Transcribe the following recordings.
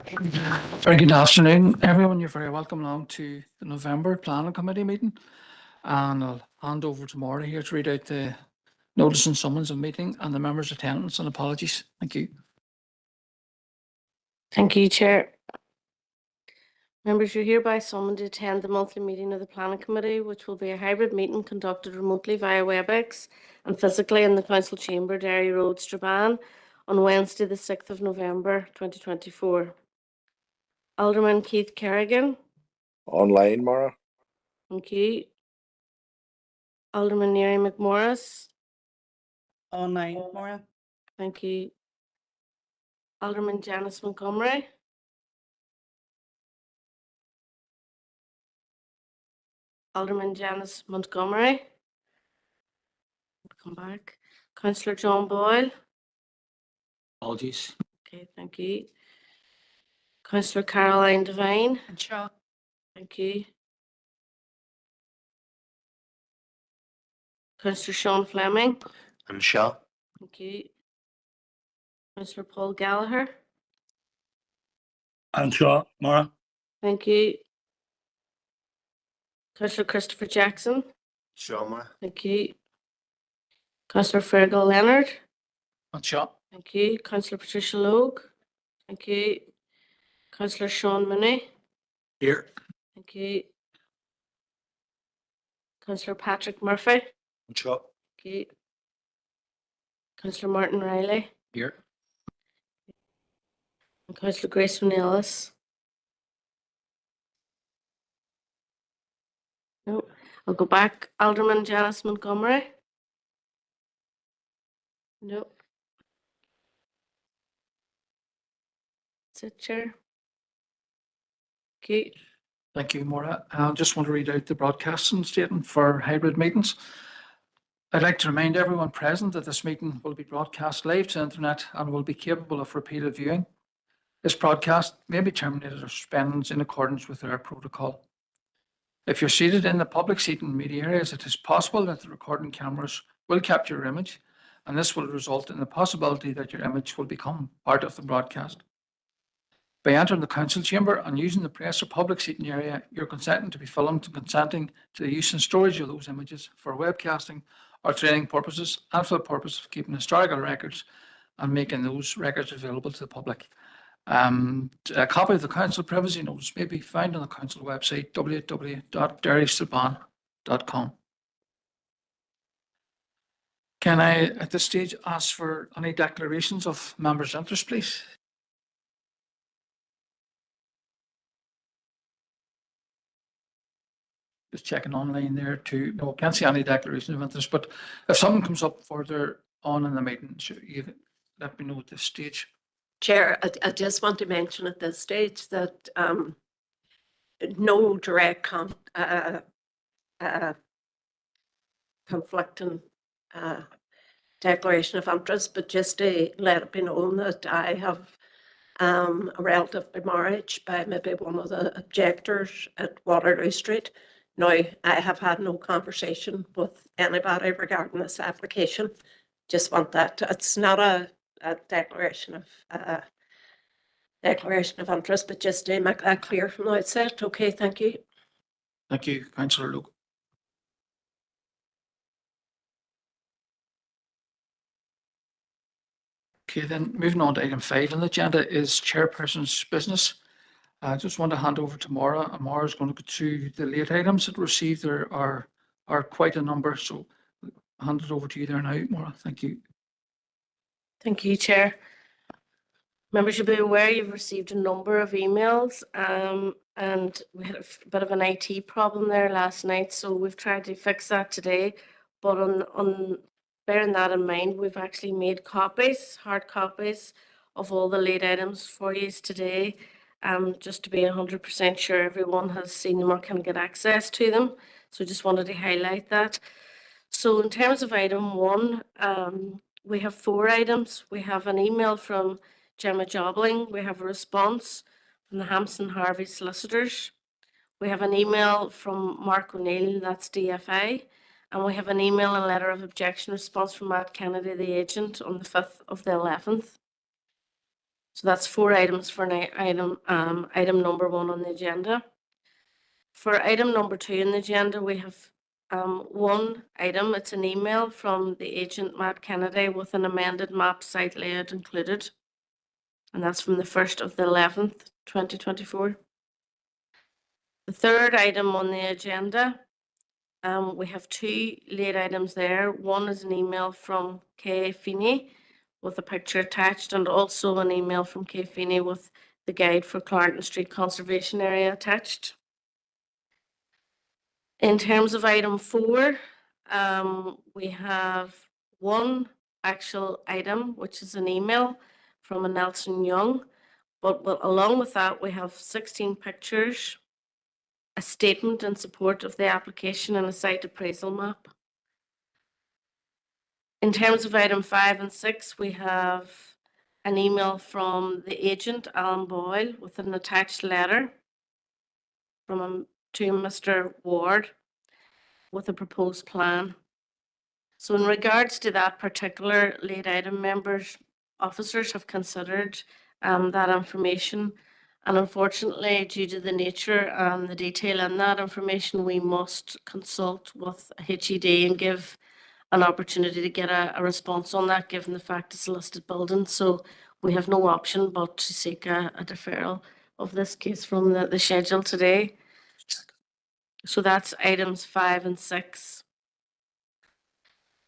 Very good afternoon, everyone. You're very welcome along to the November Planning Committee meeting. And I'll hand over to Maura here to read out the notice and summons of meeting and the members' attendance and apologies. Thank you. Thank you, Chair. Members, you're hereby summoned to attend the monthly meeting of the Planning Committee, which will be a hybrid meeting conducted remotely via WebEx and physically in the Council Chamber, Derry Road, Strabane, on Wednesday, the 6th of November 2024. Alderman Keith Kerrigan. Online, Maura. Thank you. Alderman Neary McMorris. Online, Maura. Thank you. Alderman Janice Montgomery. Alderman Janice Montgomery. Come back. Councillor John Boyle. Apologies. Okay, thank you. Councillor Caroline Devine. Shaw. Thank you. Councillor Sean Fleming. I'm Shaw. Thank you. Councillor Paul Gallagher. I'm Shaw, Maura. Thank you. Councillor Christopher Jackson. Shaw, Maura. Thank you. Councillor Fergal Leonard. Not shot. Thank you. Councillor Patricia Logue. Thank you. Councillor Sean Mooney. Here. Thank you. Councillor Patrick Murphy. I'm Shaw. Thank you. Councillor Martin Riley. Here. And Councillor Grace O'Neillis. No, I'll go back. Alderman Janice Montgomery. No. That's it, Chair. Okay. Thank you, Maura. I just want to read out the broadcasting statement for hybrid meetings. I'd like to remind everyone present that this meeting will be broadcast live to the internet and will be capable of repeated viewing. This broadcast may be terminated or suspended in accordance with our protocol. If you're seated in the public seating media areas, it is possible that the recording cameras will capture your image, and this will result in the possibility that your image will become part of the broadcast. By entering the council chamber and using the press or public seating area, you're consenting to be filmed and consenting to the use and storage of those images for webcasting or training purposes and for the purpose of keeping historical records and making those records available to the public. A copy of the council privacy notice may be found on the council website, www.derrystrabane.com. Can I, at this stage, ask for any declarations of members' interest, please? Just checking online there too. No, can't see any declaration of interest, but if something comes up further on in the meeting, you let me know at this stage. Chair, I just want to mention at this stage that no direct conflicting declaration of interest, but just to let it be known that I have a relative by marriage by maybe one of the objectors at Waterloo Street. Now, I have had no conversation with anybody regarding this application. Just want that. It's not a declaration of interest, but just to make that clear from the outset. Okay, thank you. Thank you, Councillor Logue. Okay, then moving on to item 5 on the agenda is chairperson's business. I just want to hand over to Maura, and Maura is going to go through the late items that received. There are quite a number, so I'll hand it over to you there now, Maura. Thank you. Thank you, Chair. Members should be aware you've received a number of emails and we had a bit of an IT problem there last night, so we've tried to fix that today. But on bearing that in mind, we've actually made copies, hard copies of all the late items for you today, just to be 100% sure everyone has seen them or can get access to them. So just wanted to highlight that. So in terms of item 1, we have 4 items. We have an email from Gemma Jobling. We have a response from the Hampson Harvey solicitors. We have an email from Mark O'Neill, that's DFI. And we have an email and letter of objection response from Matt Kennedy, the agent, on the 5th of the 11th. So that's 4 items for item number 1 on the agenda. For item number 2 in the agenda, we have one item. It's an email from the agent Matt Kennedy with an amended map site layout included. And that's from the 1st of the 11th, 2024. The third item on the agenda, we have 2 late items there. One is an email from Kay Feeney with a picture attached, and also an email from Kay Feeney with the guide for Clarendon Street Conservation Area attached. In terms of item 4, we have one actual item, which is an email from a Nelson Young. But along with that, we have 16 pictures, a statement in support of the application, and a site appraisal map. In terms of item 5 and 6, we have an email from the agent, Alan Boyle, with an attached letter to Mr. Ward with a proposed plan. So in regards to that particular late item, officers have considered that information. And unfortunately, due to the nature and the detail in that information, we must consult with HED and give an opportunity to get a response on that, given the fact it's a listed building. So we have no option but to seek a deferral of this case from the schedule today. So that's items 5 and 6.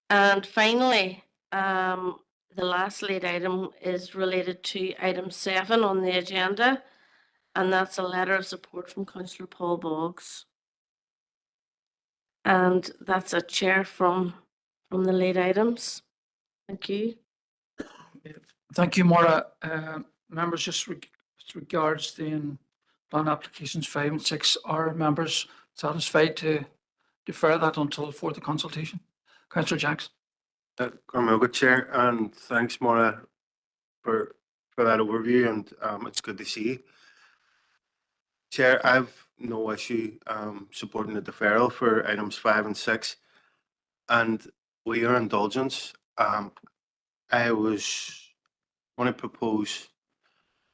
And finally, the last late item is related to item 7 on the agenda, and that's a letter of support from Councillor Paul Boggs. And that's a chair from the late items. Thank you. Thank you, Maura. Members, just with regards to plan applications 5 and 6, are members satisfied to defer that until for the consultation? Councillor Jackson. Good Chair, and thanks, Maura, for that overview, and it's good to see you. Chair, I've no issue supporting the deferral for items 5 and 6, and with your indulgence, I was want to propose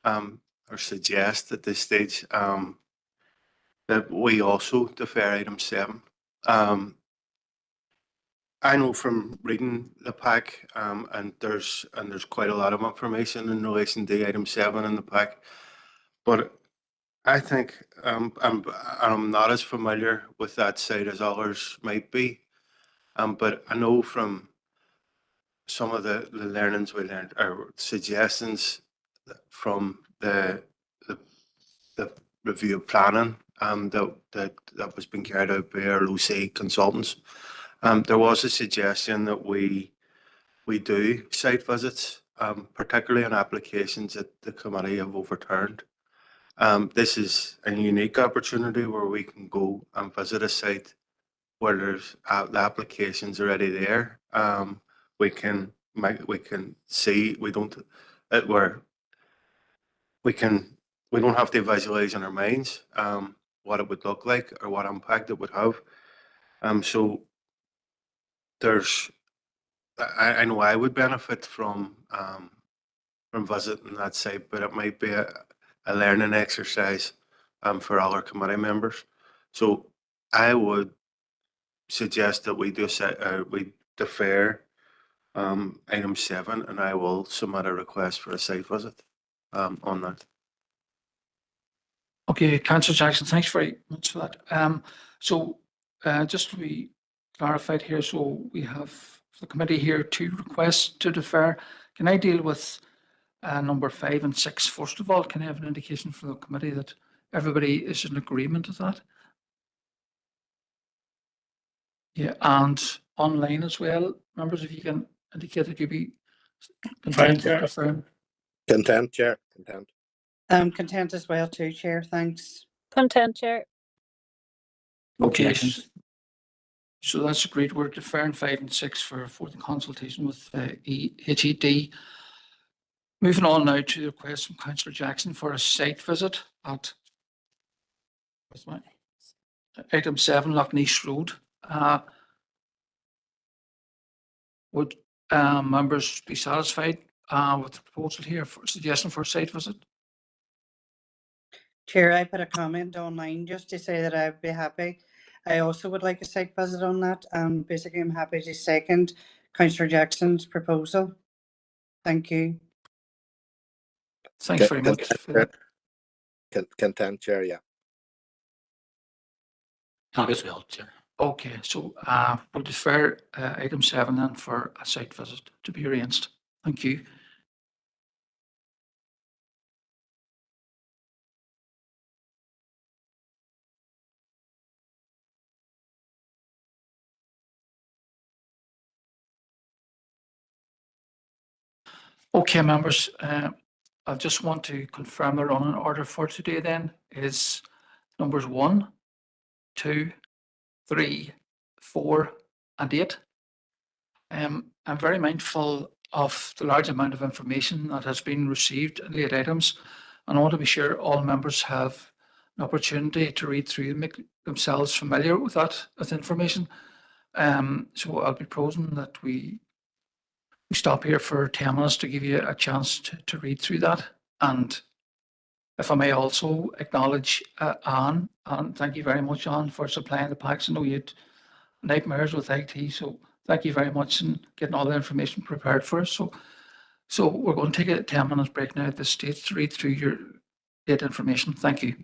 or suggest at this stage that we also defer item 7. I know from reading the pack, and there's quite a lot of information in relation to item 7 in the pack, but I think I'm not as familiar with that site as others might be, but I know from some of the learnings we learned or suggestions from the review of planning that was being carried out by our LOC consultants. There was a suggestion that we do site visits, particularly on applications that the committee have overturned. This is a unique opportunity where we can go and visit a site where there's the applications already there. We can see we don't have to visualize in our minds what it would look like or what impact it would have. So there's I know I would benefit from visiting that site, but it might be a learning exercise for other committee members. So I would suggest that we defer item 7, and I will submit a request for a site visit on that. Okay, Councillor Jackson, thanks very much for that. So just to be clarified here, so we have the committee here 2 requests to defer. Can I deal with number 5 and 6 first of all? Can I have an indication from the committee that everybody is in agreement with that? Yeah, and online as well, members, if you can indicate that you'd be content with deferring. Content, Chair. Content. Content as well too, Chair. Thanks. Content, Chair. Okay, so that's agreed. We're deferring 5 and 6 for the consultation with HED. Moving on now to the request from Councillor Jackson for a site visit at item 7, Lochneash Road. Would members be satisfied with the proposal here for suggestion for a site visit? Chair, I put a comment online just to say that I'd be happy. I also would like a site visit on that. Basically, I'm happy to second Councillor Jackson's proposal. Thank you. Thanks very much for that. Content, Chair, yeah. Happy as well, Chair. Okay, so we'll defer item 7 then for a site visit to be arranged. Thank you. Okay, members, I just want to confirm the running order for today then is numbers 1, 2, 3, 4, and 8. I'm very mindful of the large amount of information that has been received in late items, and I want to be sure all members have an opportunity to read through and make themselves familiar with that information. So I'll be proposing that we stop here for 10 minutes to give you a chance to read through that. And if I may also acknowledge Anne, and thank you very much, Anne, for supplying the packs. I know you had nightmares with IT, so thank you very much in getting all the information prepared for us. So we're going to take a 10 minutes break now at this stage to read through your data information. Thank you.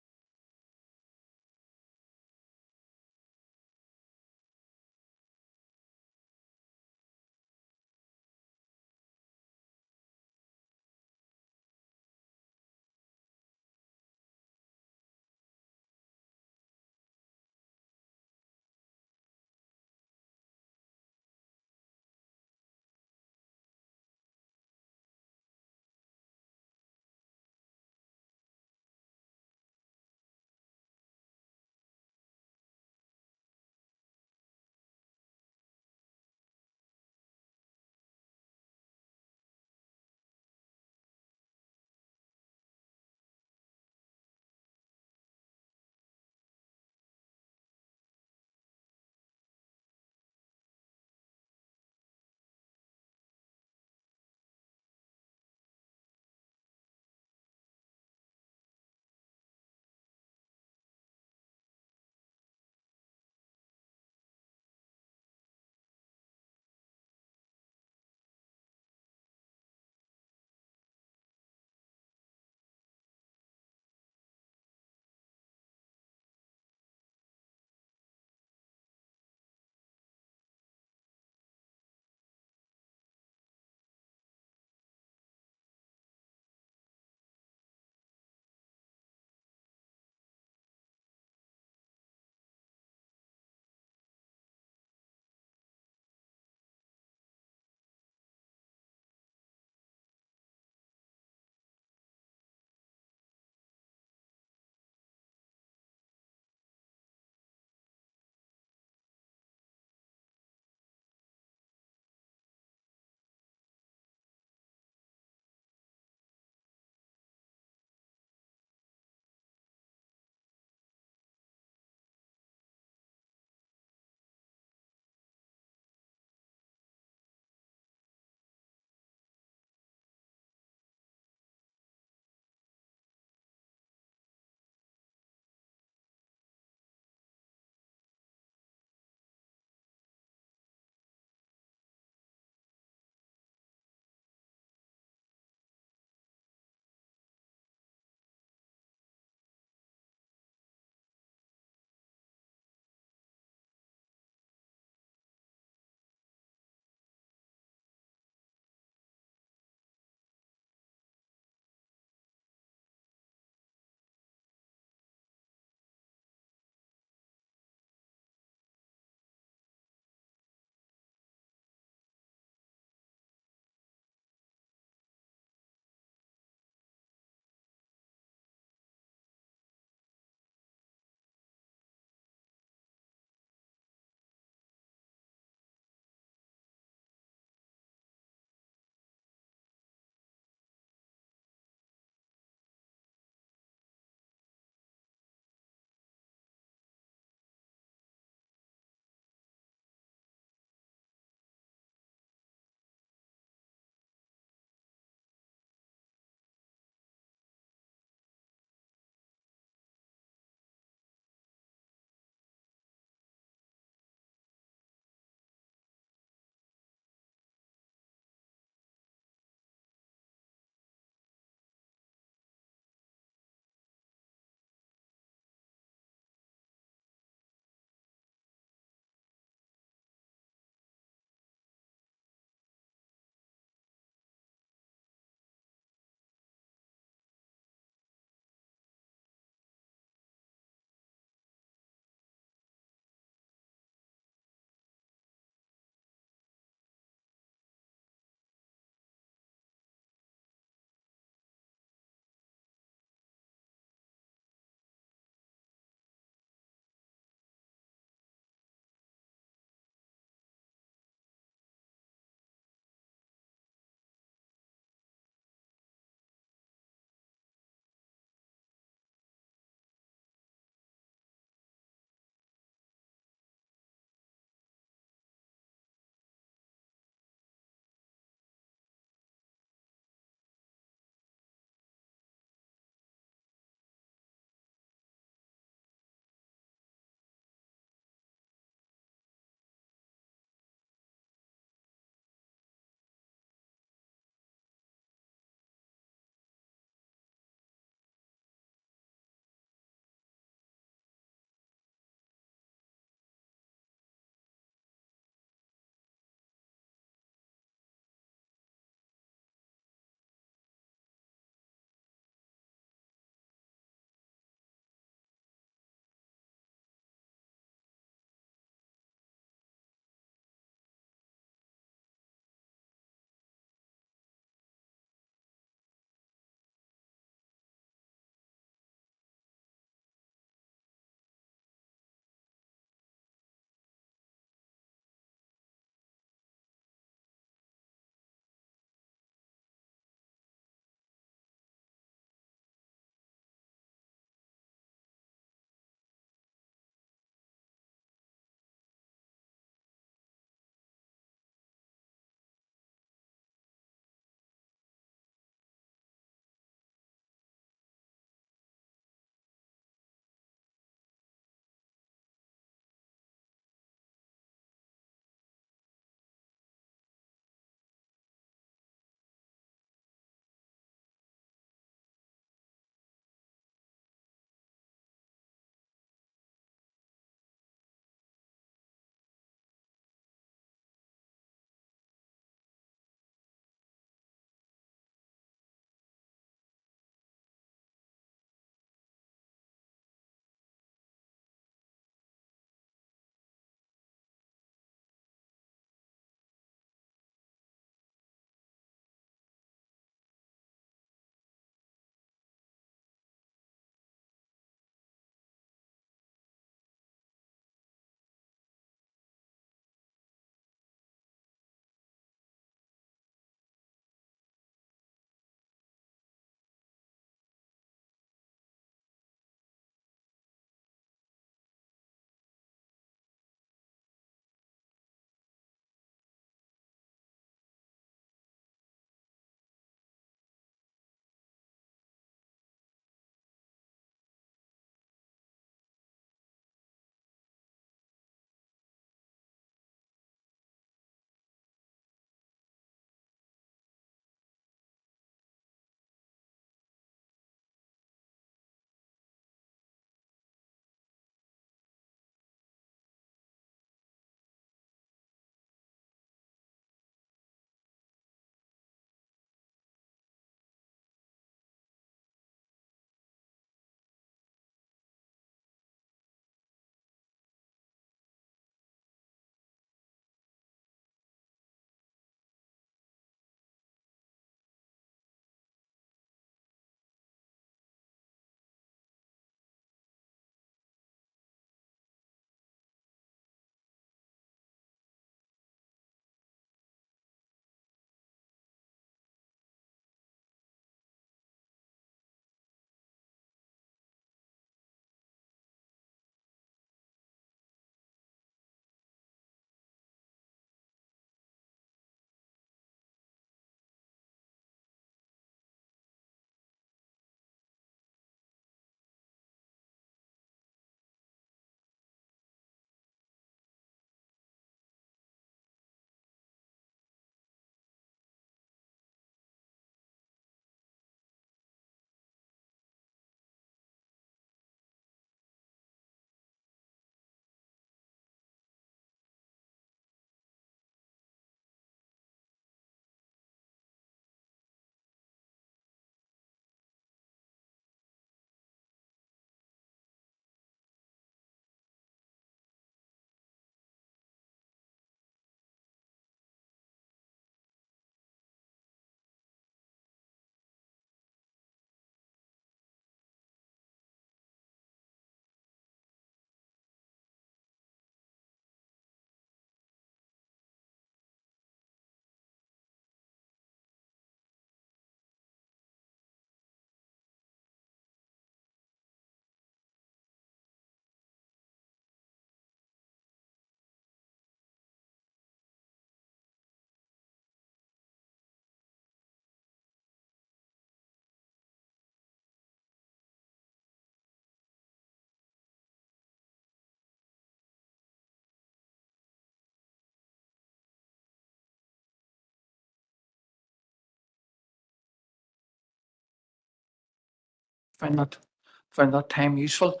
find that time useful.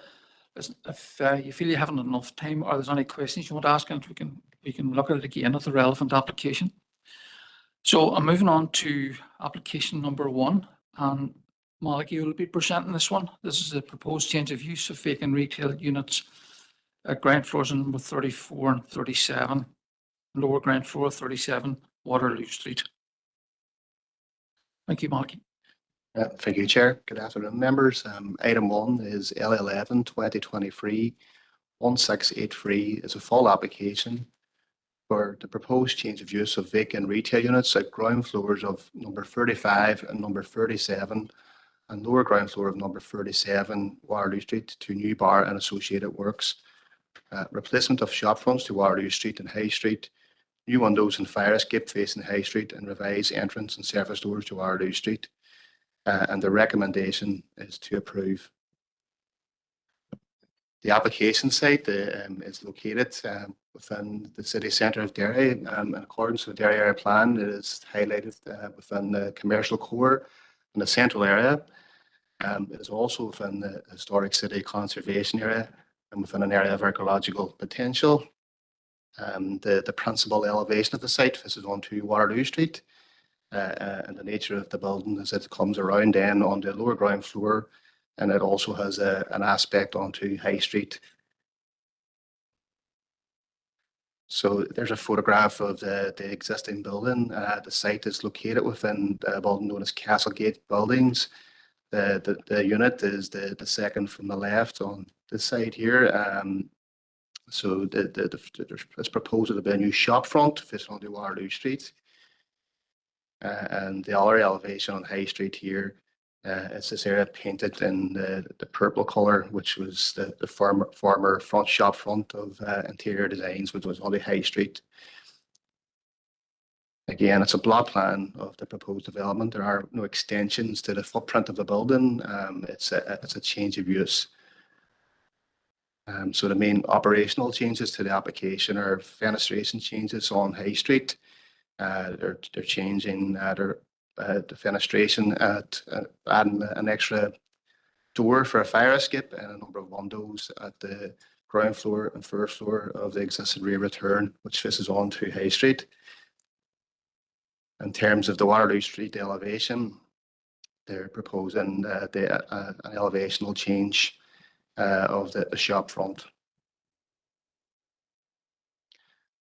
Listen, if you feel you haven't enough time or there's any questions you want to ask, and we can look at it again at the relevant application. So I'm moving on to application number 1, and Malachy will be presenting this one. This is a proposed change of use of vacant retail units at ground floors in number 34 and 37, lower ground floor 37, Waterloo Street. Thank you, Malachy. Thank you, Chair. Good afternoon, members. Item 1 is L11 2023 1683. It's a full application for the proposed change of use of vacant retail units at ground floors of number 35 and number 37 and lower ground floor of number 37 Waterloo Street to new bar and associated works. Replacement of shop fronts to Waterloo Street and High Street, new windows and fire escape facing High Street, and revised entrance and service doors to Waterloo Street. And the recommendation is to approve. The application site is located within the city centre of Derry. In accordance with the Derry Area Plan, it is highlighted within the commercial core in the central area. It is also within the historic city conservation area and within an area of ecological potential. The principal elevation of the site faces onto Waterloo Street. And the nature of the building is it comes around then on the lower ground floor, and it also has an aspect onto High Street. So there's a photograph of the existing building. The site is located within a building known as Castlegate Buildings. The unit is the second from the left on this side here. So it's proposed to be a new shop front facing onto Waterloo Street. And the other elevation on High Street here, it's this area painted in the purple colour, which was the former front shop front of Interior Designs, which was on the High Street. Again, it's a block plan of the proposed development. There are no extensions to the footprint of the building. It's a change of use. So the main operational changes to the application are fenestration changes on High Street. They're changing the fenestration at adding an extra door for a fire escape and a number of windows at the ground floor and first floor of the existing rear return, which faces on to High Street. In terms of the Waterloo Street elevation, they're proposing an elevational change of the shop front.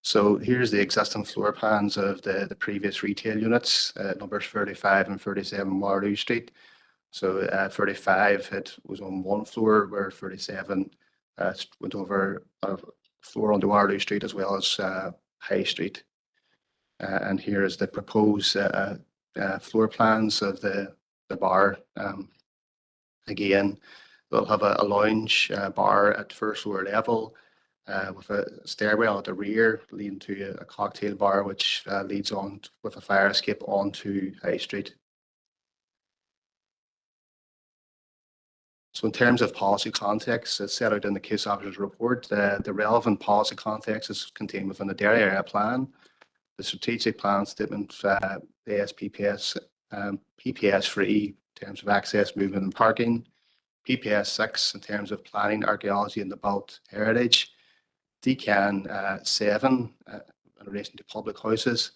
So here's the existing floor plans of the previous retail units, numbers 35 and 37 Waterloo Street. So 35, it was on one floor, where 37 went over a floor onto Waterloo Street as well as High Street. And here is the proposed floor plans of the bar. Again, we'll have a lounge bar at first floor level, with a stairwell at the rear leading to a cocktail bar, which leads on with a fire escape onto High Street. So in terms of policy context, as set out in the case officer's report, the relevant policy context is contained within the Derry Area Plan, the strategic plan statement, the SPPS, PPS 3 in terms of access, movement and parking, PPS 6 in terms of planning, archaeology and the built heritage, DCAN 7 in relation to public houses,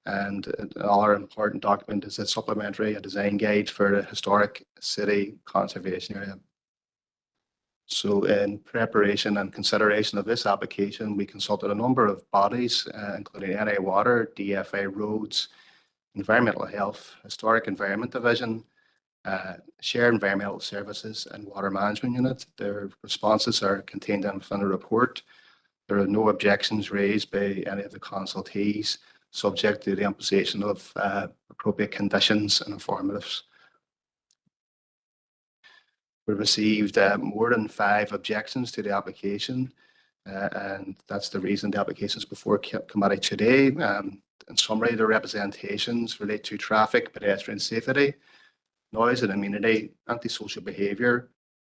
and another important document is a supplementary, a design guide for the historic city conservation area. So in preparation and consideration of this application, we consulted a number of bodies, including NI Water, DFA Roads, Environmental Health, Historic Environment Division, Shared Environmental Services and Water Management Unit. Their responses are contained within the report. There are no objections raised by any of the consultees, subject to the imposition of appropriate conditions and informatives. We received more than 5 objections to the application, and that's the reason the application is before committee today. In summary, the representations relate to traffic, pedestrian safety, noise and amenity, antisocial behaviour,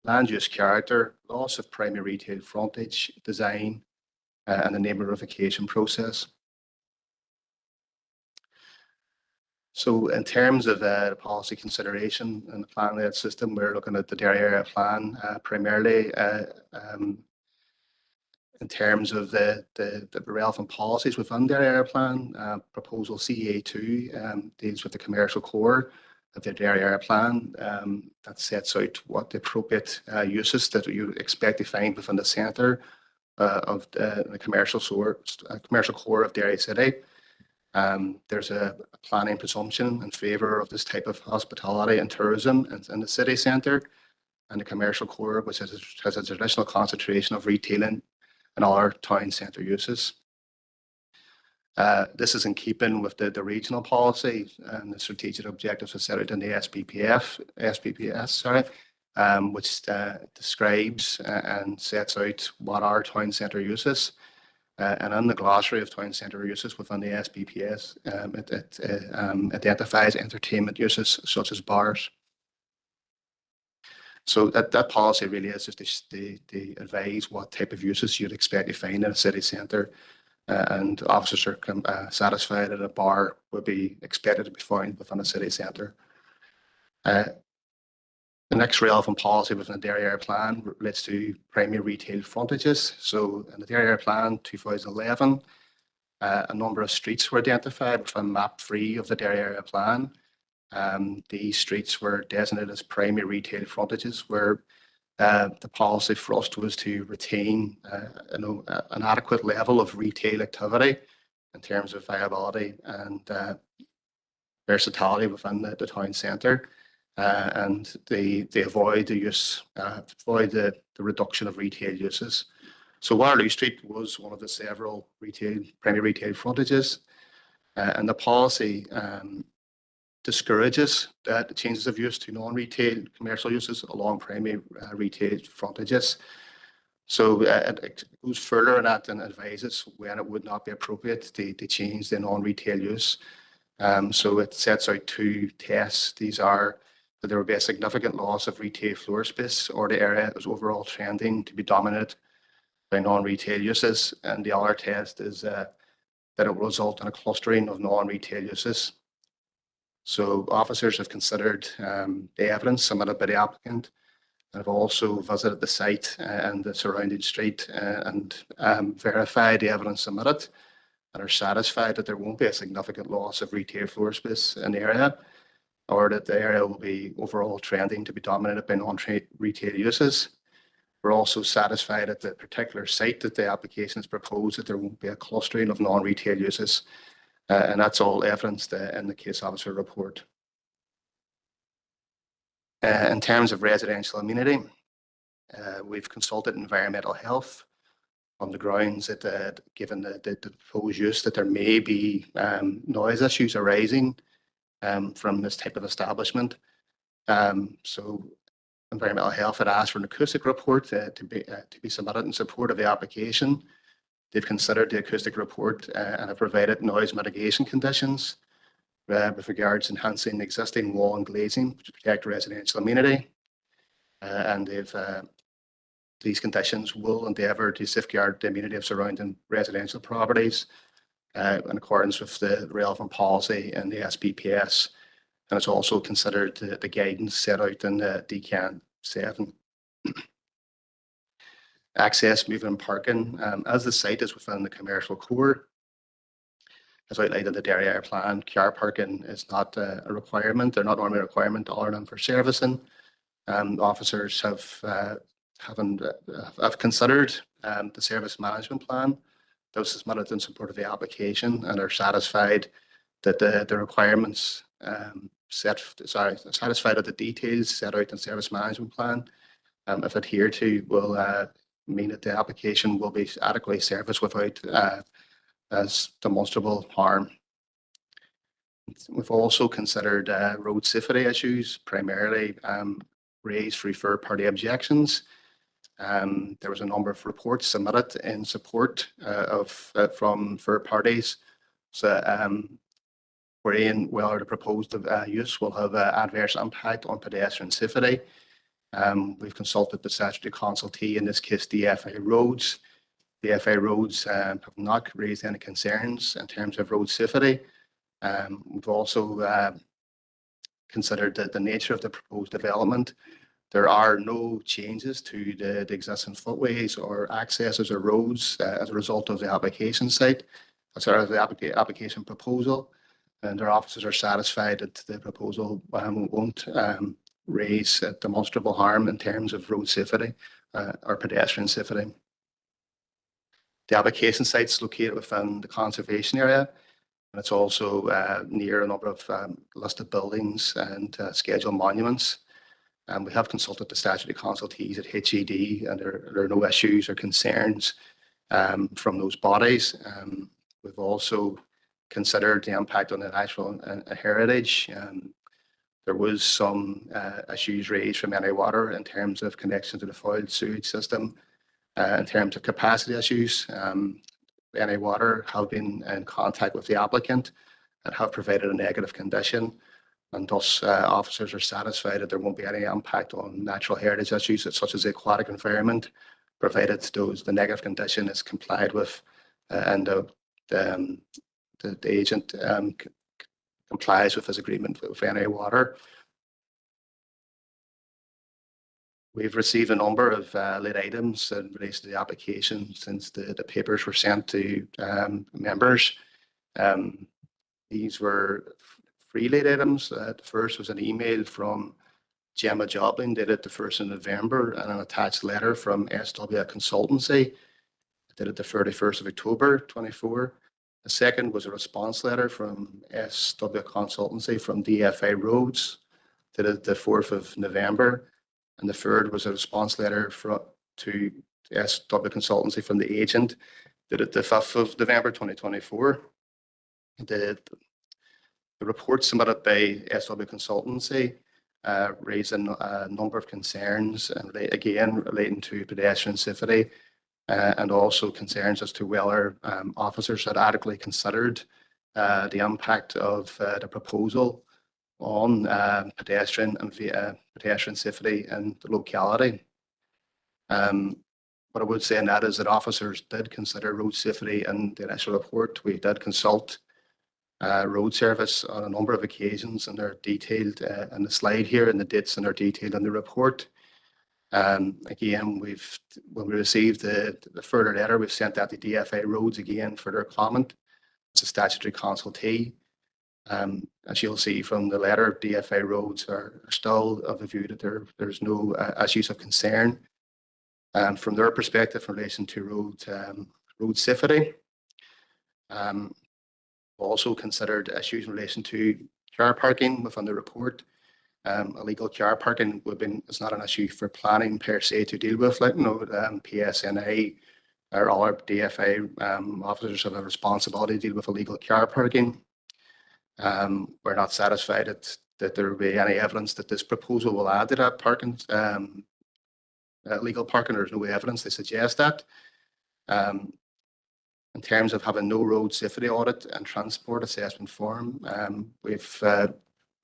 land use character, loss of primary retail frontage, design, and the neighbourhoodification process. So in terms of the policy consideration and the plan-led system, we're looking at the Derry area plan primarily in terms of the relevant policies within Derry area plan. Proposal CA2 deals with the commercial core of the Derry area plan that sets out what the appropriate uses that you expect to find within the centre of the commercial core of Derry City. There's a planning presumption in favour of this type of hospitality and tourism in the city centre, and the commercial core, which has a traditional concentration of retailing and other town centre uses. This is in keeping with the regional policy and the strategic objectives are set out in the SPPS, which describes and sets out what are town centre uses. And in the glossary of town centre uses within the SPPS, it identifies entertainment uses such as bars. So that policy really is just to advise what type of uses you'd expect to find in a city centre, and officers are satisfied that a bar would be expected to be found within a city centre. The next relevant policy within the Derry area plan relates to primary retail frontages. So in the Derry area plan 2011, a number of streets were identified within map 3 of the Derry area plan. These streets were designated as primary retail frontages, where the policy for us was to retain an adequate level of retail activity in terms of viability and versatility within the town centre. And they avoid the reduction of retail uses. So Waterloo Street was one of the several primary retail frontages, and the policy discourages the changes of use to non-retail commercial uses along primary retail frontages. So it goes further in that and advises when it would not be appropriate to change the non-retail use. So it sets out 2 tests. These are that there would be a significant loss of retail floor space, or the area is overall trending to be dominated by non-retail uses. And the other test is that it will result in a clustering of non-retail uses. So officers have considered the evidence submitted by the applicant, and have also visited the site and the surrounding street and verified the evidence submitted, and are satisfied that there won't be a significant loss of retail floor space in the area, or that the area will be overall trending to be dominated by non-retail uses. We're also satisfied at the particular site that the application is proposed that there won't be a clustering of non-retail uses, and that's all evidenced in the case officer report. In terms of residential amenity, we've consulted environmental health on the grounds that given the proposed use that there may be noise issues arising from this type of establishment. So environmental health had asked for an acoustic report to be submitted in support of the application. They've considered the acoustic report and have provided noise mitigation conditions with regards to enhancing existing wall and glazing to protect residential amenity. And these conditions will endeavour to safeguard the amenity of surrounding residential properties in accordance with the relevant policy in the SPPS, and it's also considered the guidance set out in the DCAN 7. Access, movement and parking. As the site is within the commercial core, as outlined in the Derry area plan, car parking is not a requirement. They're not normally a requirement other than for servicing. Officers have considered the service management plan that was submitted in support of the application, and are satisfied that the requirements satisfied that the details set out in service management plan, if adhered to, will mean that the application will be adequately serviced without as demonstrable harm. We've also considered road safety issues, primarily raised through third-party objections. There was a number of reports submitted in support from third parties, so wherein whether the proposed use will have an adverse impact on pedestrian safety. We've consulted the statutory consultee, in this case DFA Roads. DFA Roads have not raised any concerns in terms of road safety, We've also considered the nature of the proposed development. There are no changes to the existing footways or accesses or roads as a result of the application site, as far as the application proposal. And our officers are satisfied that the proposal won't raise demonstrable harm in terms of road safety or pedestrian safety. The application site is located within the conservation area, and it's also near a number of listed buildings and scheduled monuments. We have consulted the statutory consultees at HED, and there are no issues or concerns from those bodies. We've also considered the impact on the natural heritage. There was some issues raised from NI Water in terms of connection to the foiled sewage system, in terms of capacity issues. NI Water have been in contact with the applicant and have provided a negative condition, and thus officers are satisfied that there won't be any impact on natural heritage issues such as the aquatic environment, provided the negative condition is complied with and the agent complies with his agreement with NI Water. We've received a number of lead items in relation to the application since the papers were sent to members. These were 3 lead items. The first was an email from Gemma Joblin dated the 1st of November, and an attached letter from SW Consultancy dated the 31st of October 24. The second was a response letter from SW Consultancy from DFA Roads dated the 4th of November. And the third was a response letter to SW Consultancy from the agent dated the 5th of November 2024. The report submitted by SW Consultancy raised a number of concerns, and again relating to pedestrian safety, and also concerns as to whether officers had adequately considered the impact of the proposal on pedestrian safety in the locality. What I would say in that is that officers did consider road safety in the initial report. We did consult road service on a number of occasions, and they're detailed in the slide here, and the dates and are detailed in the report. Again, when we received the further letter, we've sent that to DFA Roads again for their comment. It's a statutory consultee. As you'll see from the letter, DFA Roads are still of the view that there's no issues of concern from their perspective in relation to road safety. Also considered issues in relation to car parking within the report. Illegal car parking is not an issue for planning per se to deal with. Like, PSNA or all our DFA officers have a responsibility to deal with illegal car parking. We're not satisfied that there will be any evidence that this proposal will add to that parking, illegal parking. There's no evidence to suggest that. In terms of having no road safety audit and transport assessment form, we've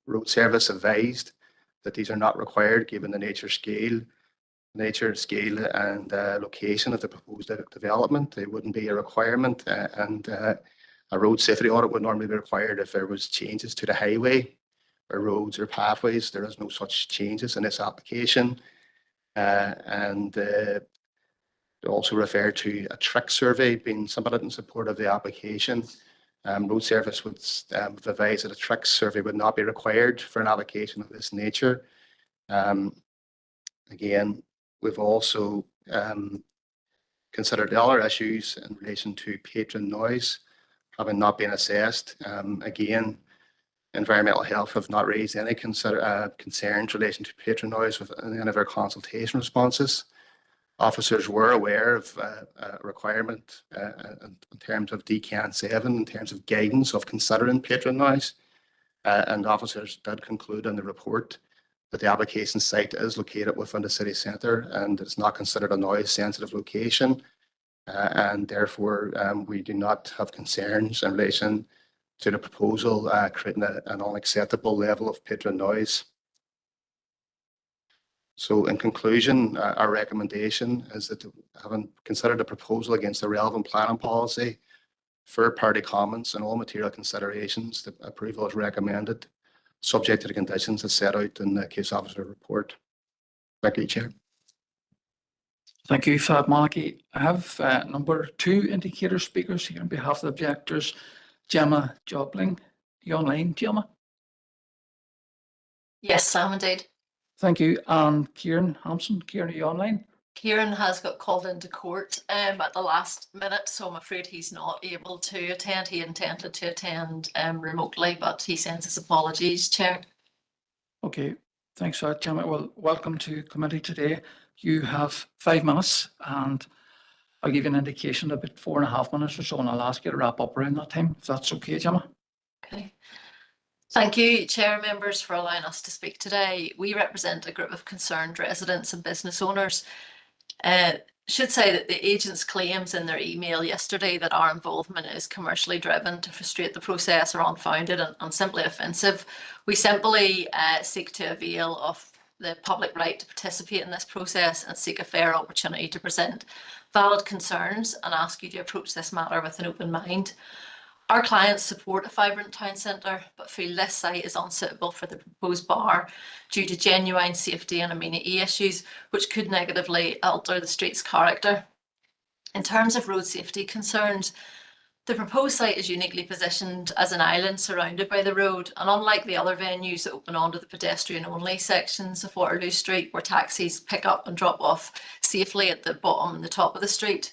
road service advised that these are not required given the nature, scale, and location of the proposed development. They wouldn't be a requirement, and a road safety audit would normally be required if there was changes to the highway or roads or pathways. There is no such changes in this application, and they also refer to a trick survey being submitted in support of the application. Road service would advise that a trick survey would not be required for an application of this nature. Again, we've also considered the other issues in relation to patron noise having not been assessed. Again, environmental health have not raised any concerns in relation to patron noise within any of our consultation responses. Officers were aware of a requirement in terms of DCAN 7, in terms of guidance of considering patron noise, and officers did conclude in the report that the application site is located within the city centre and it's not considered a noise sensitive location, and therefore we do not have concerns in relation to the proposal creating an unacceptable level of patron noise. So in conclusion, our recommendation is that having considered the proposal against the relevant planning policy, third-party comments and all material considerations, the approval is recommended, subject to the conditions as set out in the case officer report. Thank you, Chair. Thank you, Fab Maliki. I have number 2 indicator speakers here on behalf of the objectors. Gemma Jobling, you online, Gemma? Yes, I am indeed. Thank you. And Kieran Hampson. Kieran, are you online? Kieran has got called into court at the last minute, so I'm afraid he's not able to attend. He intended to attend remotely, but he sends his apologies, Chair. Okay, thanks for that, Gemma. Well, welcome to committee today. You have 5 minutes, and I'll give you an indication of about 4.5 minutes or so, and I'll ask you to wrap up around that time, if that's okay, Gemma. Okay. Thank you, Chair, members, for allowing us to speak today. We represent a group of concerned residents and business owners. Should say that the agent's claims in their email yesterday that our involvement is commercially driven to frustrate the process are unfounded and simply offensive. We simply seek to avail of the public right to participate in this process and seek a fair opportunity to present valid concerns and ask you to approach this matter with an open mind. Our clients support a vibrant town centre, but feel this site is unsuitable for the proposed bar due to genuine safety and amenity issues, which could negatively alter the street's character. In terms of road safety concerns, the proposed site is uniquely positioned as an island surrounded by the road, and unlike the other venues that open onto the pedestrian-only sections of Waterloo Street, where taxis pick up and drop off safely at the bottom and the top of the street,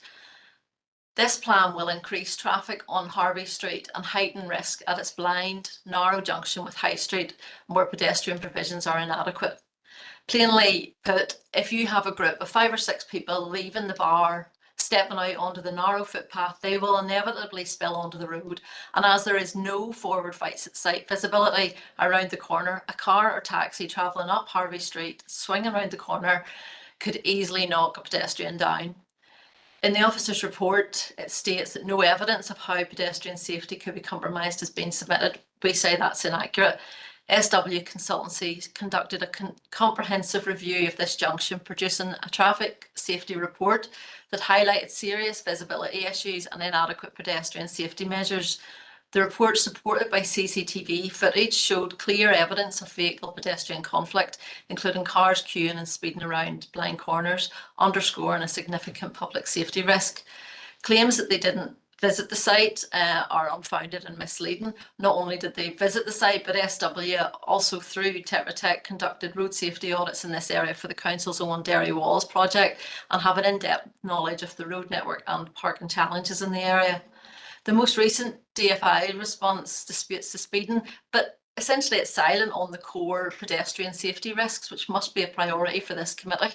this plan will increase traffic on Harvey Street and heighten risk at its blind, narrow junction with High Street, where pedestrian provisions are inadequate. Plainly put, if you have a group of 5 or 6 people leaving the bar, stepping out onto the narrow footpath, they will inevitably spill onto the road. And as there is no forward sight visibility around the corner, a car or taxi travelling up Harvey Street, swinging around the corner, could easily knock a pedestrian down. In the officer's report, it states that no evidence of how pedestrian safety could be compromised has been submitted. We say that's inaccurate. SW Consultancy conducted a comprehensive review of this junction, producing a traffic safety report that highlighted serious visibility issues and inadequate pedestrian safety measures. The report, supported by CCTV footage, showed clear evidence of vehicle-pedestrian conflict, including cars queuing and speeding around blind corners, underscoring a significant public safety risk. Claims that they didn't visit the site are unfounded and misleading. Not only did they visit the site, but SW also, through Tetra Tech, conducted road safety audits in this area for the Council's own Derry Walls project and have an in-depth knowledge of the road network and parking challenges in the area. The most recent DFI response disputes the speeding, but essentially it's silent on the core pedestrian safety risks, which must be a priority for this committee.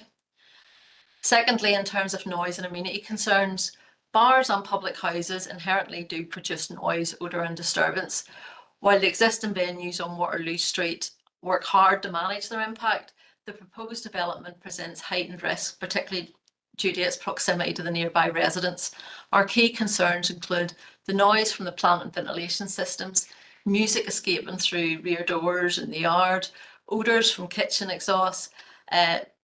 Secondly, in terms of noise and amenity concerns, bars and public houses inherently do produce noise, odour and disturbance. While the existing venues on Waterloo Street work hard to manage their impact, the proposed development presents heightened risk, particularly due to its proximity to the nearby residents. Our key concerns include the noise from the plant and ventilation systems, music escaping through rear doors in the yard, odours from kitchen exhausts,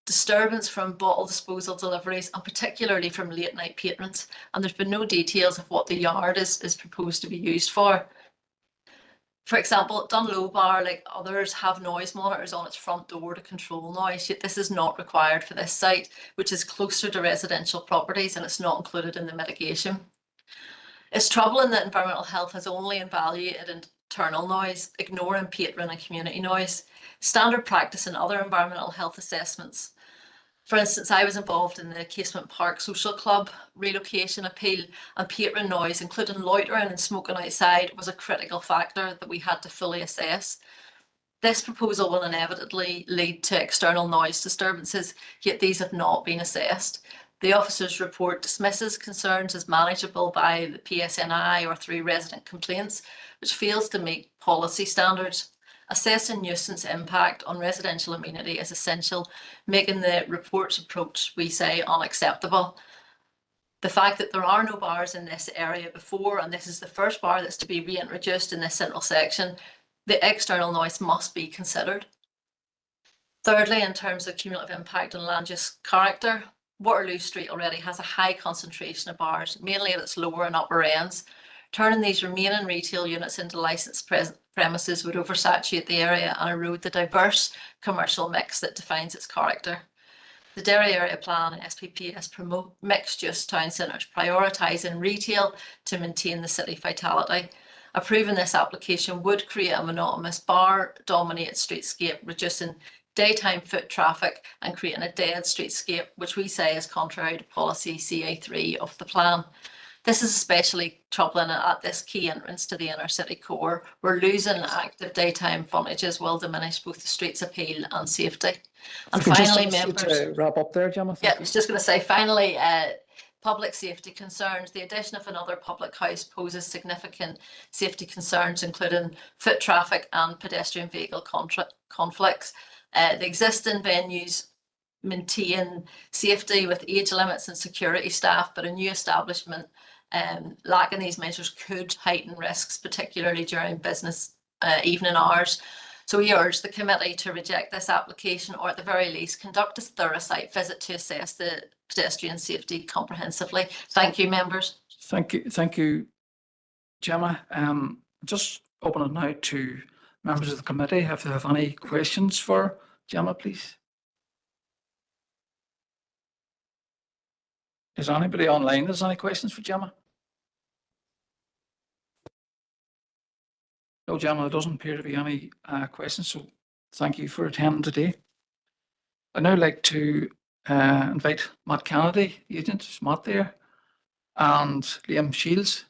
disturbance from bottle disposal deliveries, and particularly from late night patrons. And there's been no details of what the yard is proposed to be used for. For example, Dunlow Bar, like others, have noise monitors on its front door to control noise, yet this is not required for this site, which is closer to residential properties, and it's not included in the mitigation. It's troubling that environmental health has only evaluated internal noise, ignoring patron and community noise. Standard practice in other environmental health assessments. For instance, I was involved in the Casement Park Social Club relocation appeal, and patron noise, including loitering and smoking outside, was a critical factor that we had to fully assess. This proposal will inevitably lead to external noise disturbances, yet these have not been assessed. The officer's report dismisses concerns as manageable by the PSNI or through resident complaints, which fails to meet policy standards. Assessing nuisance impact on residential amenity is essential, making the report's approach, we say, unacceptable. The fact that there are no bars in this area before, and this is the first bar that's to be reintroduced in this central section, the external noise must be considered. Thirdly, in terms of cumulative impact on land use character, Waterloo Street already has a high concentration of bars, mainly at its lower and upper ends. Turning these remaining retail units into licensed premises would oversaturate the area and erode the diverse commercial mix that defines its character. The Derry Area Plan and SPPS promote mixed-use town centres, prioritising retail to maintain the city vitality. Approving this application would create a monotonous bar-dominated streetscape, reducing daytime foot traffic and creating a dead streetscape, which we say is contrary to policy CA3 of the plan. This is especially troubling at this key entrance to the inner city core, where losing active daytime frontages will diminish both the street's appeal and safety. And If we could just finally, ask you members. to wrap up there, Gemma. Yeah, Thank I was just going to say, finally, public safety concerns. The addition of another public house poses significant safety concerns, including foot traffic and pedestrian vehicle conflicts. The existing venues maintain safety with age limits and security staff, but a new establishment lacking these measures could heighten risks, particularly during business evening hours. So we urge the committee to reject this application, or at the very least conduct a thorough site visit to assess the pedestrian safety comprehensively. Thank you, members. Thank you, Gemma. Just open it now to members of the committee. If they have any questions for Gemma, please. Is anybody online? There's any questions for Gemma? No, Gemma, there doesn't appear to be any questions, so thank you for attending today. I'd now like to invite Matt Kennedy, the agent. Is Matt there? And Liam Shields.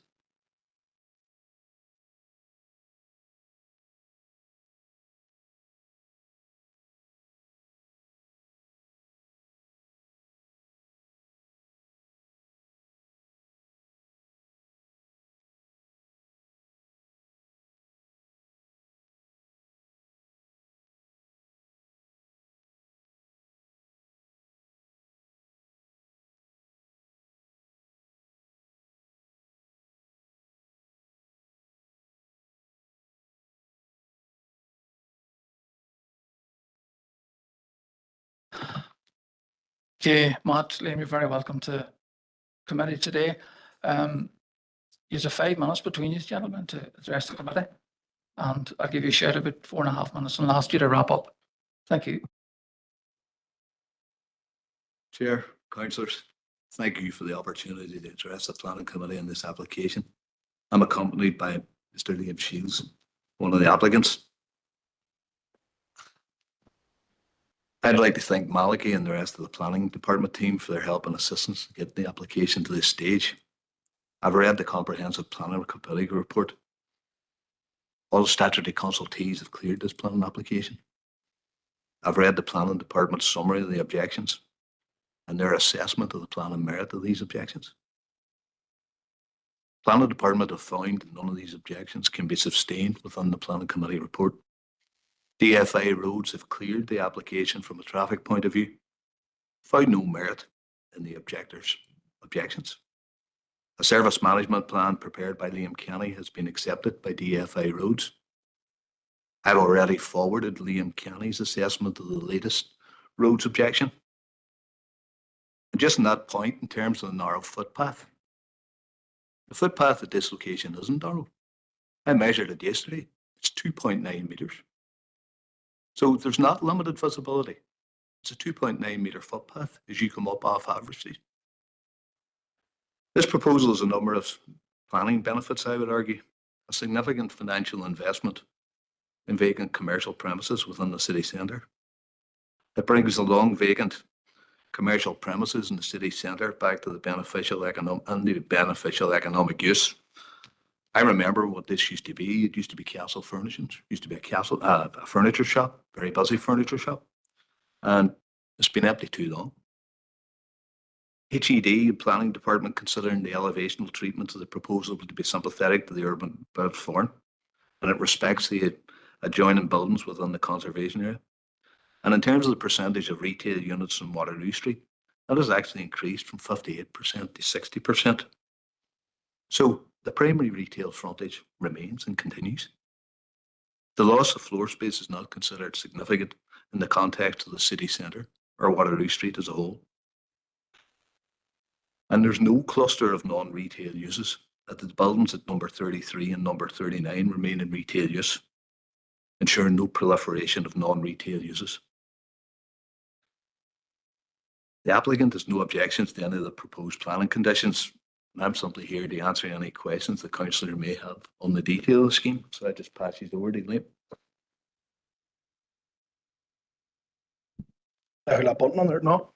Okay, Matt, Liam, you're very welcome to committee today. You have 5 minutes between you gentlemen to address the committee, and I'll give you a shout about 4.5 minutes and ask you to wrap up. Thank you. Chair, councillors, thank you for the opportunity to address the planning committee on this application. I'm accompanied by Mr. Liam Shields, one of the applicants. I'd like to thank Malachy and the rest of the planning department team for their help and assistance to get the application to this stage. I've read the comprehensive planning committee report. All statutory consultees have cleared this planning application. I've read the planning department's summary of the objections and their assessment of the planning merit of these objections. Planning department have found that none of these objections can be sustained within the planning committee report. DFA roads have cleared the application from a traffic point of view, found no merit in the objectors' objections. A service management plan prepared by Liam Kenny has been accepted by DFA roads. I've already forwarded Liam Kenny's assessment of the latest roads objection. And just on that point, in terms of the narrow footpath, the footpath at this location isn't narrow. I measured it yesterday. It's 2.9 metres. So there's not limited visibility. It's a 2.9 metre footpath as you come up off Average Street. This proposal has a number of planning benefits, I would argue. A significant financial investment in vacant commercial premises within the city centre. It brings the long vacant commercial premises in the city centre back to the beneficial economic use. I remember what this used to be. It used to be Castle Furnishings. It used to be a furniture shop, very busy furniture shop. And it's been empty too long. HED planning department considering the elevational treatment of the proposal to be sympathetic to the urban bird form, and it respects the adjoining buildings within the conservation area. And in terms of the percentage of retail units on Waterloo Street, that has actually increased from 58% to 60%. So the primary retail frontage remains and continues. The loss of floor space is not considered significant in the context of the city centre or Waterloo Street as a whole. And there's no cluster of non-retail uses that the buildings at number 33 and number 39 remain in retail use, ensuring no proliferation of non-retail uses. The applicant has no objections to any of the proposed planning conditions, and I'm simply here to answer any questions the councillor may have on the detail of the scheme. So I just pass you the word, Liam. That button on there, no?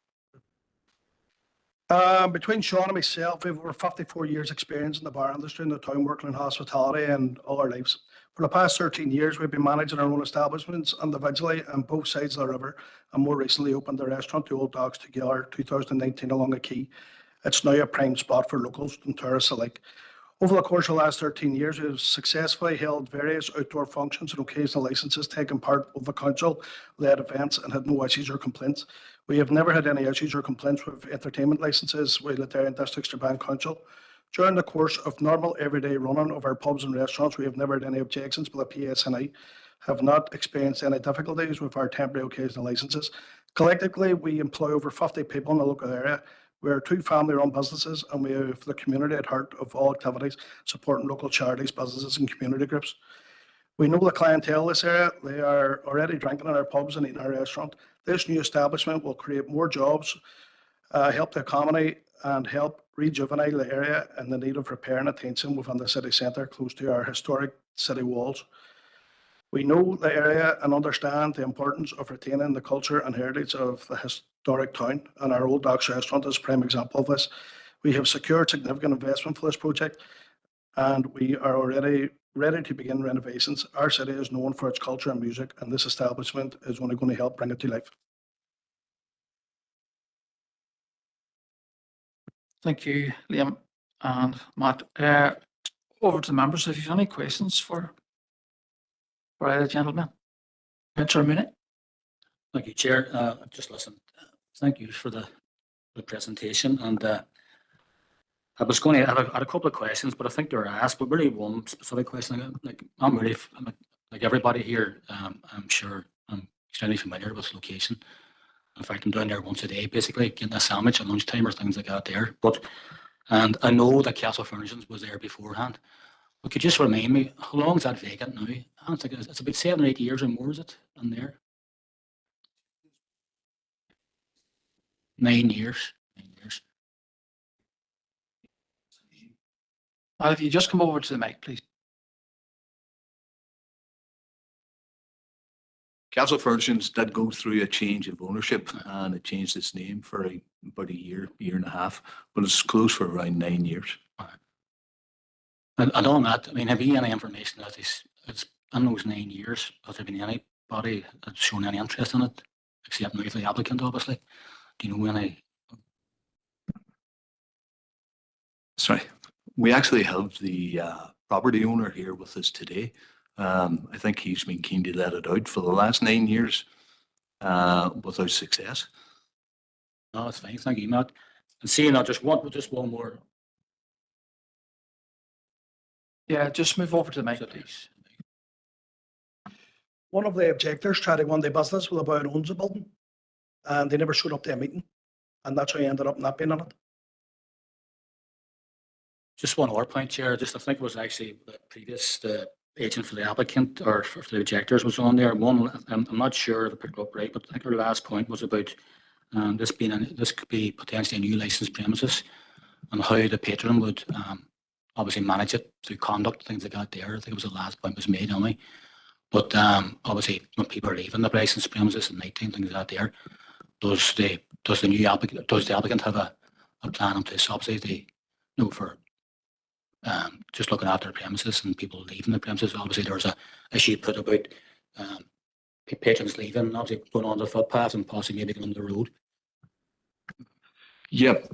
Between Sean and myself, we have over 54 years experience in the bar industry in the town, working in hospitality and all our lives. For the past 13 years, we've been managing our own establishments individually on both sides of the river, and more recently opened a restaurant, the Old Dogs Together, 2019 along the quay. It's now a prime spot for locals and tourists alike. Over the course of the last 13 years, we have successfully held various outdoor functions and occasional licenses, taken part of the council-led events, and had no issues or complaints. We have never had any issues or complaints with entertainment licenses with the Darien District Strabane Council. During the course of normal everyday running of our pubs and restaurants, we have never had any objections, but the PSNI have not experienced any difficulties with our temporary occasional licenses. Collectively, we employ over 50 people in the local area. We are two family-run businesses, and we have the community at heart of all activities, supporting local charities, businesses and community groups. We know the clientele in this area. They are already drinking in our pubs and eating in our restaurant. This new establishment will create more jobs, help the economy, and help rejuvenate the area in the need of repair and attention within the city centre, close to our historic city walls. We know the area and understand the importance of retaining the culture and heritage of the historic town, and our Old Dogs restaurant is a prime example of this. We have secured significant investment for this project, and we are already ready to begin renovations. Our city is known for its culture and music, and this establishment is only going to help bring it to life. Thank you, Liam and Matt. Over to the members. If you have any questions for either gentleman. Councillor Mooney. Thank you, Chair. Just listen. Thank you for the presentation. And I was going to have a couple of questions, but I think they were asked. But really, one specific question. I'm really like everybody here. I'm sure I'm extremely familiar with location. In fact, I'm down there once a day, basically getting a sandwich at lunchtime or things like that there. And I know that Castle Furnishings was there beforehand. But could you just remind me, how long is that vacant now? I think it's about 7 or 8 years or more, is it, in there? 9 years. 9 years. If you just come over to the mic, please. Castle Furnishings did go through a change of ownership, and it changed its name for about a year and a half, but it's closed for around 9 years. And on that, I mean, have you any information that it's in those 9 years? Has there been anybody that's shown any interest in it, except now the applicant, obviously? Do you know any? Sorry, we actually have the property owner here with us today. I think he's been keen to let it out for the last 9 years without success. No, that's fine. Thank you, Matt. And seeing that, just one more. Yeah, just move over to the mic, please. One of the objectors tried to go into business with a boy who owns a building, and they never showed up to a meeting, and that's how he ended up not being on it. Just one more point, Chair. I think it was actually the previous agent for the applicant or for the objectors was on there. One, I'm not sure if I picked up right, but I think our last point was about this could be potentially a new licensed premises, and how the patron would obviously manage it through conduct, things like that there. I think it was the last point was made only. But obviously when people are leaving the licensed premises at night time, things like that there, does the applicant have a plan in place, obviously, for just looking after the premises and people leaving the premises? Obviously there's a issue put about patrons leaving, obviously going on the footpath and possibly maybe going on the road. Yep.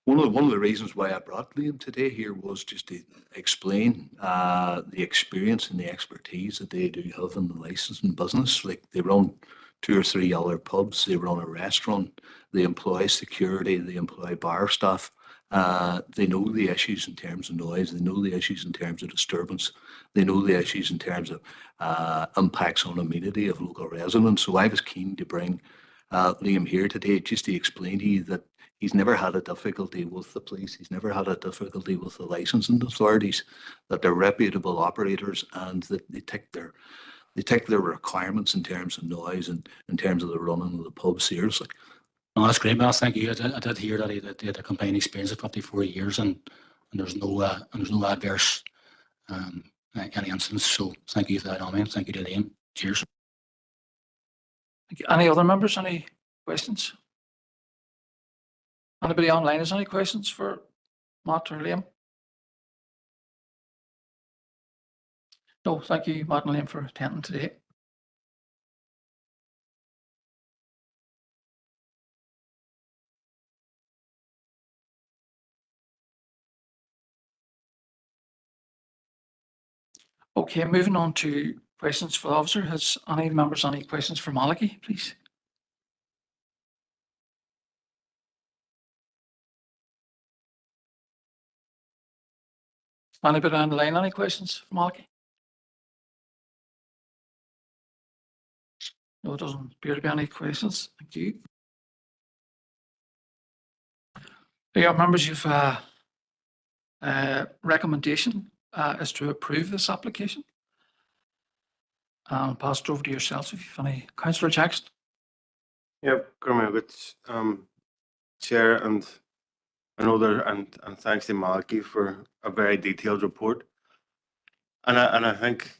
One of the reasons why I brought Liam today here was just to explain the experience and the expertise that they do have in the licensing business. Like, they run 2 or 3 other pubs, they run a restaurant, they employ security, they employ bar staff. They know the issues in terms of noise, they know the issues in terms of disturbance, they know the issues in terms of impacts on amenity of local residents. So I was keen to bring Liam here today just to explain to you that He's never had a difficulty with the police. He's never had a difficulty with the licensing authorities, that they're reputable operators and that they take their requirements in terms of noise and in terms of the running of the pub seriously. No, that's great, Mel. Thank you. I did hear that he had a combined experience of 54 years and there's no adverse any incidents. So thank you for that, Amen. Thank you to Liam. Cheers. Thank you. Any other members? Any questions? Anybody online has any questions for Matt or Liam? No, thank you, Matt and Liam, for attending today. Okay, moving on to questions for the officer. Has any members any questions for Malachy, please? Anybody on the line, any questions for Malachy? No, it doesn't appear to be any questions. Thank you. Yeah, members, you've recommendation is to approve this application. I'll pass it over to yourselves if you've any. Councillor Jackson. Yep, Cormac, Chair, and thanks to Malachy for a very detailed report. And I think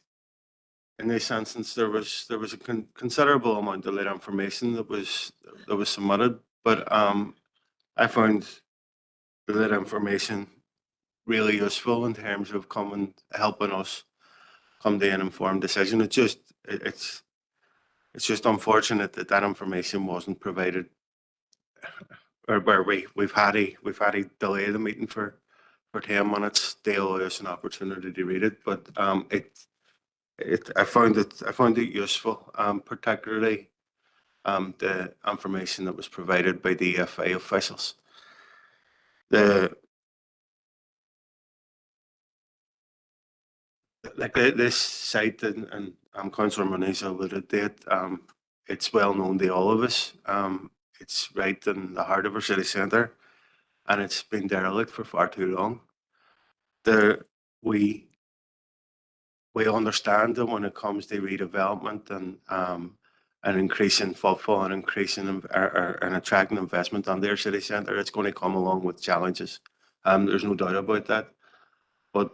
in this instance there was a considerable amount of late information that was submitted, but I found the late information really useful in terms of helping us come to an informed decision. It's just unfortunate that information wasn't provided, or where we've had to delay the meeting for 10 minutes to allow us an opportunity to read it. But I found it useful, particularly the information that was provided by the DFA officials. This site, and Councillor Moniz alluded to it, it's well known to all of us. It's right in the heart of our city centre, and it's been derelict for far too long. We understand that when it comes to redevelopment and increasing footfall and increasing and attracting investment on their city centre, it's going to come along with challenges. There's no doubt about that. But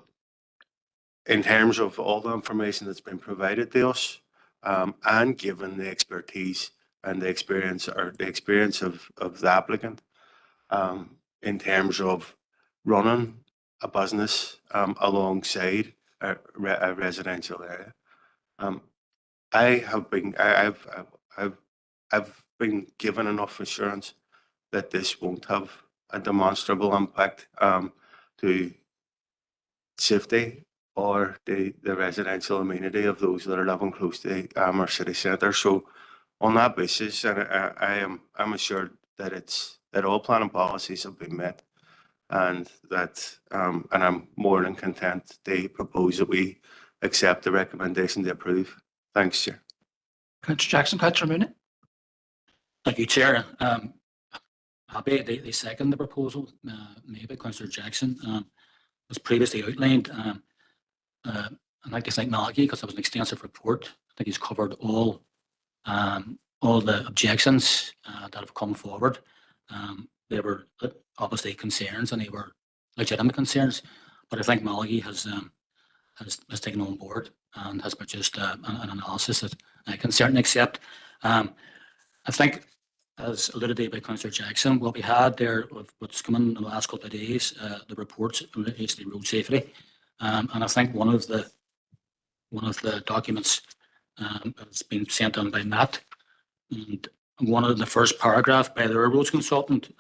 in terms of all the information that's been provided to us, and given the expertise and the experience of the applicant, in terms of running a business alongside a residential area, I've been given enough assurance that this won't have a demonstrable impact to safety or the residential amenity of those that are living close to our city centre. So on that basis, and I'm assured that all planning policies have been met, and that and I'm more than content to propose that we accept the recommendation to approve. Thanks, Chair. Councillor Jackson. Councillor Mooney. Thank you, Chair. Happy they second the proposal made by Councillor Jackson. As previously outlined, I'd like to thank Malachy because it was an extensive report. I think he's covered all the objections that have come forward. They were obviously concerns, and they were legitimate concerns, but I think Malachy has taken on board and has produced an analysis that I can certainly accept. I think, as alluded to by Councillor Jackson, what we had there, what's come in the last couple of days, the reports relates to road safety, and I think one of the documents has been sent on by Matt, and one of the first paragraph by the roads consultant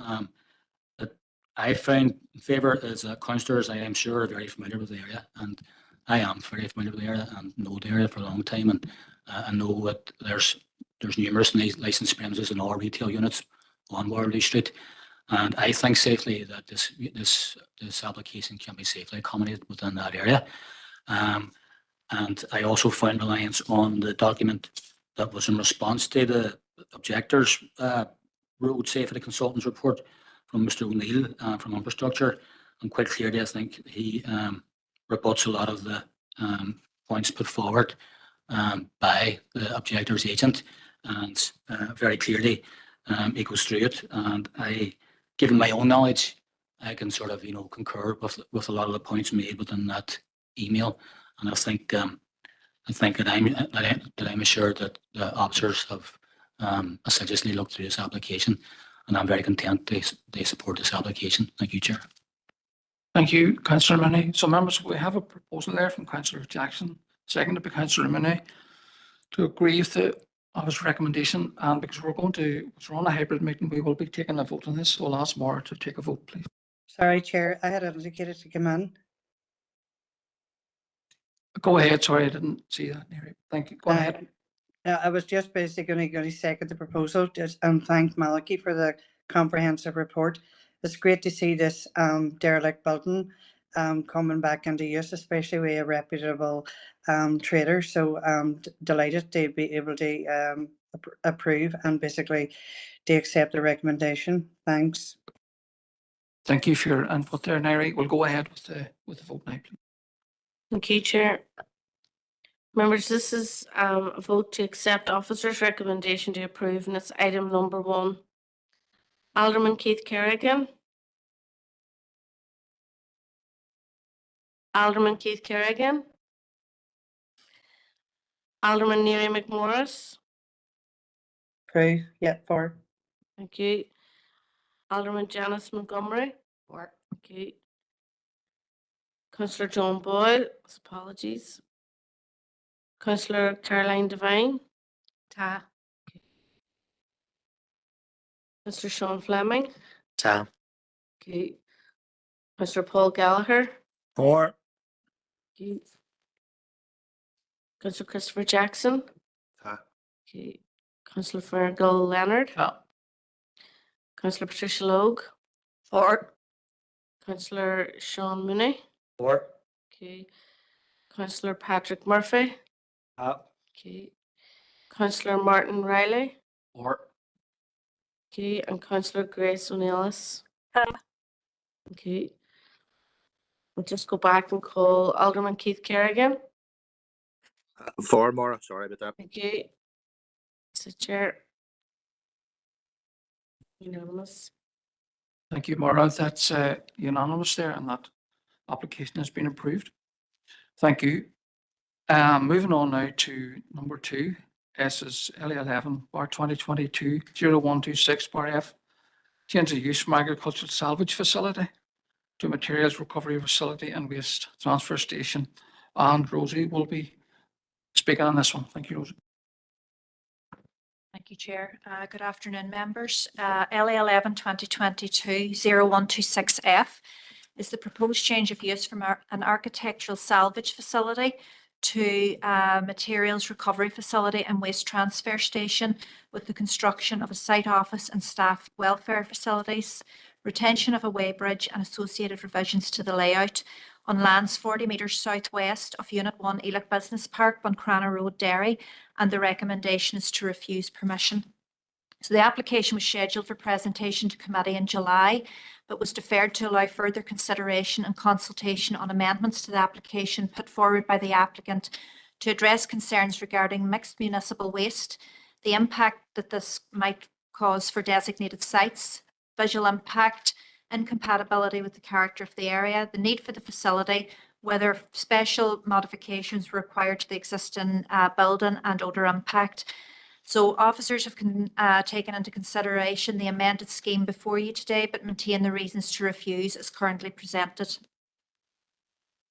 that I found in favour is councillors, I am sure, are very familiar with the area, and I am very familiar with the area and know the area for a long time, and I know that there's numerous licensed premises in all retail units on Waterloo Street, and I think safely that this application can be safely accommodated within that area. And I also found reliance on the document that was in response to the objectors' road safety consultants report Mr. O'Neill from Infrastructure, and quite clearly I think he rebuts a lot of the points put forward by the objector's agent, and very clearly he goes through it, and given my own knowledge, I can sort of, concur with a lot of the points made within that email, and I think that I'm assured that the officers have assiduously looked through this application, and I'm very content they support this application. Thank you, Chair. Thank you, Councillor Mooney. So members, we have a proposal there from Councillor Jackson, seconded by Councillor Mooney, to agree with the office recommendation, and because we're on a hybrid meeting, we will be taking a vote on this, so I'll ask Maura to take a vote, please. Sorry, Chair, I had indicated to come in. Go ahead, sorry, I didn't see that. Thank you, go ahead. I was just basically going to second the proposal and thank Malachy for the comprehensive report. It's great to see this derelict building coming back into use, especially with a reputable trader. So delighted to be able to approve and basically to accept the recommendation. Thanks. Thank you for your input there, Nairi. We'll go ahead with the vote now, please. Thank you, Chair. Members, this is a vote to accept officer's recommendation to approve, and it's item number 1. Alderman Keith Kerrigan. Alderman Keith Kerrigan. Alderman Neary McMorris. Approve. Yeah, for. Thank you. Alderman Janice Montgomery. For. Thank you. Councillor John Boyle. Apologies. Councillor Caroline Devine. Ta. Councillor Sean Fleming. Ta. Okay. Councillor Paul Gallagher. For. Okay. Councillor Christopher Jackson. Ta. Okay. Councillor Fergal Leonard. Ta. Councillor Patricia Logue. For. Councillor Sean Mooney. For. Okay. Councillor Patrick Murphy. Okay. Councillor Martin Riley. Or Okay. And Councillor Grace O'Neillis. Okay. We'll just go back and call Alderman Keith Kerrigan. For, Maura, sorry about that. Thank you. Mr. Chair. Unanimous. thank you, Maura. That's unanimous there, and that application has been approved. Thank you. Moving on now to number 2. S is LA11 bar 2022 0126 bar F. Change of use from agricultural salvage facility to materials recovery facility and waste transfer station. And Rosie will be speaking on this one. Thank you, Rosie. Thank you, Chair. Good afternoon, members. LA11 2022 0126F is the proposed change of use from an architectural salvage facility to a materials recovery facility and waste transfer station, with the construction of a site office and staff welfare facilities, retention of a weighbridge and associated revisions to the layout on lands 40 metres southwest of Unit 1 Ely Business Park, Buncrana Road, Derry, and the recommendation is to refuse permission. So the application was scheduled for presentation to committee in July, but was deferred to allow further consideration and consultation on amendments to the application put forward by the applicant to address concerns regarding mixed municipal waste, the impact that this might cause for designated sites, visual impact, incompatibility with the character of the area, the need for the facility, whether special modifications were required to the existing building, and odour impact. So officers have taken into consideration the amended scheme before you today, but maintain the reasons to refuse as currently presented.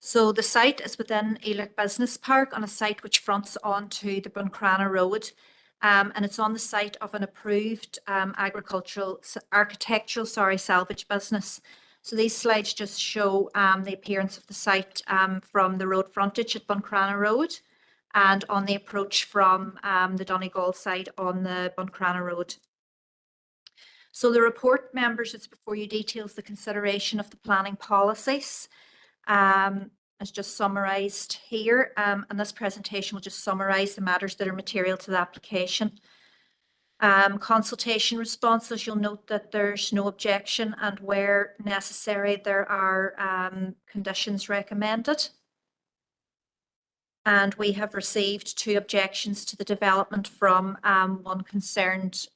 So the site is within Ely Business Park, on a site which fronts onto the Buncrana Road, and it's on the site of an approved architectural salvage business. So these slides just show the appearance of the site from the road frontage at Buncrana Road, and on the approach from the Donegal side on the Buncrana Road. So the report, members, it's before you, details the consideration of the planning policies as just summarised here, and this presentation will just summarise the matters that are material to the application. Consultation responses, you'll note that there's no objection, and where necessary, there are conditions recommended. And we have received 2 objections to the development from one concerned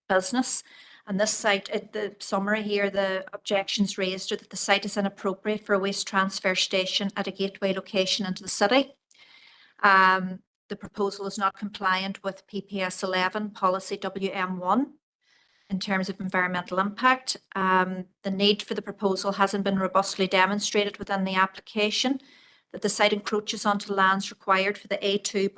business. And this site, the summary here, the objections raised are that the site is inappropriate for a waste transfer station at a gateway location into the city. The proposal is not compliant with PPS 11 policy WM1 in terms of environmental impact. The need for the proposal hasn't been robustly demonstrated within the application, that the site encroaches onto lands required for the A2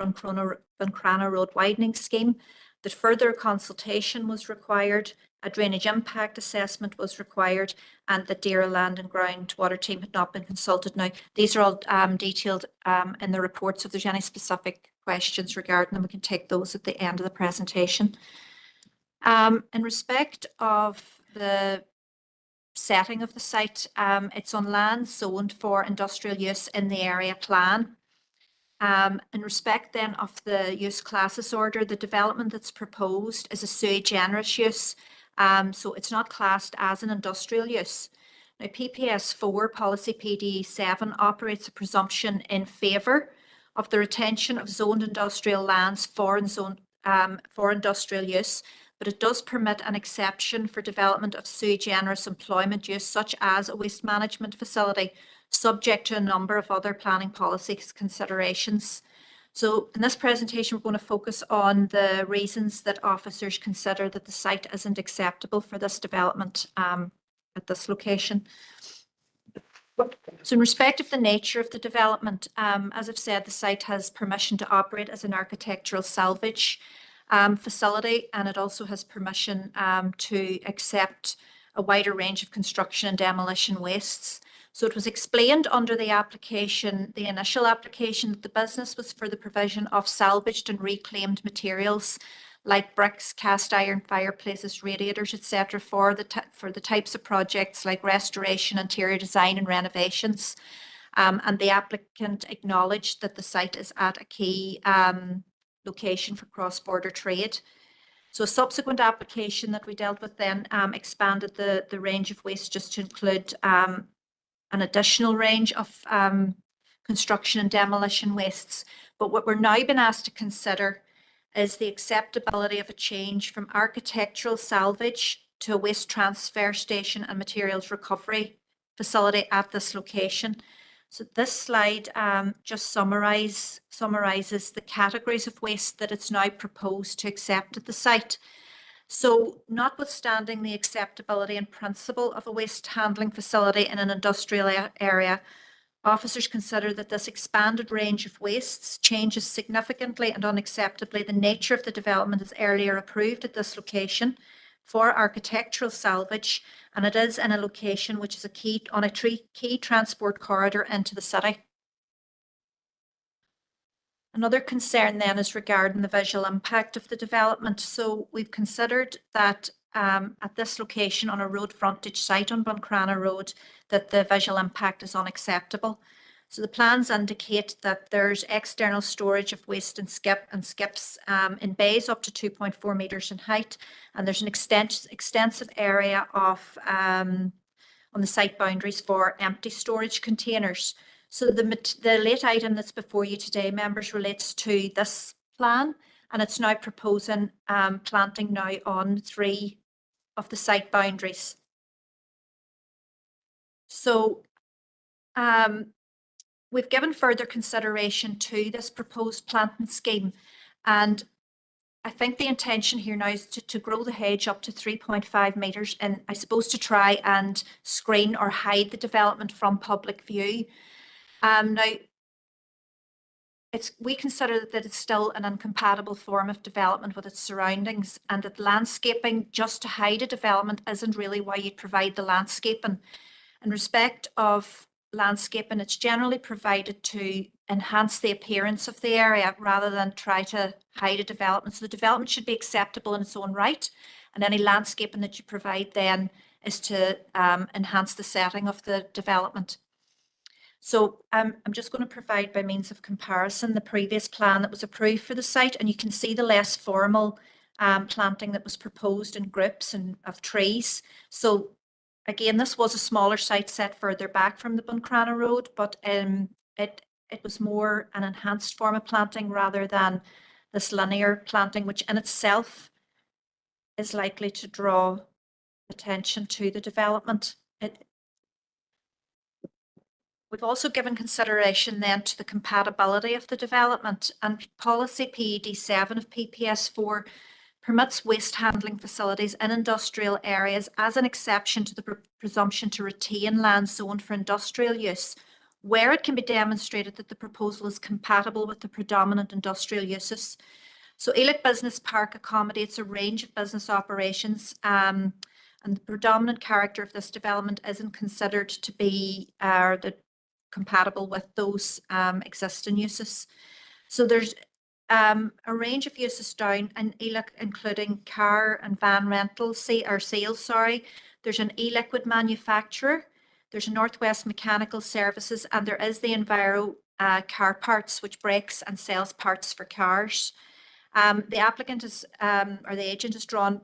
Buncrana Road widening scheme, that further consultation was required, a drainage impact assessment was required, and the DERA land and groundwater team had not been consulted. Now, these are all detailed in the reports. If there's any specific questions regarding them, we can take those at the end of the presentation. In respect of the setting of the site, it's on land zoned for industrial use in the area plan. In respect then of the use classes order, the development that's proposed is a sui generis use, so it's not classed as an industrial use. Now, PPS 4 policy PD 7 operates a presumption in favour of the retention of zoned industrial lands for industrial use, but it does permit an exception for development of sui generis employment use, such as a waste management facility, subject to a number of other planning policy considerations. So in this presentation, we're going to focus on the reasons that officers consider that the site isn't acceptable for this development at this location. So in respect of the nature of the development, as I've said, the site has permission to operate as an architectural salvage facility, and it also has permission to accept a wider range of construction and demolition wastes. So it was explained under the application, the initial application, that the business was for the provision of salvaged and reclaimed materials like bricks, cast iron fireplaces, radiators, etc., for the types of projects like restoration, interior design and renovations. And the applicant acknowledged that the site is at a key location for cross-border trade. So a subsequent application that we dealt with then expanded the range of waste just to include an additional range of construction and demolition wastes. But what we're now being asked to consider is the acceptability of a change from architectural salvage to a waste transfer station and materials recovery facility at this location. So this slide just summarizes the categories of waste that it's now proposed to accept at the site. So notwithstanding the acceptability in principle of a waste handling facility in an industrial area, officers consider that this expanded range of wastes changes significantly and unacceptably the nature of the development as earlier approved at this location for architectural salvage, and it is in a location which is on a key transport corridor into the city. Another concern then is regarding the visual impact of the development. So we've considered that at this location on a road frontage site on Buncrana Road, that the visual impact is unacceptable. So the plans indicate that there's external storage of waste and skips in bays up to 2.4 metres in height, and there's an extensive area of on the site boundaries for empty storage containers. So the late item that's before you today, members, relates to this plan, and it's now proposing planting now on 3 of the site boundaries. So we've given further consideration to this proposed planting scheme, and I think the intention here now is to grow the hedge up to 3.5 metres, and I suppose to try and screen or hide the development from public view. Now, we consider that it's still an incompatible form of development with its surroundings, and that landscaping just to hide a development isn't really why you'd provide the landscaping. In respect of landscaping, it's generally provided to enhance the appearance of the area rather than try to hide a development. So the development should be acceptable in its own right, and any landscaping that you provide then is to enhance the setting of the development. So I'm just going to provide by means of comparison the previous plan that was approved for the site, and you can see the less formal planting that was proposed in groups and of trees. So again, this was a smaller site set further back from the Buncrana Road, but it was more an enhanced form of planting rather than this linear planting, which in itself is likely to draw attention to the development. We've also given consideration then to the compatibility of the development, and policy PED 7 of PPS 4 permits waste handling facilities in industrial areas as an exception to the presumption to retain land zoned for industrial use, where it can be demonstrated that the proposal is compatible with the predominant industrial uses. So Ely Business Park accommodates a range of business operations, and the predominant character of this development isn't considered to be compatible with those existing uses. So there's a range of uses down in Ely, including car and van rentals or sales, sorry. There's an e-liquid manufacturer, there's a Northwest Mechanical Services, and there is the Enviro Car Parts, which breaks and sells parts for cars. The applicant is, or the agent has drawn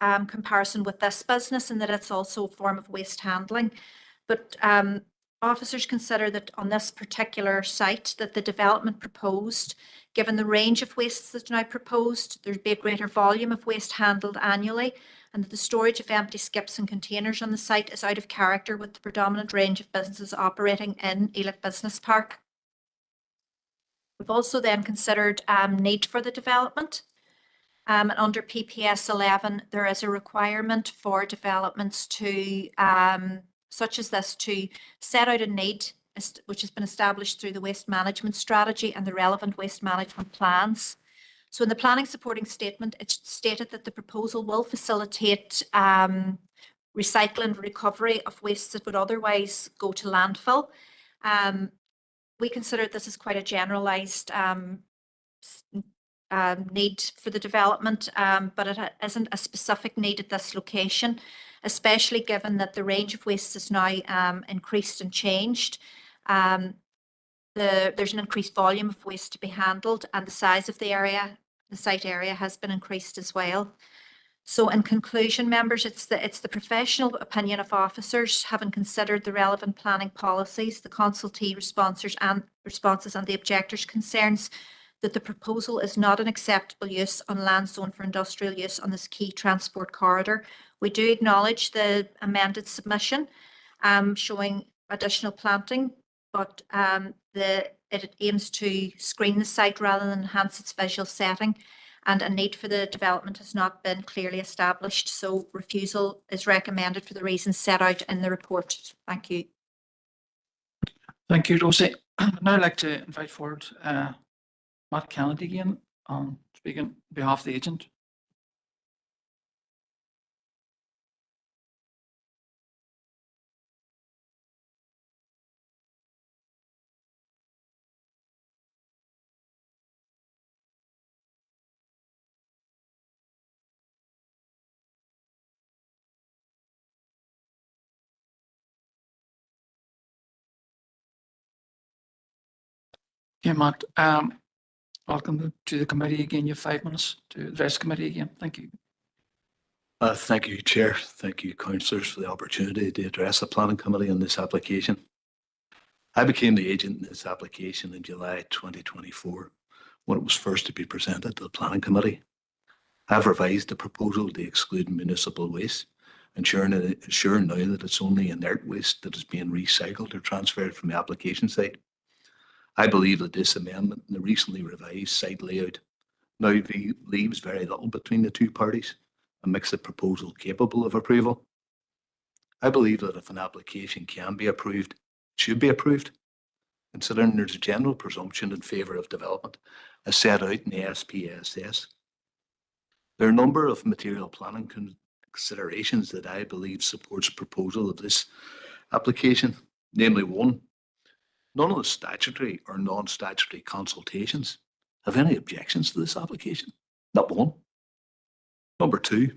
comparison with this business in that it's also a form of waste handling. But officers consider that on this particular site that the development proposed, given the range of wastes that's now proposed, there'd be a greater volume of waste handled annually, and that the storage of empty skips and containers on the site is out of character with the predominant range of businesses operating in Ely Business Park. We've also then considered need for the development. And under PPS 11, there is a requirement for developments to, such as this, to set out a need which has been established through the waste management strategy and the relevant waste management plans. So in the planning supporting statement, it's stated that the proposal will facilitate recycling and recovery of wastes that would otherwise go to landfill. We consider this as quite a generalised need for the development, but it isn't a specific need at this location, especially given that the range of wastes is now increased and changed. There's an increased volume of waste to be handled, and the size of the area, the site area, has been increased as well. So in conclusion, members, it's the professional opinion of officers, having considered the relevant planning policies, the consultee responses and the objectors' concerns, that the proposal is not an acceptable use on land zone for industrial use on this key transport corridor. We do acknowledge the amended submission showing additional planting, but it aims to screen the site rather than enhance its visual setting, and a need for the development has not been clearly established. So refusal is recommended for the reasons set out in the report. Thank you. Thank you, Rosie. Now I'd like to invite forward Matt Kennedy again, speaking on behalf of the agent. Okay, Matt, welcome to the committee again. You have 5 minutes to address the committee again. Thank you. Thank you, Chair. Thank you, councillors, for the opportunity to address the planning committee on this application. I became the agent in this application in July 2024 when it was first to be presented to the planning committee. I have revised the proposal to exclude municipal waste, ensuring now that it's only inert waste that is being recycled or transferred from the application site. I believe that this amendment and the recently revised site layout now leaves very little between the two parties and makes the proposal capable of approval. I believe that if an application can be approved, it should be approved, considering there's a general presumption in favour of development as set out in the SPSS. There are a number of material planning considerations that I believe supports proposal of this application, namely: 1, none of the statutory or non-statutory consultations have any objections to this application. Not one. Number 2,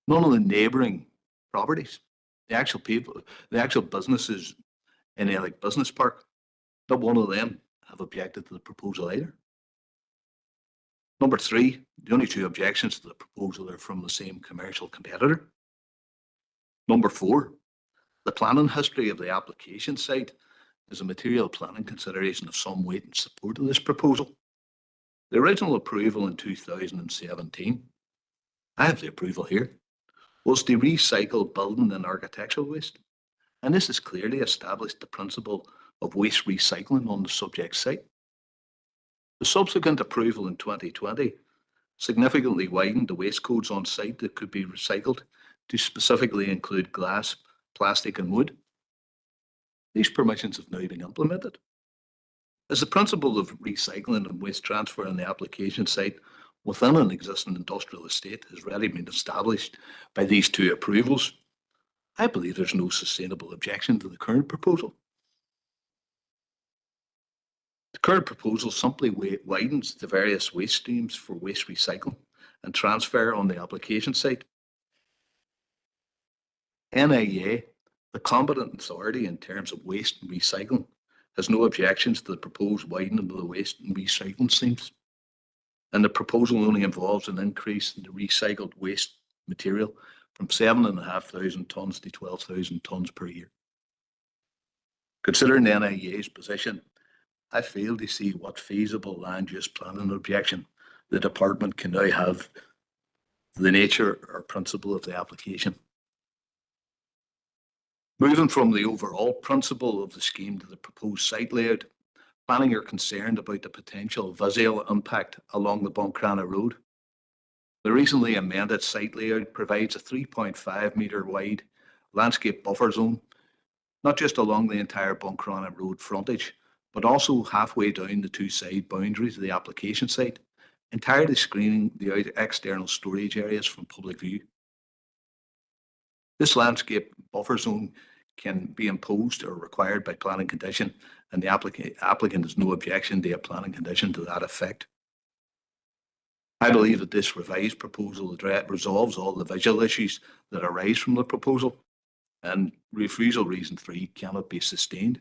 none of the neighbouring properties, the actual people, the actual businesses in Ellick Business Park. Not one of them have objected to the proposal either. Number 3, the only 2 objections to the proposal are from the same commercial competitor. Number 4, the planning history of the application site is a material planning consideration of some weight in support of this proposal. The original approval in 2017, I have the approval here, was to recycle building and architectural waste. And this has clearly established the principle of waste recycling on the subject site. The subsequent approval in 2020 significantly widened the waste codes on site that could be recycled to specifically include glass, plastic and wood. These permissions have now been implemented. As the principle of recycling and waste transfer on the application site within an existing industrial estate has already been established by these 2 approvals, I believe there's no sustainable objection to the current proposal. The current proposal simply widens the various waste streams for waste recycling and transfer on the application site. NIA, the competent authority in terms of waste and recycling, has no objections to the proposed widening of the waste and recycling streams. And the proposal only involves an increase in the recycled waste material from 7,500 tonnes to 12,000 tonnes per year. Considering the NIA's position, I fail to see what feasible land use planning objection the department can now have to the nature or principle of the application. Moving from the overall principle of the scheme to the proposed site layout, planning are concerned about the potential visual impact along the Buncrana Road. The recently amended site layout provides a 3.5 metre wide landscape buffer zone, not just along the entire Buncrana Road frontage, but also halfway down the 2 side boundaries of the application site, entirely screening the external storage areas from public view. This landscape buffer zone can be imposed or required by planning condition, and the applicant has no objection to a planning condition to that effect. I believe that this revised proposal resolves all the visual issues that arise from the proposal, and refusal reason 3 cannot be sustained.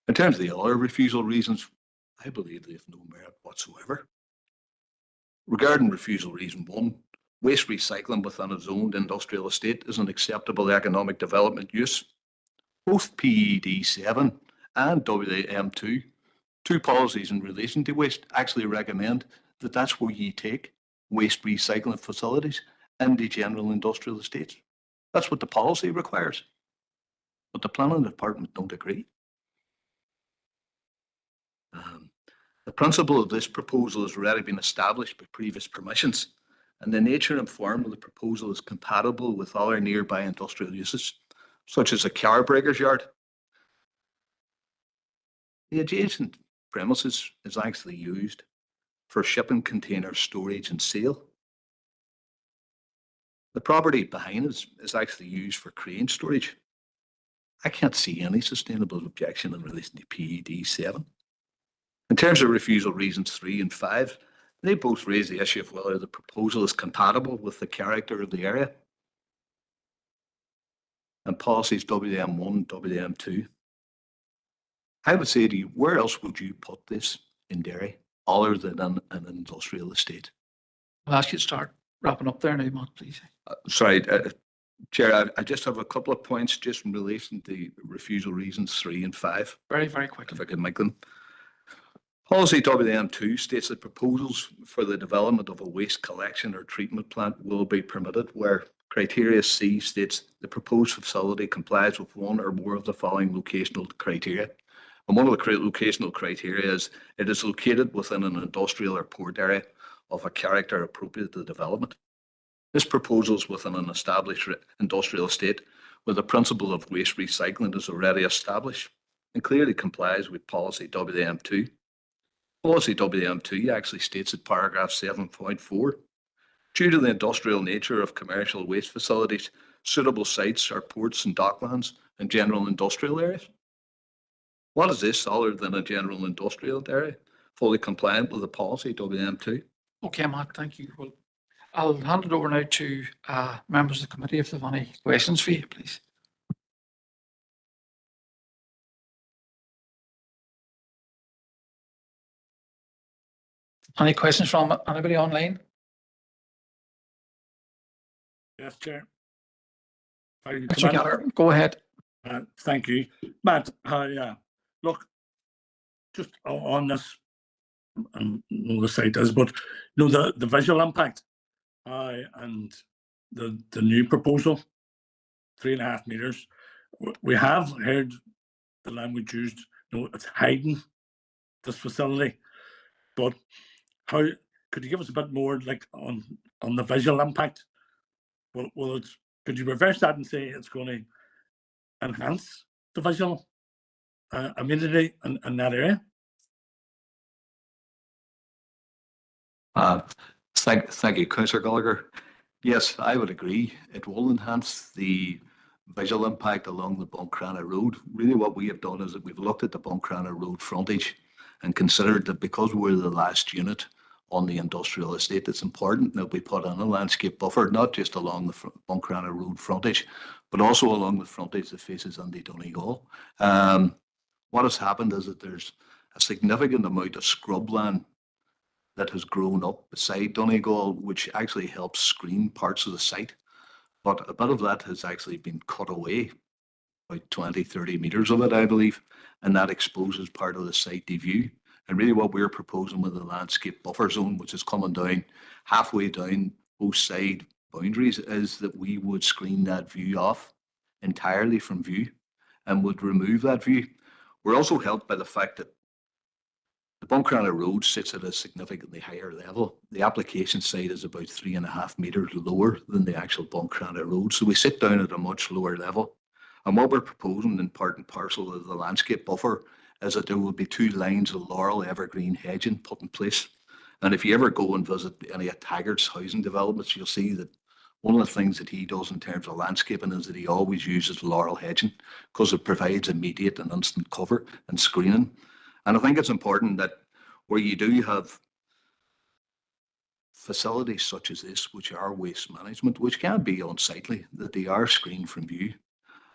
In terms of the other refusal reasons, I believe they have no merit whatsoever. Regarding refusal reason 1, waste recycling within a zoned industrial estate is an acceptable economic development use. Both PED 7 and WM2, 2 policies in relation to waste, actually recommend that that's where you take waste recycling facilities into general industrial estates. That's what the policy requires. But the planning department don't agree. The principle of this proposal has already been established by previous permissions, and the nature and form of the proposal is compatible with other nearby industrial uses, such as a car breaker's yard. The adjacent premises is actually used for shipping container storage and sale. The property behind us is actually used for crane storage. I can't see any sustainable objection in relation to PED 7. In terms of refusal reasons 3 and 5, they both raise the issue of whether the proposal is compatible with the character of the area and policies WM1 and WM2. I would say to you, where else would you put this in Derry other than in an industrial estate? I'll ask you to start wrapping up there now, Matt, please. Sorry, Chair, I just have a couple of points just in relation to refusal reasons 3 and 5. Very, very quickly. If I could make them. Policy WM2 states that proposals for the development of a waste collection or treatment plant will be permitted where criteria C states the proposed facility complies with one or more of the following locational criteria. And one of the locational criteria is it is located within an industrial or port area of a character appropriate to the development. This proposal is within an established industrial estate where the principle of waste recycling is already established and clearly complies with policy WM2. Policy WM2 actually states in paragraph 7.4, due to the industrial nature of commercial waste facilities, suitable sites are ports and docklands and general industrial areas. What is this other than a general industrial area, fully compliant with the policy WM2? Okay, Matt, thank you. Well, I'll hand it over now to members of the committee if they have any questions for you, please. Any questions from anybody online? Yes, Chair. If I can Councillor come in. Gallagher, go ahead. Thank you. Matt, look, just on this, and no the site is, but you know the visual impact, and the new proposal, 3.5 meters. We have heard the language used. You know, it's hiding this facility, but how could you give us a bit more like on the visual impact? Well, it's could you reverse that and say it's going to enhance the visual amenity in that area? Thank you, Councillor Gallagher. Yes, I would agree. It will enhance the visual impact along the Buncrana Road. Really what we have done is that we've looked at the Buncrana Road frontage and considered that because we're the last unit on the industrial estate, it's important that we put in a landscape buffer, not just along the Buncrana Road frontage, but also along the frontage that faces Andy Donegal. What has happened is that there's a significant amount of scrubland that has grown up beside Donegal, which actually helps screen parts of the site. But a bit of that has actually been cut away, about 20, 30 metres of it, I believe, and that exposes part of the site to view. And really what we're proposing with the landscape buffer zone, which is coming down halfway down both side boundaries, is that we would screen that view off entirely from view and would remove that view. We're also helped by the fact that the Buncrana Road sits at a significantly higher level. The application site is about 3.5 metres lower than the actual Buncrana Road. So we sit down at a much lower level. And what we're proposing in part and parcel of the landscape buffer is that there will be 2 lines of laurel evergreen hedging put in place. And if you ever go and visit any of Taggart's housing developments, you'll see that one of the things that he does in terms of landscaping is that he always uses laurel hedging because it provides immediate and instant cover and screening. And I think it's important that where you do have facilities such as this, which are waste management, which can be unsightly, that they are screened from view.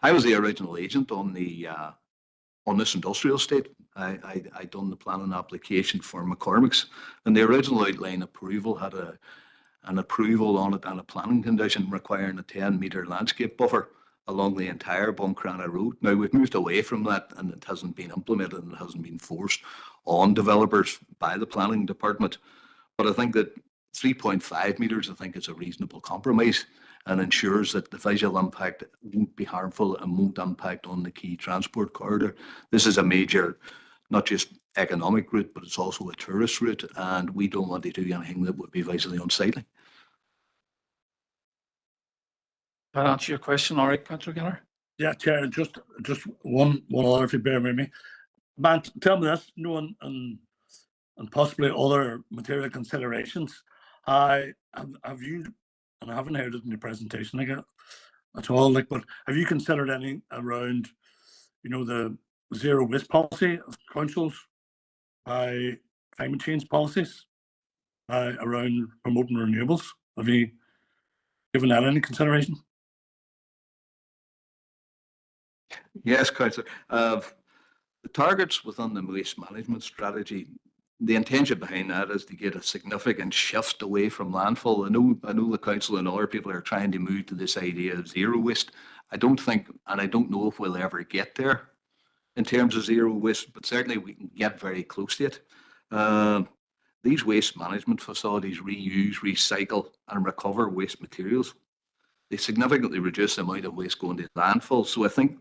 I was the original agent on this industrial estate. I done the planning application for McCormick's, and the original outline approval had an approval on it and a planning condition requiring a 10-metre landscape buffer along the entire Buncrana Road. Now, we've moved away from that and it hasn't been implemented and it hasn't been forced on developers by the planning department. But I think that 3.5 metres, I think, is a reasonable compromise and ensures that the visual impact won't be harmful and won't impact on the key transport corridor. This is a major, not just economic route, but it's also a tourist route, and we don't want to do anything that would be visually unsightly. That answer your question, all right, Councillor Gallagher? Yeah, Chair, just one other, if you bear with me. Matt, tell me this, you know, and possibly other material considerations. Have you, and I haven't heard it in your presentation again at all, like, but have you considered any around, you know, the zero waste policy of councils, climate change policies, around promoting renewables? Have you given that any consideration? Yes, Councillor. The targets within the waste management strategy, the intention behind that is to get a significant shift away from landfill. I know the council and other people are trying to move to this idea of zero waste. I don't think, and I don't know if we'll ever get there in terms of zero waste, but certainly we can get very close to it. These waste management facilities reuse, recycle, and recover waste materials. They significantly reduce the amount of waste going to landfill. So I think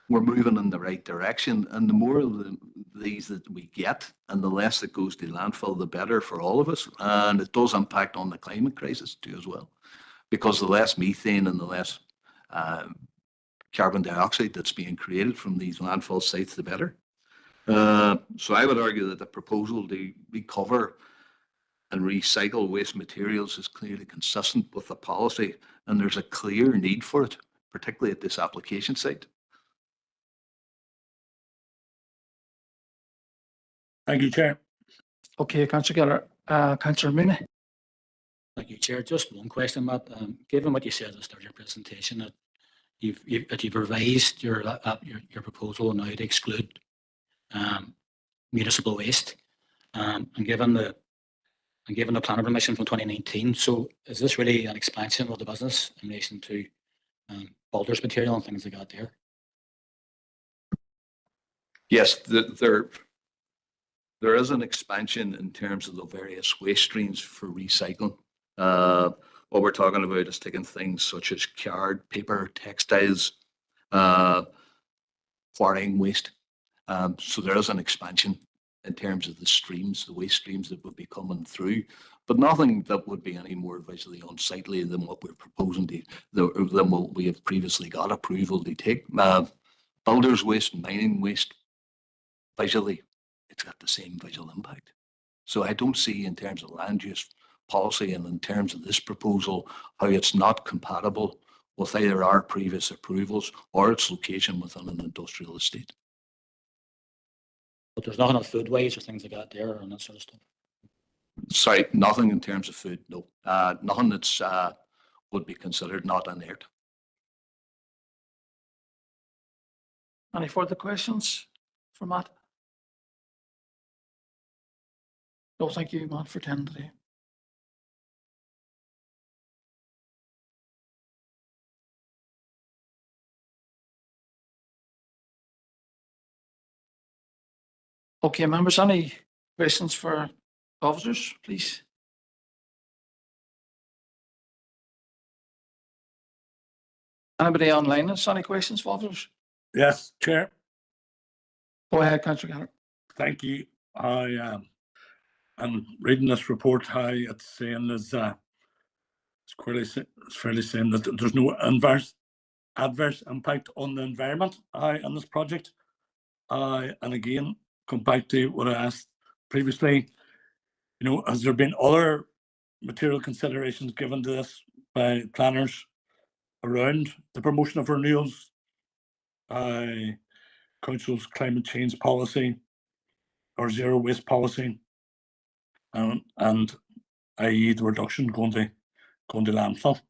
we're moving in the right direction, and the more of these that we get and the less that goes to landfill, the better for all of us. And it does impact on the climate crisis too as well, because the less methane and the less carbon dioxide that's being created from these landfill sites, the better. So I would argue that the proposal to recover and recycle waste materials is clearly consistent with the policy, and there's a clear need for it, particularly at this application site. Thank you, Chair. Okay, Councillor Gallagher. Councillor Mooney. Thank you, Chair. Just one question, Matt. Given what you said at the start of your presentation, that you've revised your proposal now to exclude municipal waste, and given the and given the planning permission from 2019. So is this really an expansion of the business in relation to boulders material and things like that there? Yes, there is an expansion in terms of the various waste streams for recycling. What we're talking about is taking things such as card, paper, textiles, quarrying waste. So there is an expansion in terms of the streams, the waste streams that would be coming through, but nothing that would be any more visually unsightly than what we're proposing than what we have previously got approval to take. Builders waste, mining waste, visually, it's got the same visual impact. So I don't see in terms of land use policy and in terms of this proposal, how it's not compatible with either our previous approvals or its location within an industrial estate. But there's nothing on foodways or things like that there and that sort of stuff. Sorry, nothing in terms of food, no. Nothing that's would be considered not inert. Any further questions for Matt? No, thank you, Matt, for attending today. Okay, members, any questions for officers, please? Anybody online has any questions for officers? Yes, Chair. Go ahead, Councillor Gallagher. Thank you. I'm reading this report. How it's saying is it's fairly saying that there's no adverse impact on the environment on this project. And again, come back to what I asked previously. You know, has there been other material considerations given to this by planners around the promotion of renewals, Council's climate change policy or zero waste policy, and i.e. the reduction going to landfill?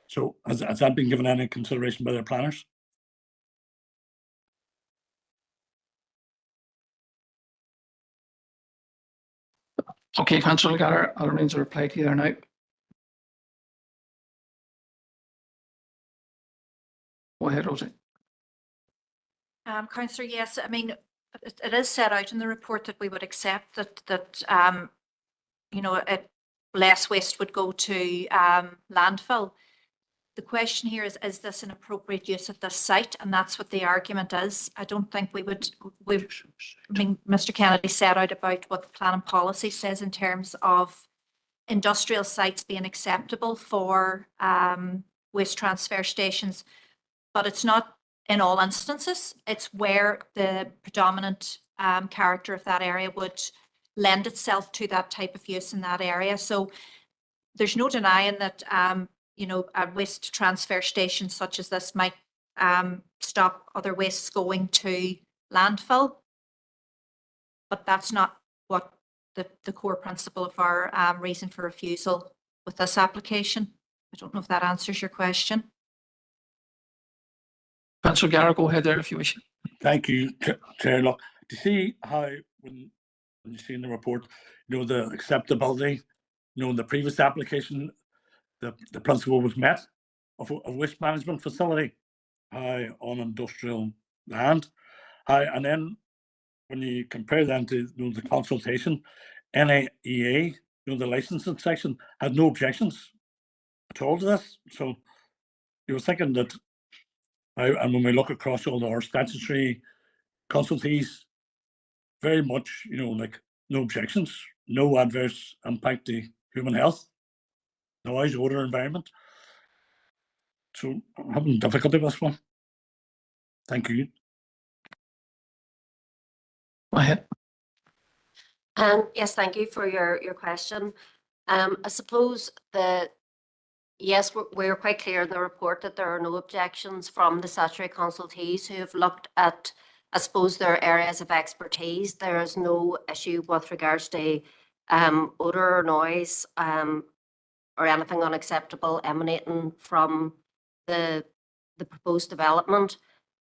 So has that been given any consideration by their planners? Okay, Councillor Gallagher, I'll arrange a reply to you there now. Go ahead, Rosie. Councillor, yes, I mean, it is set out in the report that we would accept that you know, less waste would go to landfill. The question here is this an appropriate use at this site? And that's what the argument is. I don't think I mean, Mr. Kennedy set out about what the planning policy says in terms of industrial sites being acceptable for waste transfer stations, but it's not in all instances. It's where the predominant character of that area would lend itself to that type of use in that area. So there's no denying that you know, a waste transfer station such as this might stop other wastes going to landfill, but that's not what the core principle of our reason for refusal with this application. I don't know if that answers your question. Councillor Gallagher, go ahead there if you wish. Thank you, Chair. Look, to see how when you see in the report, you know, the acceptability, you know, in the previous application, the principle was met of a waste management facility on industrial land. And then when you compare them to, you know, the consultation, NAEA, you know, the licensing section had no objections at all to this. So you were thinking that, and when we look across all our statutory consultees, very much, you know, like no objections, no adverse impact to human health, noise, odor, environment. So I'm having difficulty with this one. Thank you. Go ahead. Yes, thank you for your question. I suppose yes, we're quite clear in the report that there are no objections from the statutory consultees who have looked at, I suppose, their areas of expertise. There is no issue with regards to odor or noise or anything unacceptable emanating from the proposed development.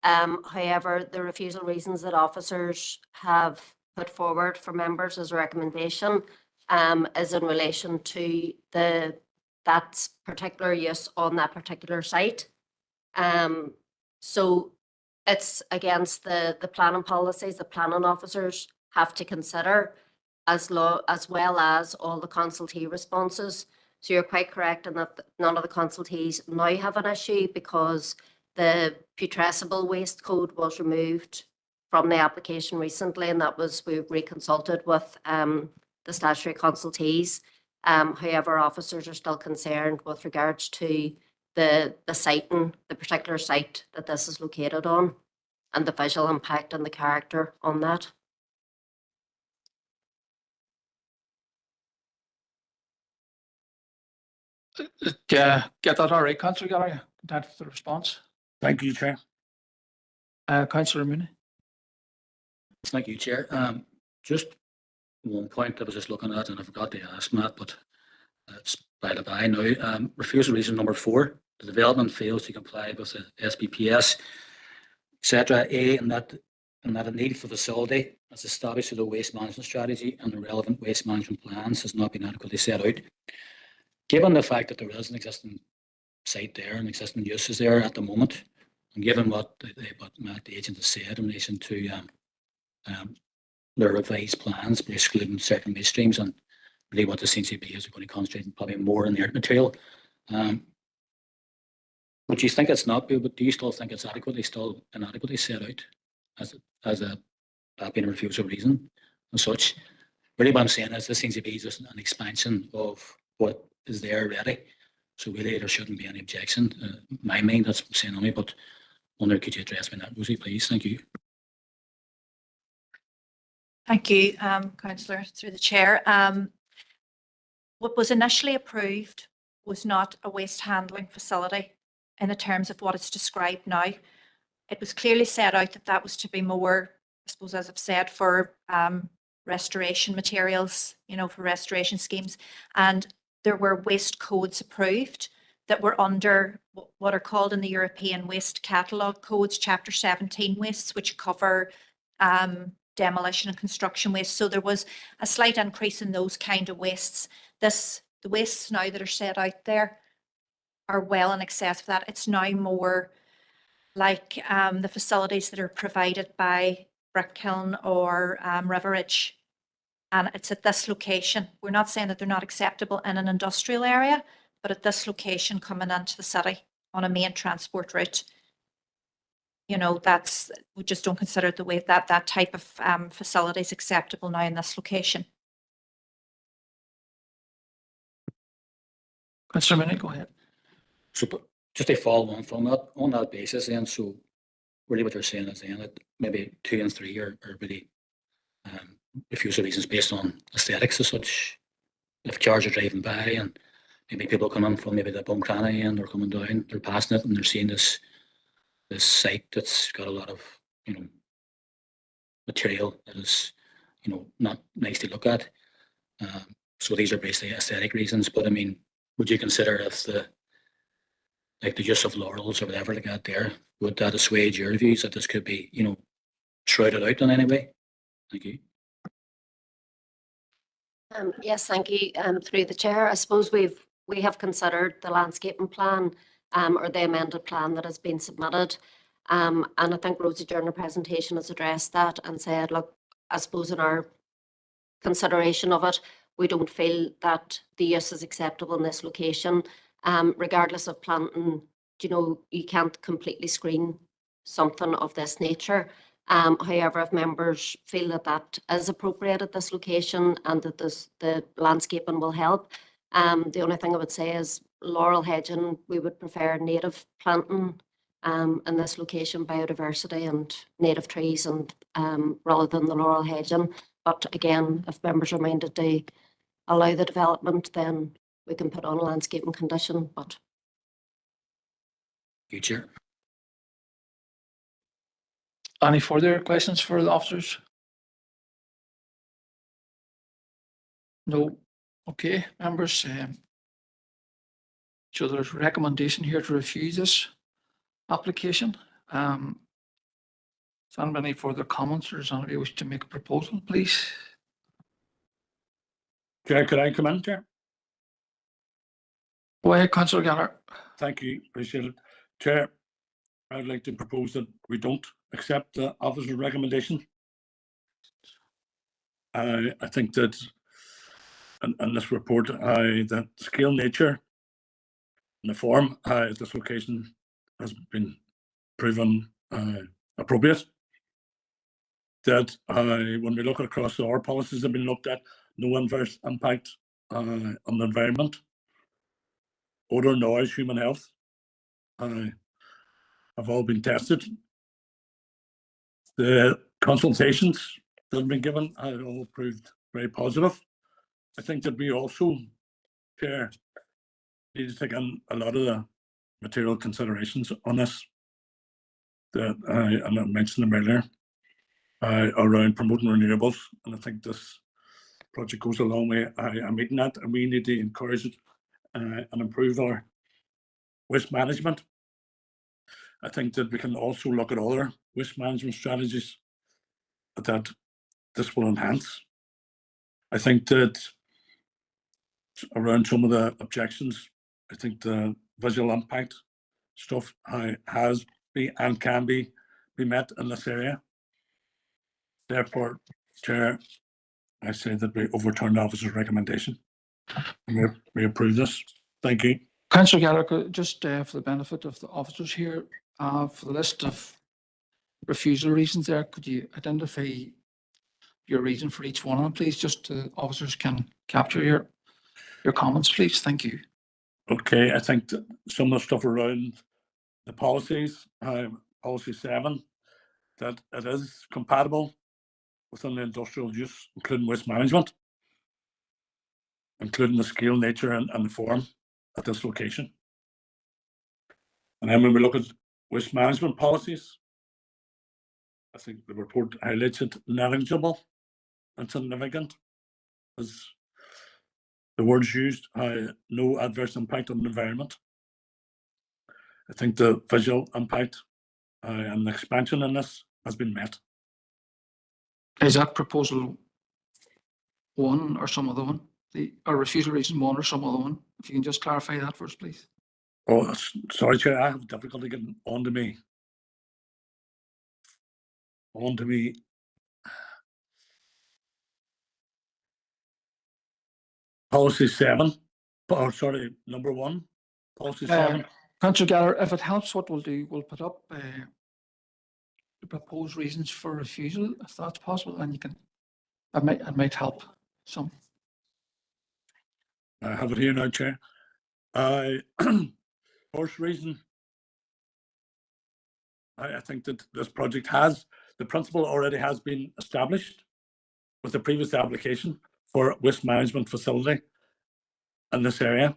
However, the refusal reasons that officers have put forward for members as a recommendation is in relation to that particular use on that particular site. So it's against the planning policies the planning officers have to consider, as well as all the consultee responses. So you're quite correct in that none of the consultees now have an issue because the putrescible waste code was removed from the application recently, and that was, we reconsulted with the statutory consultees. However, officers are still concerned with regards to the siting, the particular site that this is located on, and the visual impact and the character on that. Get that all right, Councillor Gallagher? That's the response. Thank you, Chair. Councillor Mooney. Thank you, Chair. Just one point I was just looking at, and I forgot to ask Matt, but it's by the by now. Refusal reason number 4, the development fails to comply with the SBPS, etc. A, and that a need for facility as established through the waste management strategy and the relevant waste management plans has not been adequately set out. Given the fact that there is an existing site there and existing uses there at the moment, and given what Matt, the agent, has said in relation to their revised plans, by excluding certain waste streams, and really what the CCB is going to concentrate probably more on the earth material. Would you think it's not, but do you still think it's inadequately set out as a being a refusal reason and such? Really what I'm saying is this CCB is just an expansion of what is there already. So really there shouldn't be any objection. In my mind, that's what I'm saying on me, but wonder, could you address me that, Rosie, please? Thank you. Thank you, Councillor, through the chair. What was initially approved was not a waste handling facility in the terms of what it's described now. It was clearly set out that that was to be more, I suppose, as I've said, for restoration materials, for restoration schemes. And there were waste codes approved that were under what are called in the European Waste Catalogue Codes, Chapter 17 wastes, which cover demolition and construction waste. So there was a slight increase in those kind of wastes. The wastes now that are set out there are well in excess of that. It's now more like the facilities that are provided by Brickkiln or Riveridge. And it's at this location. We're not saying that they're not acceptable in an industrial area, but at this location coming into the city on a main transport route, we just don't consider the way that type of facility is acceptable now in this location. Councillor Mooney, go ahead. So just to follow on from that, on that basis then, so really what they're saying is then that maybe 2 and 3 are really refusal reasons based on aesthetics as such. If cars are driving by and maybe people coming from maybe the Buncrana end or coming down, they're passing it and they're seeing this site that's got a lot of, material that is, not nice to look at. So these are basically aesthetic reasons. But I mean, would you consider if the use of laurels or whatever like that there, would that assuage your views that this could be, shrouded out in any way? Thank you. Yes, thank you. Through the chair, I suppose we have considered the landscaping plan or the amended plan that has been submitted. And I think Rosie during her presentation has addressed that and said, look, I suppose in our consideration of it, we don't feel that the use is acceptable in this location. Regardless of planting, you can't completely screen something of this nature. However, if members feel that that is appropriate at this location and that the landscaping will help, the only thing I would say is laurel hedging, we would prefer native planting in this location, biodiversity and native trees, and rather than the laurel hedging. But again, if members are minded to allow the development, then we can put on a landscaping condition. But Chair. Any further questions for the officers? No. Okay, members. So there's a recommendation here to refuse this application. Is there any further comments, or does anybody wish to make a proposal, please? Chair, could I come in, Chair? Go ahead, Councillor Gallagher. Thank you, appreciate it. Chair, I'd like to propose that we don't accept the officer's recommendation. I think that in this report, the scale, nature, and the form at this location has been proven appropriate. That when we look across our policies that have been looked at, no adverse impact on the environment, odor, noise, human health have all been tested. The consultations that have been given have all proved very positive. I think that we also, Chair, need to take in a lot of the material considerations on this that and I mentioned them earlier around promoting renewables, and I think this project goes a long way. I'm meeting that, and we need to encourage it and improve our waste management. I think that we can also look at other waste management strategies that this will enhance. I think that around some of the objections, I think the visual impact stuff has been and can be met in this area. Therefore, Chair, I say that we overturn the officer's recommendation and we approve this. Thank you. Councillor Gallagher, just for the benefit of the officers here, for the list of refusal reasons there, could you identify your reason for each one of them, please? Just so officers can capture your comments, please. Thank you. Okay, I think that some of the stuff around the policies, policy 7, that it is compatible within the industrial use, including waste management, including the scale, nature, and the form at this location. And then when we look at waste management policies, I think the report highlights it negligible and significant, as the words used, no adverse impact on the environment. I think the visual impact and the expansion in this has been met. Is that proposal 1 or some other one? Or refusal reason 1 or some other one? If you can just clarify that for us, please. Oh, sorry, Chair, I have difficulty getting onto me. Policy 7, or sorry, number 1, policy 7. Councillor Gallagher, if it helps, what we'll do, we'll put up the proposed reasons for refusal, if that's possible, and you can, it might help some. I have it here now, Chair. First reason, I think that this project the principle already has been established with the previous application for waste management facility in this area.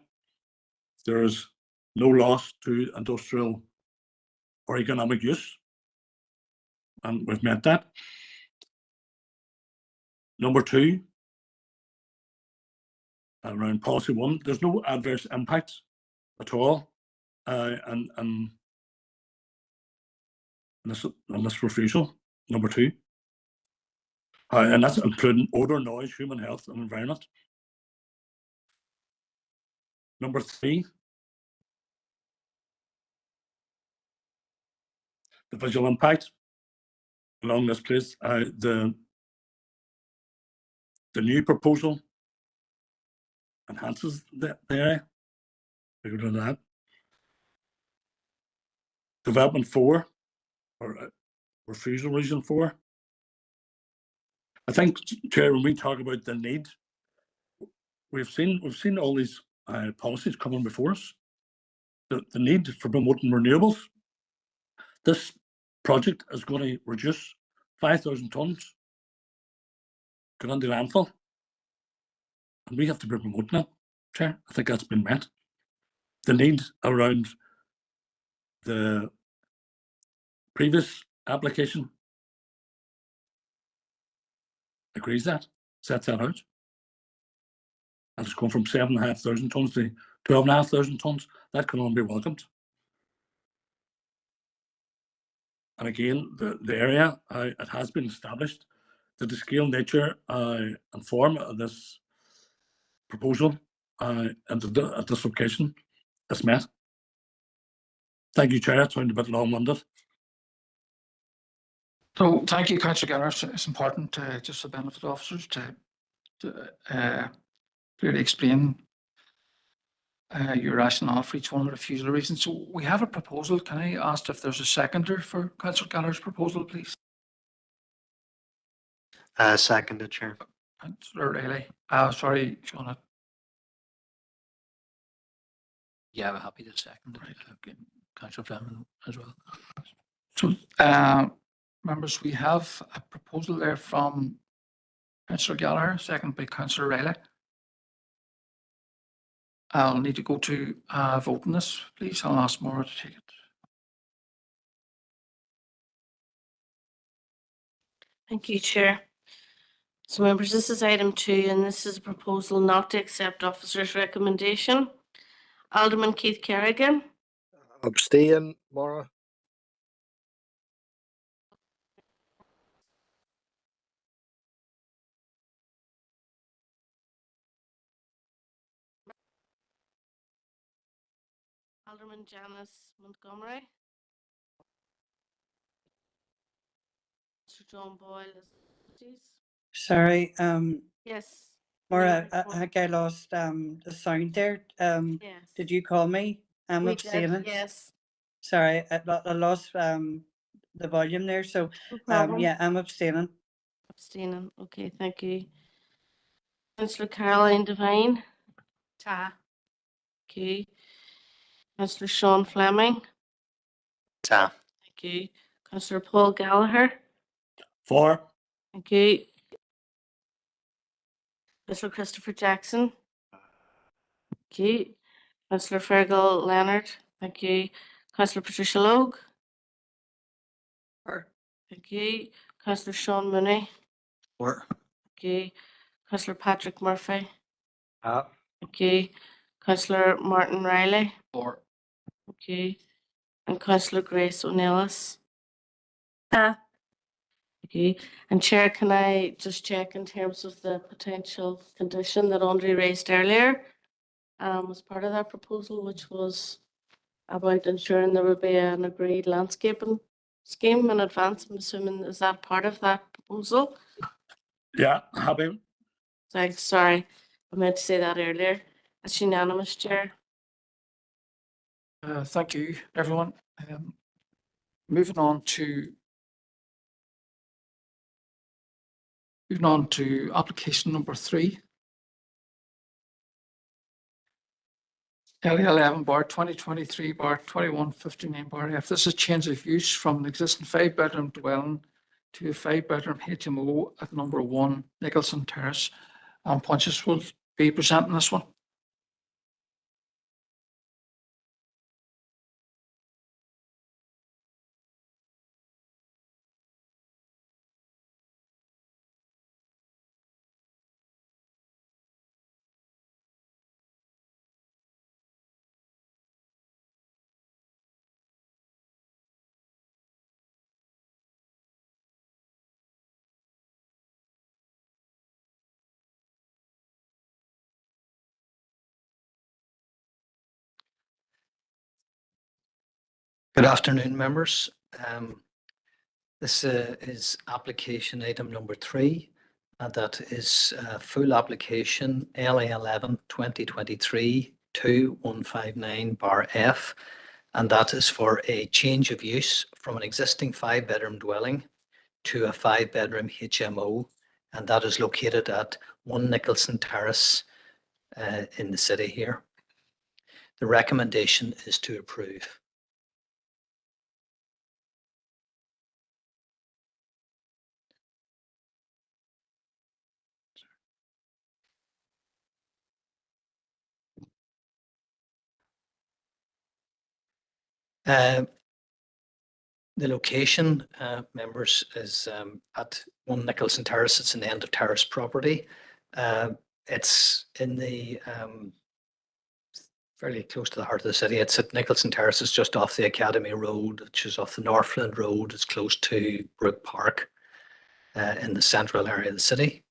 There is no loss to industrial or economic use, and we've met that. Number 2, around policy 1, there's no adverse impacts at all, and this refusal, number 2, and that's including odor, noise, human health, and environment. Number 3, the visual impact along this place. The new proposal enhances the area. We go to that. Development 4, or refusal reason 4. I think, Chair, when we talk about the need, we've seen all these policies coming before us. The need for promoting renewables. This project is going to reduce 5,000 tonnes going into landfill, and we have to be promoting it, Chair. I think that's been met. The need around the previous application agrees that, sets that out. And it's gone from 7,500 tonnes to 12,500 tonnes. That can only be welcomed. And again, the area, it has been established that the scale, nature, and form of this proposal at this location is met. Thank you, Chair. It sounded a bit long-winded. So thank you, Councillor Gallagher. It's important just for the benefit of officers to clearly explain your rationale for each one of the refusal reasons. So we have a proposal. Can I ask if there's a seconder for Councillor Gallagher's proposal, please? Seconded, Chair. Councillor Riley. Sorry, Sean. Yeah, I'm happy to second it. Okay. Councillor Fleming as well. So, members, we have a proposal there from Councillor Gallagher, second by Councillor Riley. I'll need to go to vote on this, please. I'll ask Maura to take it. Thank you, Chair. So members, this is item 2, and this is a proposal not to accept officer's recommendation. Alderman Keith Kerrigan. Abstain, Maura. Alderman Janice Montgomery. Sir John Boyle. Sorry, Yes. Maura, Mayor, I think I lost the sound there. Yes. Did you call me? I'm We did, abstaining. yes. Sorry, I lost the volume there. So No problem. yeah, I'm abstaining. Abstaining. Okay, thank you. Councillor Caroline Devine. Ta. Okay. Councillor Sean Fleming. Ta. Thank you. Councillor Paul Gallagher. For. Thank you. Councillor Christopher Jackson. Thank you. Councillor Fergal Leonard. Thank you. Councillor Patricia Logue. For. Thank you. Councillor Sean Mooney. For. Thank you. Councillor Patrick Murphy. Ah. Thank you. Councillor Martin Riley. Or Thank you. And Councillor Grace O'Neill. Ta. Thank you. And Chair, can I just check in terms of the potential condition that Andre raised earlier? Was part of that proposal, which was about ensuring there would be an agreed landscaping scheme in advance. I'm assuming, is that part of that proposal? Yeah, happy. Thanks, sorry. I meant to say that earlier. It's unanimous, Chair. thank you, everyone. Moving on to application number 3. LE11/2023/2159/F. This is a change of use from an existing 5-bedroom dwelling to a 5-bedroom HMO at number 1 Nicholson Terrace. Pontius will be presenting this one. Good afternoon, members. This is application item number 3, and that is full application LA11/2023/2159/F, and that is for a change of use from an existing 5-bedroom dwelling to a 5-bedroom HMO, and that is located at 1 Nicholson Terrace in the city here. The recommendation is to approve. The location, members, is at 1 Nicholson Terrace. It's in the end of terrace property. It's in the fairly close to the heart of the city. It's at Nicholson Terrace. It's just off the Academy Road, which is off the Northland Road. It's close to Brook Park in the central area of the city.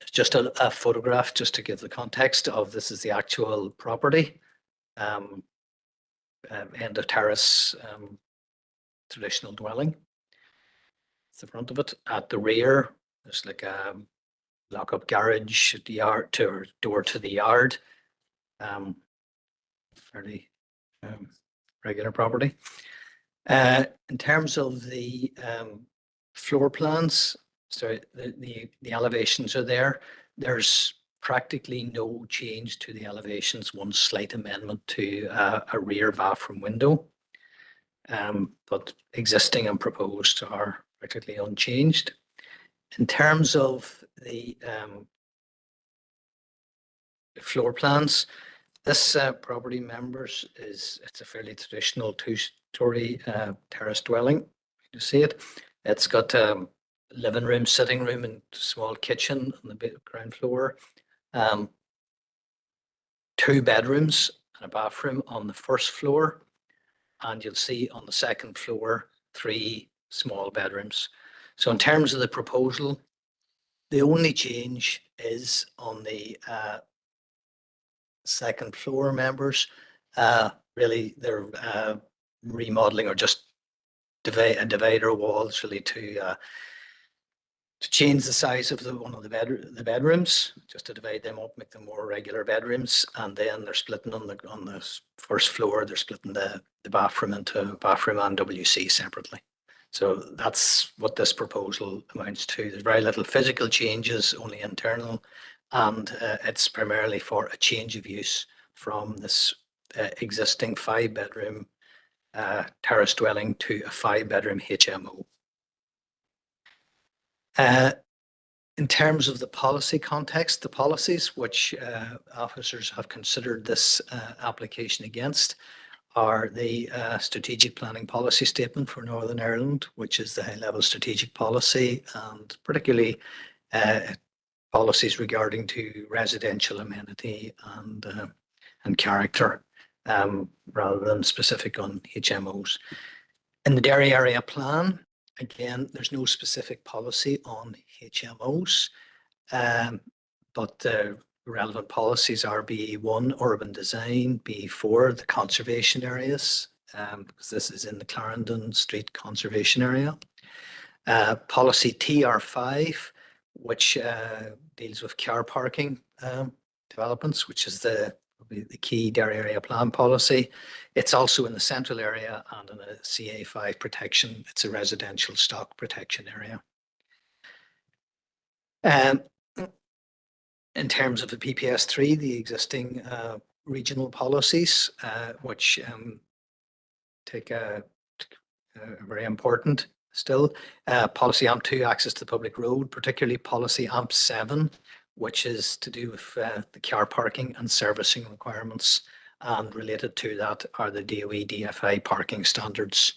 just a photograph just to give the context of this is the actual property. End of terrace, traditional dwelling. It's the front of it. At the rear, there's like a lock-up garage at the yard to door to the yard. Fairly regular property. In terms of the floor plans, so the elevations are there. There's practically no change to the elevations, one slight amendment to a rear bathroom window. But existing and proposed are practically unchanged. In terms of the floor plans, this property, members, it's a fairly traditional two-story terrace dwelling. You see it. It's got living room, sitting room, and small kitchen on the ground floor. 2 bedrooms and a bathroom on the first floor, and you'll see on the second floor 3 small bedrooms. So in terms of the proposal, the only change is on the second floor, members. Really, they're remodeling or just a divider walls really to change the size of one of the bedrooms, just to divide them up, make them more regular bedrooms, and then they're splitting on the first floor. They're splitting the bathroom into bathroom and WC separately. So that's what this proposal amounts to. There's very little physical changes, only internal, and it's primarily for a change of use from this existing 5-bedroom terrace dwelling to a 5-bedroom HMO. In terms of the policy context, the policies which officers have considered this application against are the strategic planning policy statement for Northern Ireland, which is the high-level strategic policy, and particularly policies regarding to residential amenity and character, rather than specific on HMOs. In the Derry Area Plan, again, there's no specific policy on HMOs, but the relevant policies are BE1, urban design, BE4, the conservation areas, because this is in the Clarendon Street Conservation Area. Policy TR5, which deals with car parking developments, which is the key Derry Area Plan policy. It's also in the central area and in a CA5 protection. It's a residential stock protection area. In terms of the PPS3, the existing regional policies, which take a very important still, policy AMP2, access to the public road, particularly policy AMP7, which is to do with the car parking and servicing requirements, and related to that are the DOE DFI parking standards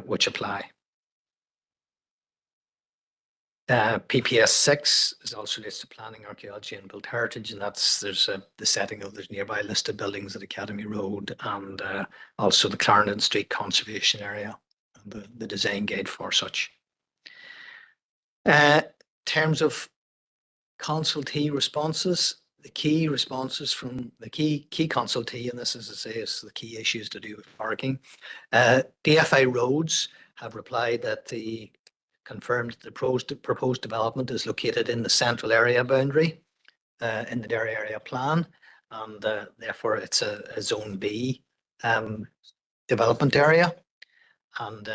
which apply. PPS 6 is also related to planning, archaeology and built heritage, and there's the setting of the nearby listed buildings at Academy Road, and also the Clarendon Street Conservation Area and the design guide for such. In terms of consultee responses, the key responses from the key consultee, and this, as I say, is the key issues to do with parking. DFI Roads have replied that confirmed the proposed development is located in the central area boundary in the Derry Area Plan, and therefore it's a Zone B development area. And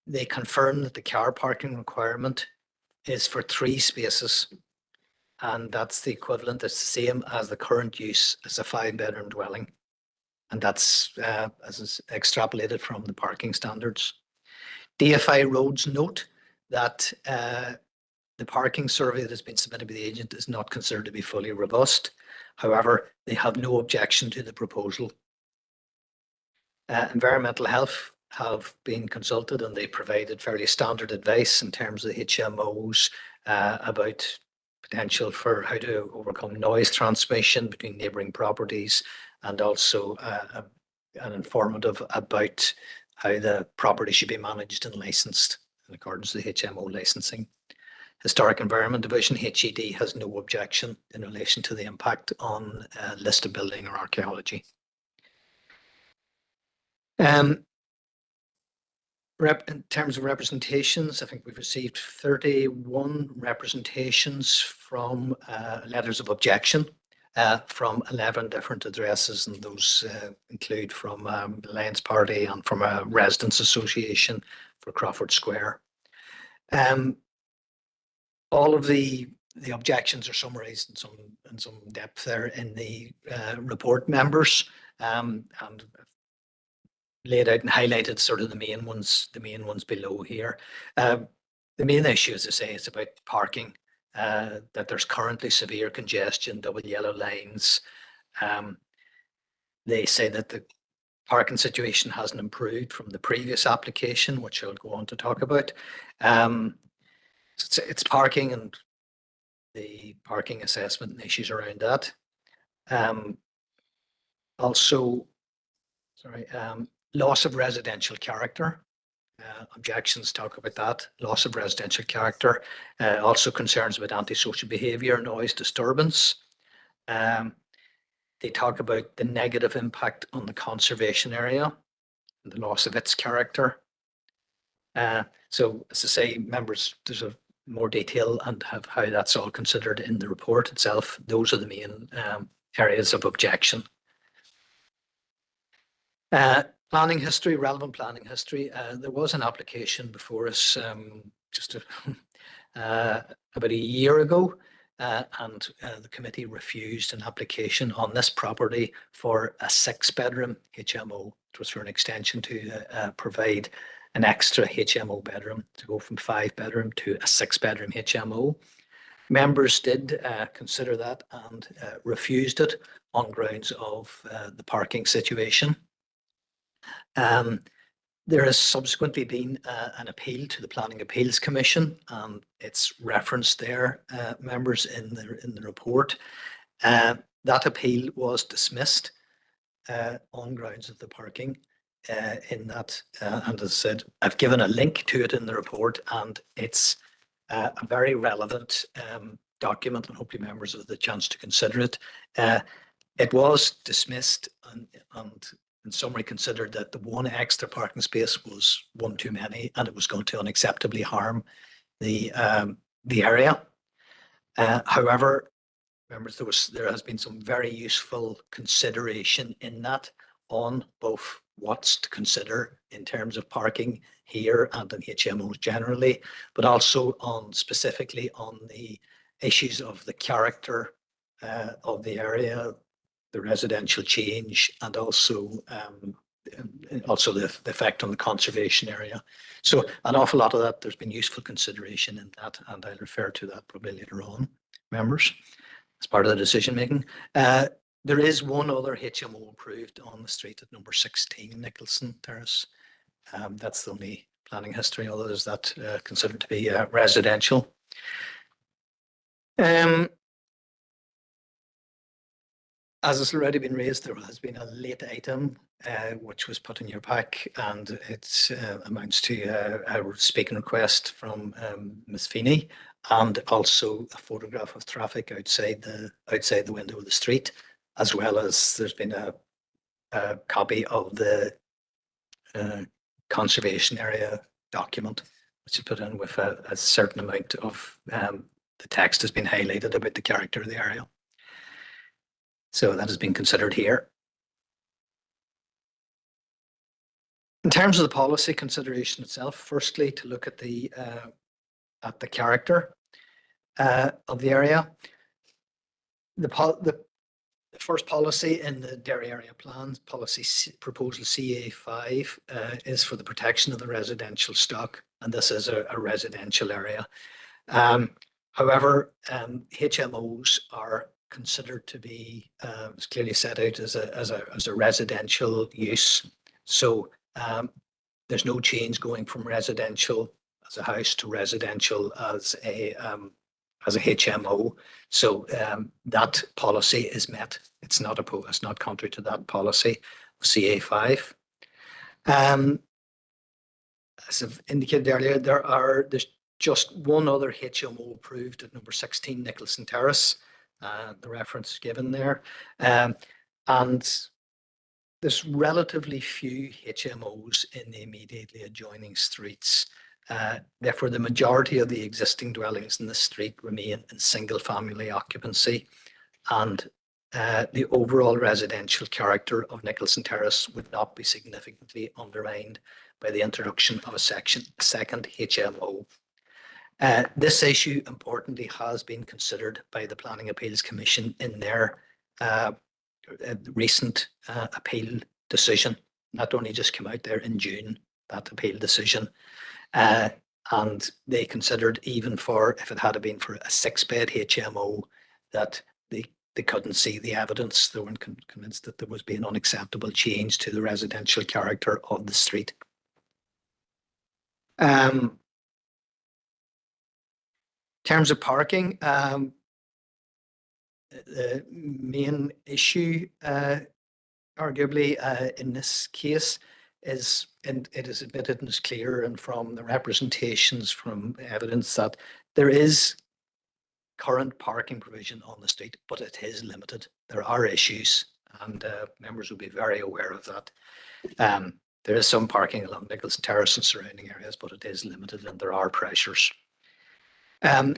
they confirm that the car parking requirement is for 3 spaces, and that's the equivalent, it's the same as the current use as a 5-bedroom dwelling, and that's as is extrapolated from the parking standards. DFI Roads note that the parking survey that has been submitted by the agent is not considered to be fully robust. However, they have no objection to the proposal. Environmental Health have been consulted, and they provided fairly standard advice in terms of the HMOs about potential for how to overcome noise transmission between neighbouring properties, and also an informative about how the property should be managed and licensed in accordance with HMO licensing. Historic Environment Division, HED, has no objection in relation to the impact on listed building or archaeology. In terms of representations, I think we've received 31 representations from letters of objection from 11 different addresses, and those include from the Lions Party and from a residents association for Crawford Square. All of the objections are summarised in some depth there in the report, members, and laid out and highlighted sort of the main ones below here. The main issue, as I say, is about parking. That there's currently severe congestion, double yellow lines. They say that the parking situation hasn't improved from the previous application, which I'll go on to talk about. It's parking and the parking assessment and issues around that. Also, loss of residential character. Objections talk about that, loss of residential character. Also concerns about antisocial behaviour, noise, disturbance. They talk about the negative impact on the conservation area and the loss of its character. So, as I say, members, there's a more detail and have how that's all considered in the report itself. Those are the main areas of objection. Planning history, relevant planning history. There was an application before us just about a year ago, and the committee refused an application on this property for a 6-bedroom HMO. It was for an extension to provide an extra HMO bedroom, to go from 5-bedroom to a 6-bedroom HMO. Members did consider that and refused it on grounds of the parking situation. There has subsequently been an appeal to the Planning Appeals Commission, and it's referenced there, members, in the report. That appeal was dismissed on grounds of the parking in that, and as I said, I've given a link to it in the report, and it's a very relevant document, and hopefully members have the chance to consider it. It was dismissed and in summary considered that the one extra parking space was one too many, and it was going to unacceptably harm the area. However, members, there has been some very useful consideration in that on both what's to consider in terms of parking here and in HMOs generally, but also on specifically on the issues of the character of the area, the residential change, and also the effect on the conservation area. So an awful lot of that, there's been useful consideration in that, and I'll refer to that probably later on, members, as part of the decision making. There is one other HMO approved on the street at number 16 Nicholson Terrace. That's the only planning history, although is that considered to be residential. As has already been raised, there has been a late item which was put in your pack, and it amounts to a speaking request from Ms. Feeney, and also a photograph of traffic outside the window of the street, as well as there's been a copy of the conservation area document, which is put in with a certain amount of the text has been highlighted about the character of the area. So that has been considered here. In terms of the policy consideration itself, firstly, to look at the character of the area. The first policy in the Derry Area Plan, policy proposal CA5, is for the protection of the residential stock, and this is a residential area. However, HMOs are considered to be it's clearly set out as a residential use. So there's no change going from residential as a house to residential as a HMO. So that policy is met. It's not contrary to that policy of CA5. As I've indicated earlier, there's just one other HMO approved at number 16 Nicholson Terrace, the reference given there. And there's relatively few HMOs in the immediately adjoining streets. Therefore, the majority of the existing dwellings in the street remain in single family occupancy, and the overall residential character of Nicholson Terrace would not be significantly undermined by the introduction of a second HMO. This issue, importantly, has been considered by the Planning Appeals Commission in their recent appeal decision. Not only just came out there in June, that appeal decision, and they considered, even for if it had been for a 6-bed HMO, that they couldn't see the evidence. They weren't convinced that there was being unacceptable change to the residential character of the street. In terms of parking, the main issue, arguably, in this case is, and it is admitted and is clear, and from the representations from evidence, that there is current parking provision on the street, but it is limited. There are issues, and members will be very aware of that. There is some parking along Nicholson Terrace and surrounding areas, but it is limited, and there are pressures. The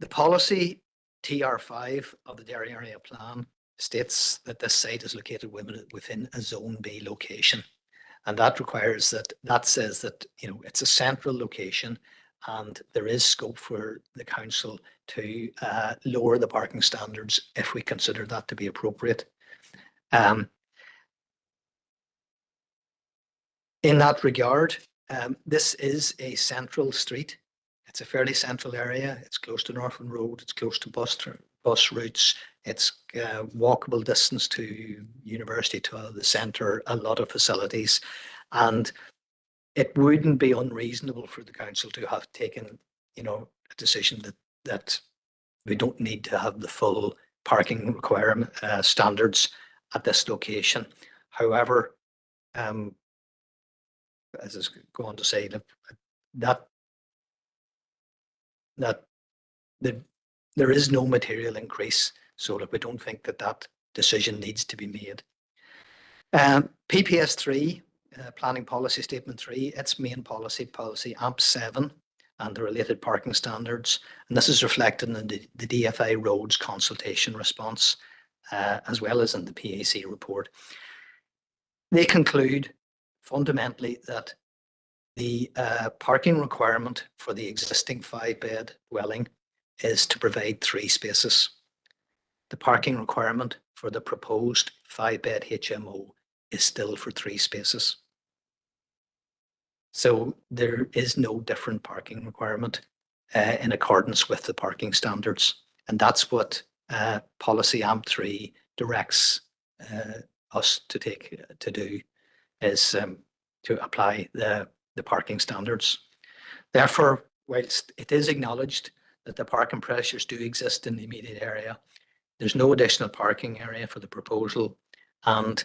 policy TR5 of the Derry Area Plan states that this site is located within a Zone B location, and that requires that says that, you know, it's a central location, and there is scope for the council to lower the parking standards if we consider that to be appropriate. In that regard, this is a central street. It's a fairly central area. It's close to Northland Road. It's close to bus routes. It's walkable distance to university, to the centre, a lot of facilities. And it wouldn't be unreasonable for the council to have taken, you know, a decision that we don't need to have the full parking requirement standards at this location. However, as I go on to say, that there is no material increase, so that we don't think that decision needs to be made. PPS 3, Planning Policy Statement 3, its main policy AMP 7, and the related parking standards, and this is reflected in the DFI Roads consultation response, as well as in the PAC report. They conclude fundamentally that the parking requirement for the existing 5-bed dwelling is to provide 3 spaces. The parking requirement for the proposed 5-bed HMO is still for 3 spaces. So there is no different parking requirement in accordance with the parking standards. And that's what policy AMP 3 directs us to do, is to apply the parking standards. Therefore, whilst it is acknowledged that the parking pressures do exist in the immediate area, there's no additional parking area for the proposal, and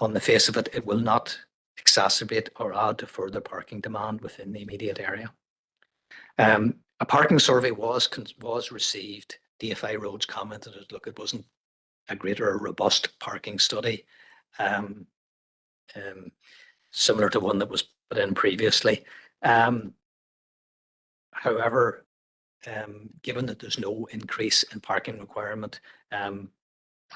on the face of it, it will not exacerbate or add to further parking demand within the immediate area. A parking survey was received. DFI Roads commented that, look, it wasn't a greater or robust parking study, similar to one that was put in previously. However, given that there's no increase in parking requirement,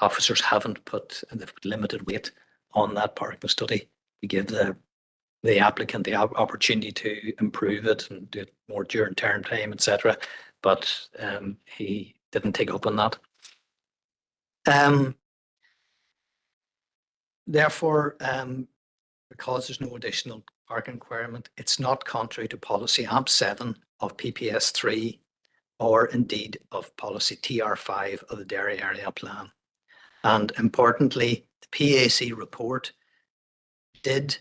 officers haven't put limited weight on that parking study. We give the applicant the opportunity to improve it and do it more during term time, etc. But he didn't take up on that. Therefore, because there's no additional parking requirement, it's not contrary to policy AMP 7 of PPS 3, or indeed of policy TR5 of the Derry Area Plan. And importantly, the PAC report did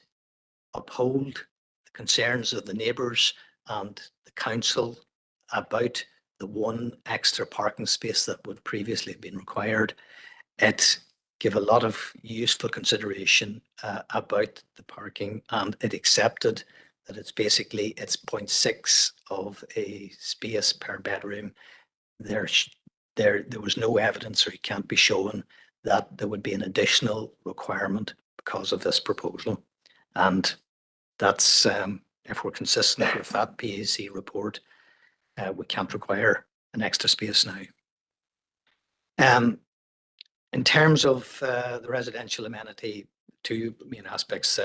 uphold the concerns of the neighbours and the council about the 1 extra parking space that would previously have been required. It gave a lot of useful consideration about the parking, and it accepted that it's basically, it's 0.6 of a space per bedroom. There was no evidence, or it can't be shown, that there would be an additional requirement because of this proposal. And that's, if we're consistent with that PAC report, we can't require an extra space now. In terms of the residential amenity, two main aspects,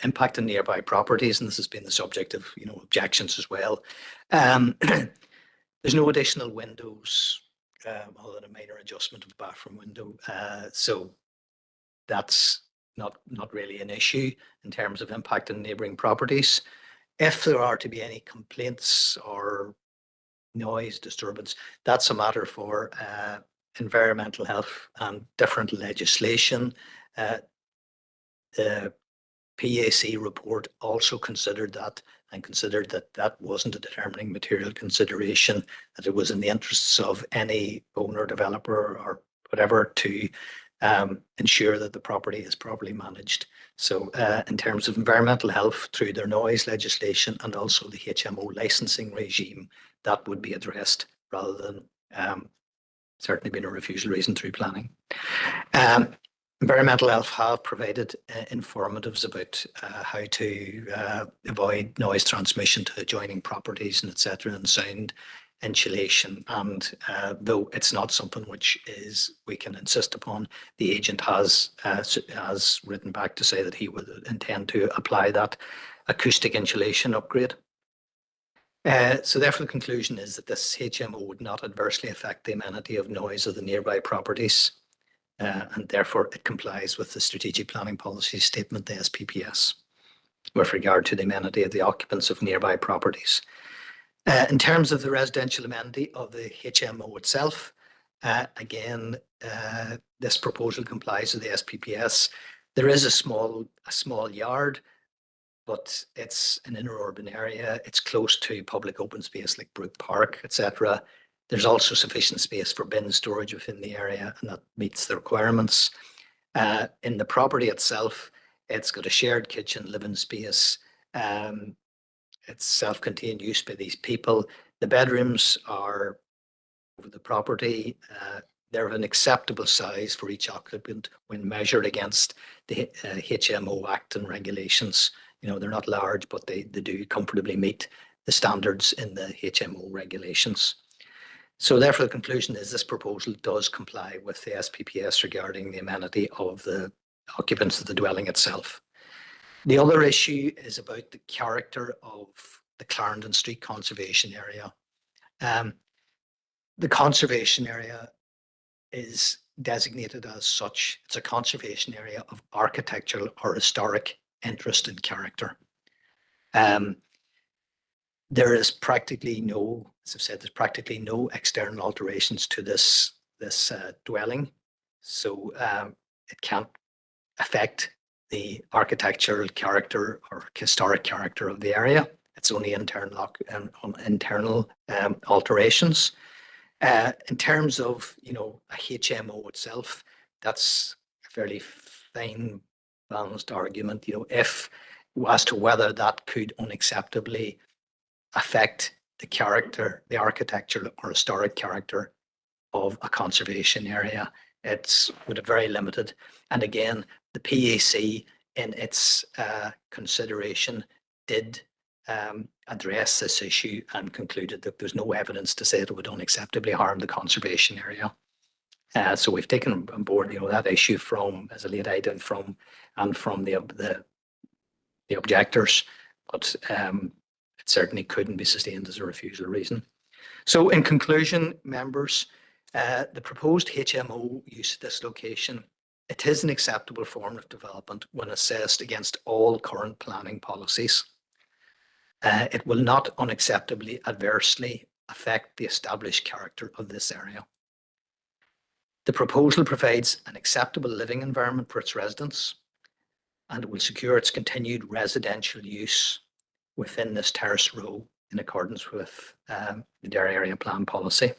impact on nearby properties, and this has been the subject of objections as well. There's no additional windows other than a minor adjustment of the bathroom window, so that's not really an issue in terms of impact on neighbouring properties. If there are to be any complaints or noise disturbance, that's a matter for environmental health and different legislation. The PAC report also considered that, and considered that that wasn't a determining material consideration, that it was in the interests of any owner, developer, or whatever to ensure that the property is properly managed. So in terms of environmental health, through their noise legislation and also the HMO licensing regime, that would be addressed rather than certainly being a refusal reason through planning. Environmental health have provided informatives about how to avoid noise transmission to adjoining properties and etc. and sound insulation. And though it's not something which we can insist upon, the agent has written back to say that he would intend to apply that acoustic insulation upgrade. So therefore the conclusion is that this HMO would not adversely affect the amenity of noise of the nearby properties, and therefore it complies with the strategic planning policy statement, the SPPS, with regard to the amenity of the occupants of nearby properties. In terms of the residential amenity of the HMO itself, again, this proposal complies with the SPPS. There is a small yard, but it's an inner urban area. It's close to public open space like Brook Park, etc. There's also sufficient space for bin storage within the area, and that meets the requirements. In the property itself, it's got a shared kitchen, living space. It's self-contained use by these people. The bedrooms are over the property. They're of an acceptable size for each occupant when measured against the HMO Act and regulations. They're not large, but they do comfortably meet the standards in the HMO regulations. So therefore the conclusion is this proposal does comply with the SPPS regarding the amenity of the occupants of the dwelling itself. The other issue is about the character of the Clarendon Street Conservation Area. The conservation area is designated as such. It's a conservation area of architectural or historic interest and character. There is practically no, as I've said, there's practically no external alterations to this dwelling, so it can't affect the architectural character or historic character of the area. It's only internal alterations. In terms of a HMO itself, that's a fairly fine balanced argument. If as to whether that could unacceptably affect the character, the architectural or historic character of a conservation area, it's with a very limited. And again, the PAC in its consideration did address this issue and concluded that there's no evidence to say it would unacceptably harm the conservation area. So we've taken on board, that issue as a lead item from the objectors, but it certainly couldn't be sustained as a refusal reason. So in conclusion, members, the proposed HMO use at this location, it is an acceptable form of development when assessed against all current planning policies. It will not unacceptably adversely affect the established character of this area. The proposal provides an acceptable living environment for its residents, and it will secure its continued residential use within this terrace row in accordance with the Derry Area Plan policy.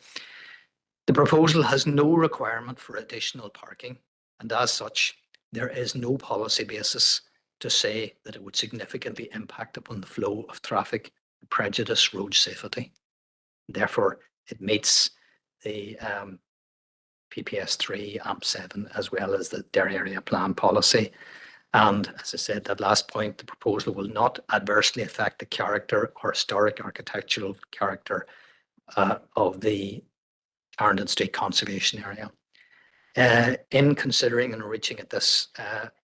The proposal has no requirement for additional parking, and as such, there is no policy basis to say that it would significantly impact upon the flow of traffic and prejudice road safety. Therefore, it meets the PPS 3, AMP7, as well as the Derry Area Plan policy. And as I said, that last point, the proposal will not adversely affect the character or historic architectural character of the Arndon Street Conservation Area. In considering and reaching at this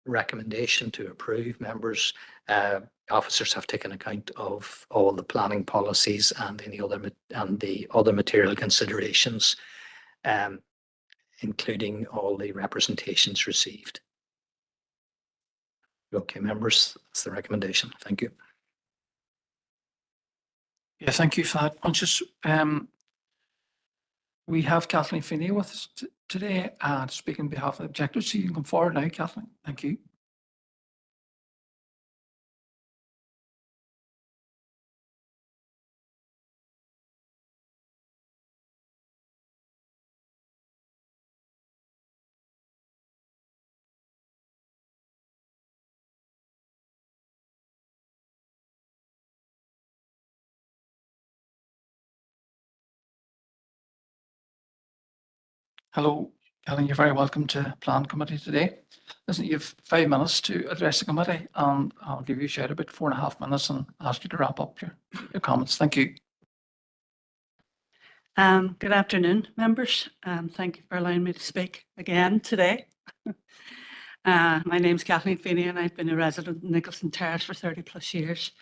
recommendation to approve, members, officers have taken account of all the planning policies and any other the other material considerations, including all the representations received. Okay, members, that's the recommendation. Thank you. Yeah, thank you for that. Conscious, we have Kathleen Finney with us today and speaking on behalf of the objectors. So you can come forward now, Kathleen. Thank you. Hello, Kathleen, you're very welcome to Plan Committee today. Listen, you have 5 minutes to address the committee, and I'll give you a shout about 4.5 minutes and ask you to wrap up your comments. Thank you. Good afternoon, members. Thank you for allowing me to speak again today. My name's Kathleen Feeney and I've been a resident in Nicholson Terrace for 30+ years.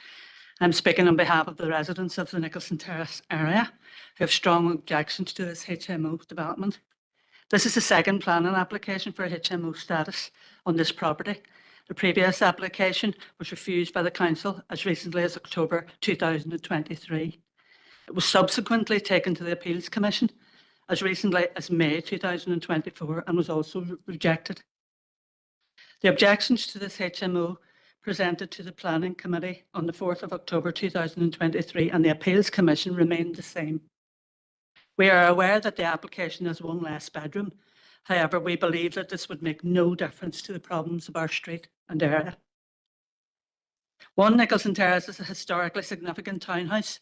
I'm speaking on behalf of the residents of the Nicholson Terrace area who have strong objections to this HMO development. This is the second planning application for HMO status on this property. The previous application was refused by the council as recently as October 2023. It was subsequently taken to the Appeals Commission as recently as May 2024 and was also rejected. The objections to this HMO presented to the Planning Committee on the 4th of October 2023 and the Appeals Commission remained the same. We are aware that the application has one less bedroom. However, we believe that this would make no difference to the problems of our street and area. 1 Nicholson Terrace is a historically significant townhouse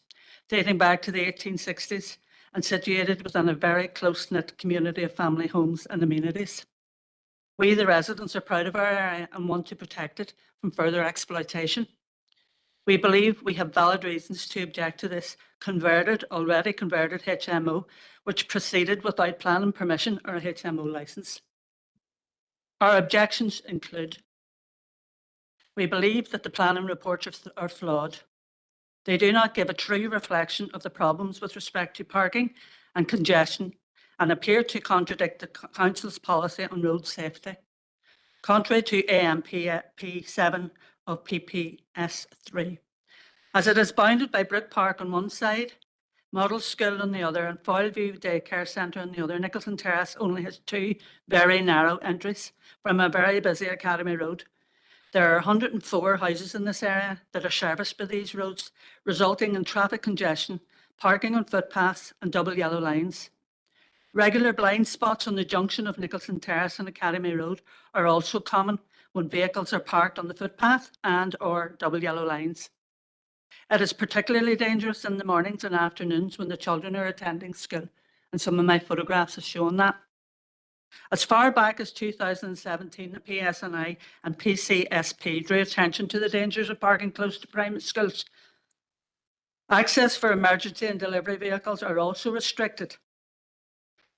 dating back to the 1860s and situated within a very close-knit community of family homes and amenities. We, the residents, are proud of our area and want to protect it from further exploitation. We believe we have valid reasons to object to this already converted HMO, which proceeded without planning permission or a HMO licence. Our objections include: we believe that the planning reports are flawed. They do not give a true reflection of the problems with respect to parking and congestion and appear to contradict the Council's policy on road safety, contrary to AMP7 of PPS 3. As it is bounded by Brook Park on one side, Model School on the other, and Foylview Daycare Centre on the other, Nicholson Terrace only has 2 very narrow entries from a very busy Academy Road. There are 104 houses in this area that are serviced by these roads, resulting in traffic congestion, parking on footpaths and double yellow lines. Regular blind spots on the junction of Nicholson Terrace and Academy Road are also common when vehicles are parked on the footpath and/or double yellow lines. It is particularly dangerous in the mornings and afternoons when the children are attending school, and some of my photographs have shown that. As far back as 2017, the PSNI and PCSP drew attention to the dangers of parking close to primary schools. Access for emergency and delivery vehicles are also restricted.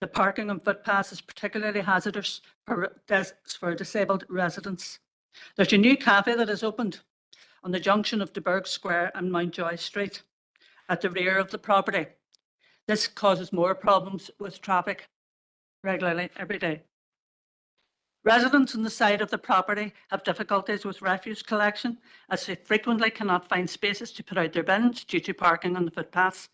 The parking on footpaths is particularly hazardous for disabled residents. There's a new cafe that has opened on the junction of DeBurgh Square and Mountjoy Street at the rear of the property. This causes more problems with traffic regularly every day. Residents on the side of the property have difficulties with refuse collection as they frequently cannot find spaces to put out their bins due to parking on the footpaths.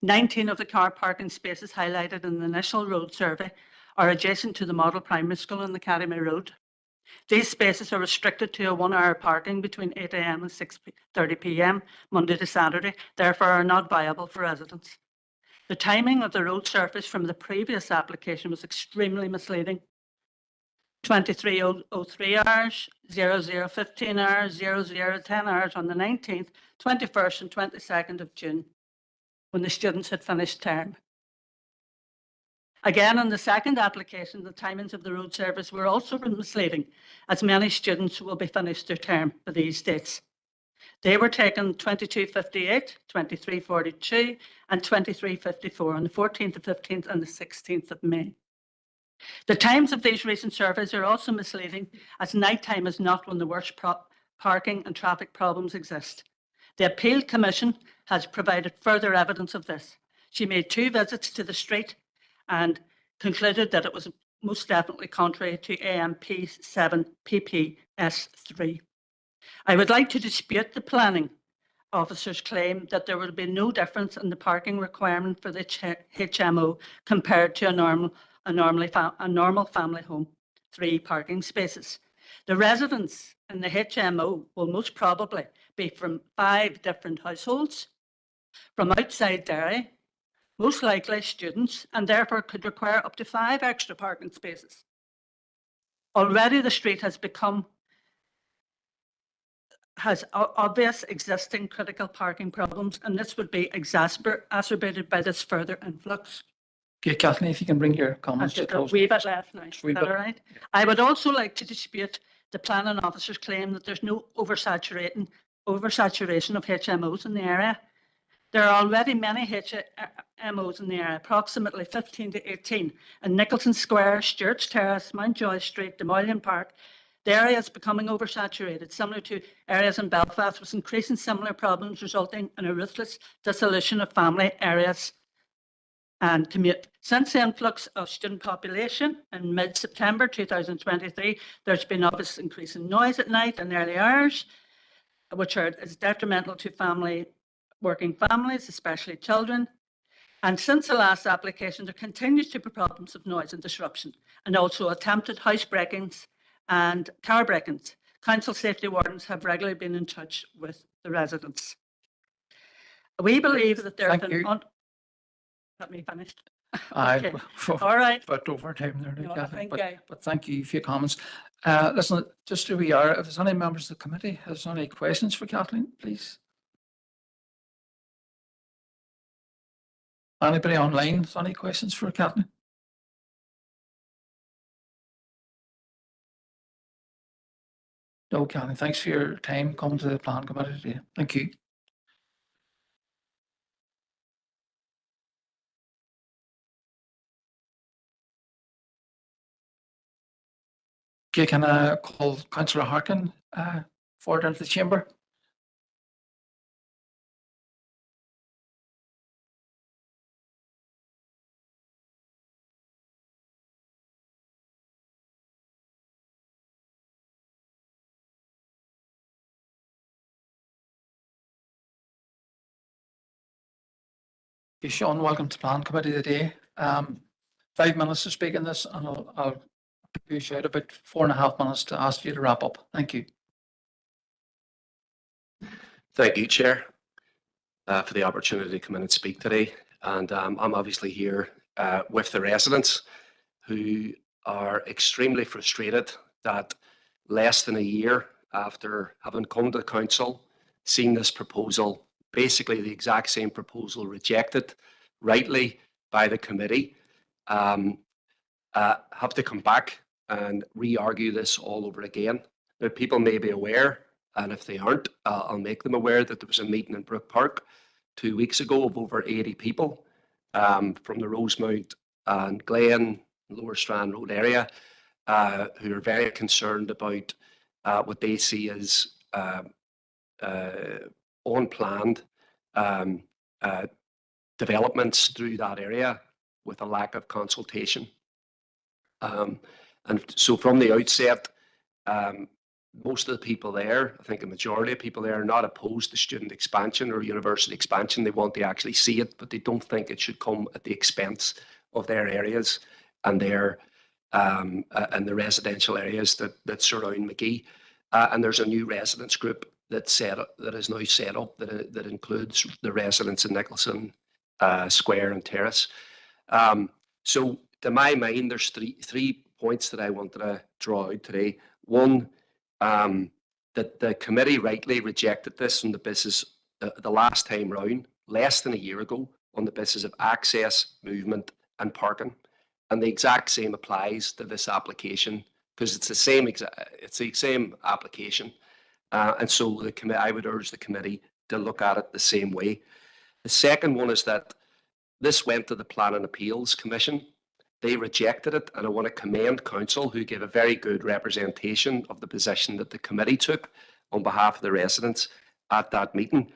19 of the car parking spaces highlighted in the initial road survey are adjacent to the model primary school on the Academy Road. These spaces are restricted to a 1-hour parking between 8 AM and 6:30 PM, Monday to Saturday, therefore are not viable for residents. The timing of the road surface from the previous application was extremely misleading. 23:03 hours, 00:15 hours, 00:10 hours on the 19th, 21st and 22nd of June, when the students had finished term. Again, on the second application, the timings of the road service were also misleading, as many students will be finished their term for these dates. They were taken 22:58, 23:42 and 23:54 on the 14th, the 15th and the 16th of May. The times of these recent surveys are also misleading, as nighttime is not when the worst parking and traffic problems exist. The Appeal Commission has provided further evidence of this. She made 2 visits to the street and concluded that it was most definitely contrary to AMP 7 PPS3. I would like to dispute the planning officer's claim that there will be no difference in the parking requirement for the HMO compared to a normal family home, 3 parking spaces. The residents in the HMO will most probably be from 5 different households, from outside Derry, most likely students, and therefore could require up to 5 extra parking spaces. Already the street has obvious existing critical parking problems, and this would be exacerbated by this further influx. Okay, Kathleen, if you can bring your comments to Just a close. wee bit left now. Is Wee that bit. all right? I would also like to dispute the planning officer's claim that there's no oversaturation of HMOs in the area. There are already many HMOs in the area, approximately 15 to 18, in Nicholson Square, Stewart's Terrace, Mountjoy Street, Demolion Park. The area is becoming oversaturated, similar to areas in Belfast, with increasing similar problems resulting in a ruthless dissolution of family areas and commute. Since the influx of student population in mid-September 2023, there's been obvious increase in noise at night and early hours, which is detrimental to working families, especially children. And since the last application, there continues to be problems of noise and disruption, and also attempted house break-ins and car break-ins. Council safety wardens have regularly been in touch with the residents. We believe that there have been... Let me finish. Okay. All right. But over time there, No, I Kathleen, think but thank you for your comments. Listen, just who we are, if there's any members of the committee, has any questions for Kathleen, please? Anybody online has any questions for Kathleen? No, Kathleen, thanks for your time coming to the plan committee today. Thank you. Okay, can I call Councillor Harkin forward into the chamber? Okay, Sean, welcome to Plan Committee today. 5 minutes to speak in this, and I'll give you a shout about 4.5 minutes to ask you to wrap up. Thank you. Thank you, Chair, for the opportunity to come in and speak today. And I'm obviously here with the residents who are extremely frustrated that less than a year after having come to the council, seen this proposal, basically the exact same proposal rejected rightly by the committee, have to come back and re-argue this all over again. Now, people may be aware, and if they aren't, I'll make them aware that there was a meeting in Brook Park 2 weeks ago of over 80 people from the Rosemount and Glen, Lower Strand Road area, who are very concerned about what they see as unplanned developments through that area with a lack of consultation. And so from the outset, most of the people there, I think a majority of people there, are not opposed to student expansion or university expansion. They want to actually see it, but they don't think it should come at the expense of their areas and their and the residential areas that surround McGee. And there's a new residents group that is now set up that includes the residents in Nicholson Square and Terrace. So to my mind, there's three points that I wanted to draw out today. One, that the committee rightly rejected this on the basis the last time round, less than a year ago, on the basis of access, movement, and parking. And the exact same applies to this application because it's the same application. And so I would urge the committee to look at it the same way. The second one is that this went to the Planning Appeals Commission. They rejected it, and I want to commend council who gave a very good representation of the position that the committee took on behalf of the residents at that meeting.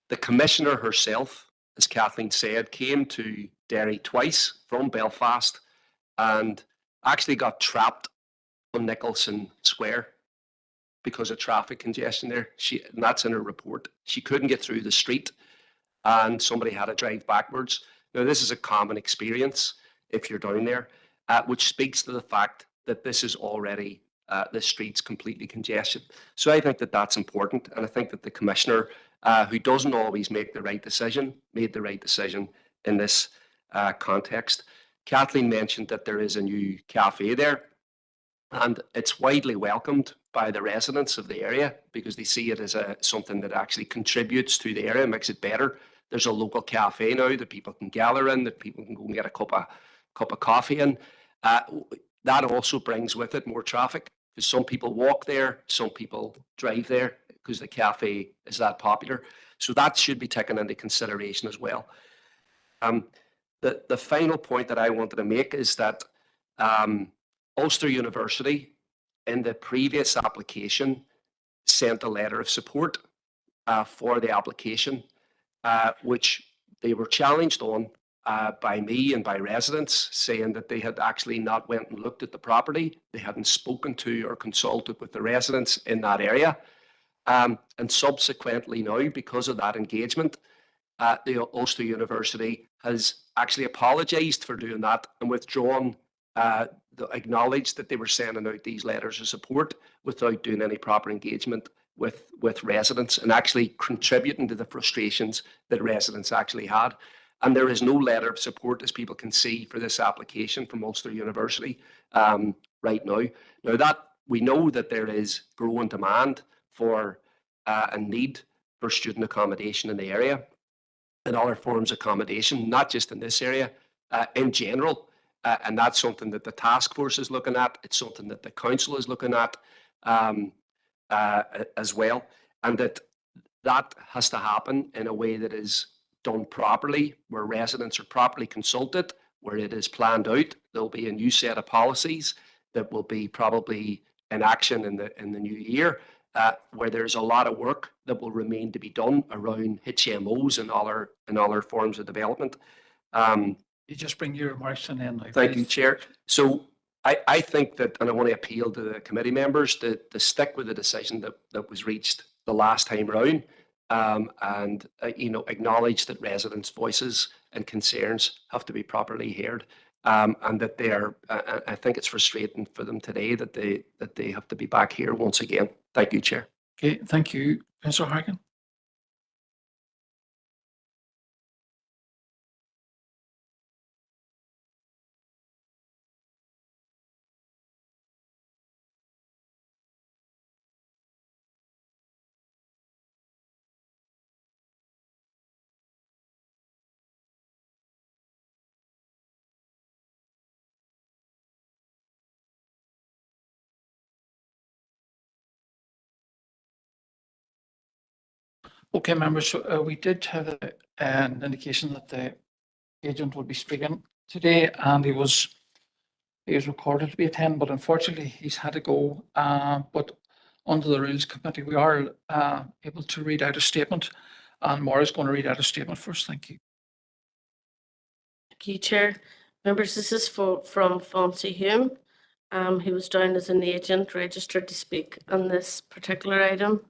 The commissioner herself, as Kathleen said, came to Derry twice from Belfast and actually got trapped on Nicholson Square because of traffic congestion there. And that's in her report. She couldn't get through the street and somebody had to drive backwards. Now, this is a common experience if you're down there, which speaks to the fact that this is already, the street's completely congested. So I think that that's important. And I think that the commissioner, who doesn't always make the right decision, made the right decision in this context. Kathleen mentioned that there is a new cafe there, and it's widely welcomed by the residents of the area because they see it as something that actually contributes to the area, makes it better. There's a local cafe now that people can gather in, that people can go and get a cup of coffee in. That also brings with it more traffic because some people walk there, some people drive there because the cafe is that popular. So that should be taken into consideration as well. The final point that I wanted to make is that Ulster University in the previous application sent a letter of support for the application, which they were challenged on by me and by residents, saying that they had actually not went and looked at the property. They hadn't spoken to or consulted with the residents in that area. And subsequently now, because of that engagement, the Ulster University has actually apologised for doing that and withdrawn, acknowledged that they were sending out these letters of support without doing any proper engagement with residents and actually contributing to the frustrations that residents actually had. And there is no letter of support, as people can see, for this application from Ulster University right now. Now, that we know that there is growing demand for a need for student accommodation in the area and other forms of accommodation, not just in this area, in general. And that's something that the task force is looking at. It's something that the council is looking at as well. And that has to happen in a way that is done properly, where residents are properly consulted, where it is planned out. There'll be a new set of policies that will be probably in action in the new year, where there's a lot of work that will remain to be done around HMOs and other forms of development. You just bring your remarks to an end now. Thank you, Chair. So I think that, and I want to appeal to the committee members to stick with the decision that was reached the last time round, and acknowledge that residents' voices and concerns have to be properly heard, and that they are. I think it's frustrating for them today that they have to be back here once again. Thank you, Chair. Okay, thank you, Councillor Harkin. Okay, members, so, we did have an indication that the agent would be speaking today, and he was recorded to be attending, but unfortunately he's had to go. But under the Rules Committee, we are able to read out a statement, and Maura's going to read out a statement first. Thank you. Thank you, Chair. Members, this is from Fonzie Hume. He was down as an agent registered to speak on this particular item.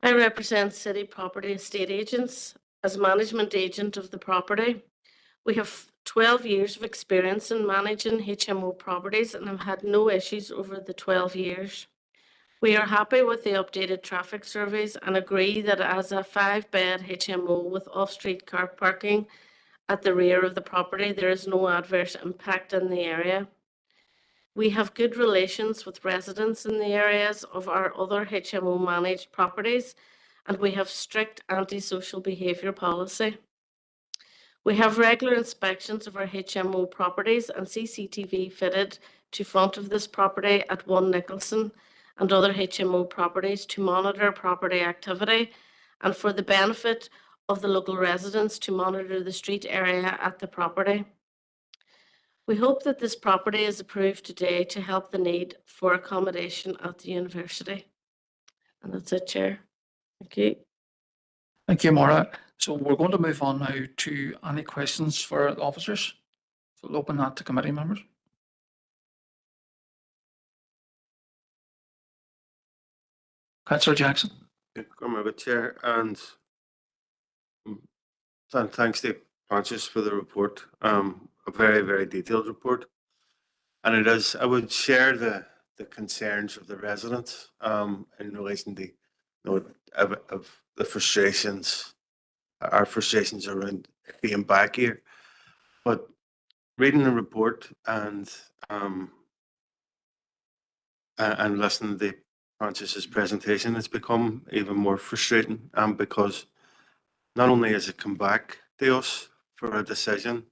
I represent City Property Estate Agents as management agent of the property. We have 12 years of experience in managing HMO properties and have had no issues over the 12 years. We are happy with the updated traffic surveys and agree that as a 5-bed HMO with off-street car parking at the rear of the property, there is no adverse impact in the area. We have good relations with residents in the areas of our other HMO managed properties, and we have strict antisocial behaviour policy. We have regular inspections of our HMO properties and CCTV fitted to front of this property at 1 Nicholson and other HMO properties to monitor property activity and for the benefit of the local residents to monitor the street area at the property. We hope that this property is approved today to help the need for accommodation at the university. And that's it, Chair. Thank you. Thank you, Maura. So we're going to move on now to any questions for the officers. So we'll open that to committee members. Councillor Jackson. Good Chair, and thanks to Francis for the report. A very, very detailed report. And it is, I would share the concerns of the residents in relation to of the frustrations, our frustrations around being back here. But reading the report and listening to Francis's presentation, it's become even more frustrating because not only has it come back to us for a decision,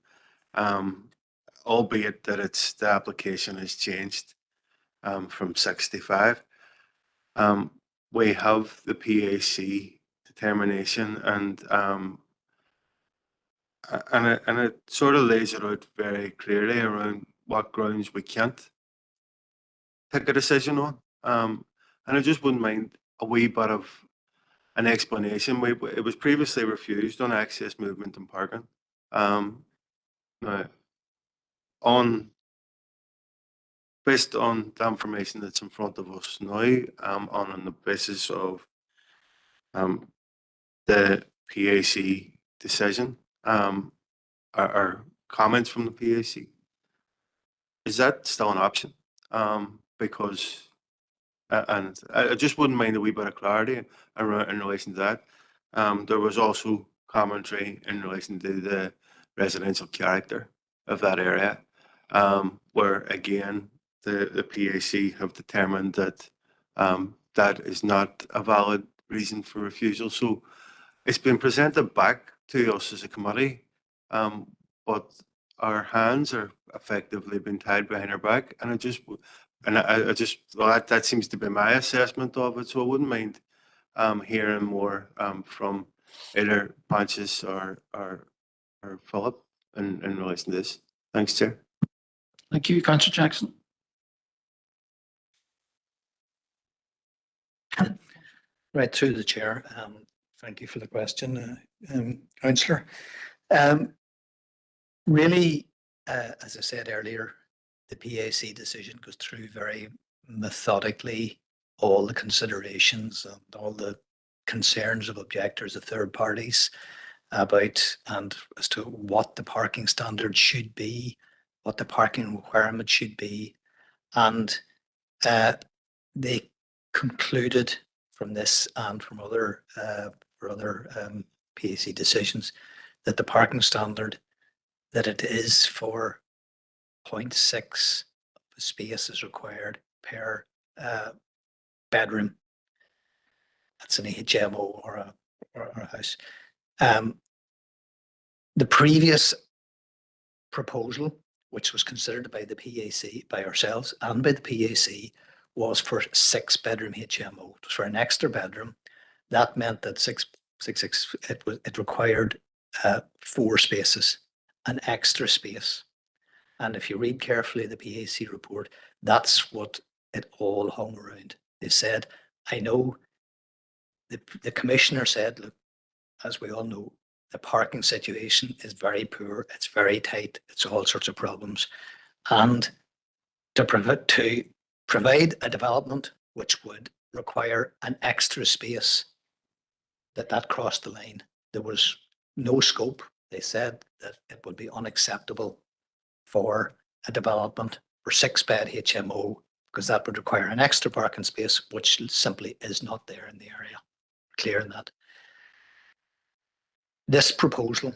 albeit that the application has changed from 65. We have the PAC determination, and it sort of lays it out very clearly around what grounds we can't take a decision on. And I just wouldn't mind a wee bit of an explanation. It was previously refused on access, movement, and parking. Now, based on the information that's in front of us now, on the basis of the PAC decision, our comments from the PAC, is that still an option? Because, and I just wouldn't mind a wee bit of clarity in relation to that. There was also commentary in relation to the residential character of that area, where again, the PAC have determined that that is not a valid reason for refusal. So it's been presented back to us as a committee, but our hands are effectively been tied behind our back, and I just well, that seems to be my assessment of it. So I wouldn't mind hearing more from either Francis or Philip in relation to this. Thanks, Chair. Thank you, Councillor Jackson. Right through the chair. Thank you for the question, Councillor. Really, as I said earlier, the PAC decision goes through very methodically all the considerations and all the concerns of objectors of third parties about and as to what the parking standard should be, what the parking requirement should be, and they concluded from this and from other PAC decisions that the parking standard that it is for 0.6 space is required per bedroom. That's an HMO or a house. The previous proposal, which was considered by the PAC, by ourselves and by the PAC, was for 6-bedroom HMO. It was for an extra bedroom. That meant that it required 4 spaces, an extra space. And if you read carefully the PAC report, that's what it all hung around. They said, I know the commissioner said, look, as we all know, the parking situation is very poor, it's very tight, it's all sorts of problems. And to provide a development which would require an extra space, that crossed the line. There was no scope. They said that it would be unacceptable for a development for 6-bed HMO because that would require an extra parking space, which simply is not there in the area. Clear on that. This proposal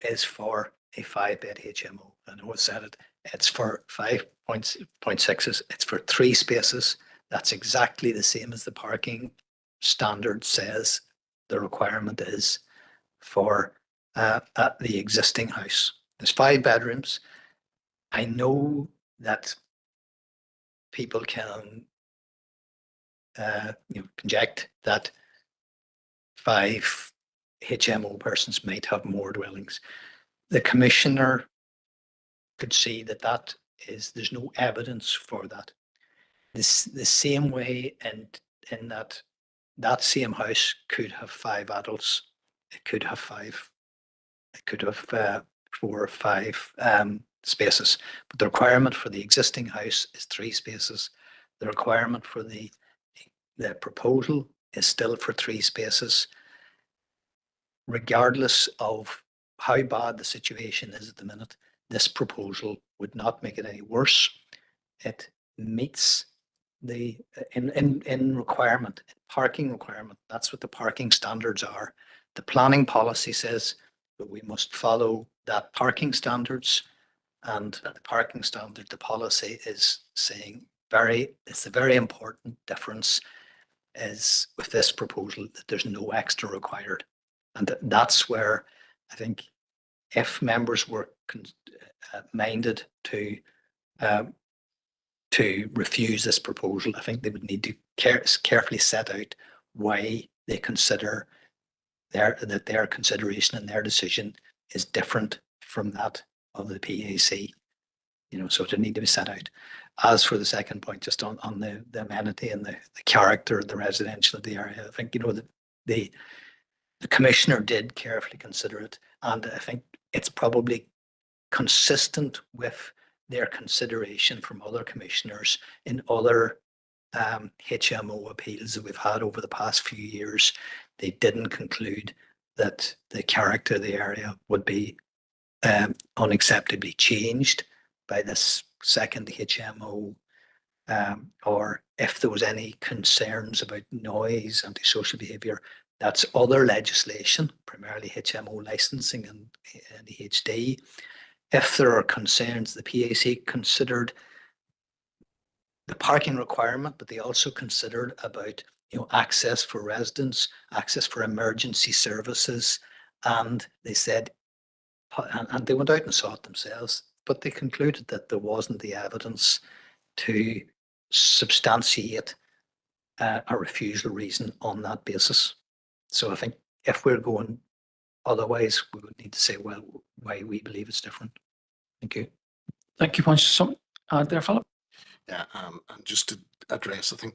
is for a 5-bed HMO. I know I said it, It's for 5.6s. It's for 3 spaces. That's exactly the same as the parking standard says the requirement is for at the existing house. There's 5 bedrooms. I know that people can conject that 5 HMO persons might have more dwellings. The commissioner could see that there's no evidence for that. The same way in that same house could have 5 adults. It could have 5. It could have 4 or 5 spaces. But the requirement for the existing house is 3 spaces. The requirement for the proposal is still for 3 spaces. Regardless of how bad the situation is at the minute, this proposal would not make it any worse. It meets the in requirement, parking requirement. That's what the parking standards are. The planning policy says that we must follow that parking standards, and the parking standard, the policy is saying it's a very important difference is with this proposal that there's no extra required. And that's where I think if members were minded to refuse this proposal, I think they would need to carefully set out why they consider that their consideration and their decision is different from that of the PAC. So it would need to be set out. As for the second point, just on the amenity and the character of the residential of the area, I think the commissioner did carefully consider it, and I think it's probably consistent with their consideration from other commissioners in other HMO appeals that we've had over the past few years. They didn't conclude that the character of the area would be unacceptably changed by this second HMO, or if there was any concerns about noise, antisocial behaviour. That's other legislation, primarily HMO licensing and EHD. If there are concerns, the PAC considered the parking requirement, but they also considered about access for residents, access for emergency services, and they said, and they went out and saw it themselves, but they concluded that there wasn't the evidence to substantiate a refusal reason on that basis. So I think if we're going otherwise, we would need to say, well, why we believe it's different. Thank you. Thank you, Something there, Philip? Yeah, and just to address, I think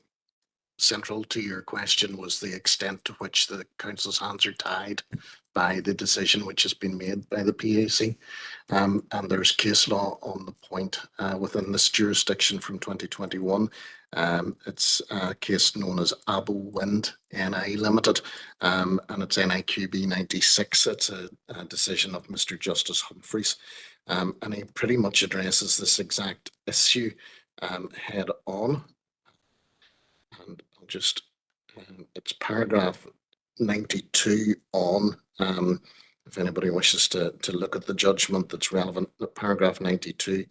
central to your question was the extent to which the council's hands are tied by the decision which has been made by the PAC. And there's case law on the point within this jurisdiction from 2021. It's a case known as Abo Wind NI Limited, and it's NIQB 96. It's a decision of Mr. Justice Humphreys, and he pretty much addresses this exact issue head on. And I'll just, it's paragraph 92 on, if anybody wishes to look at the judgment that's relevant, paragraph 92,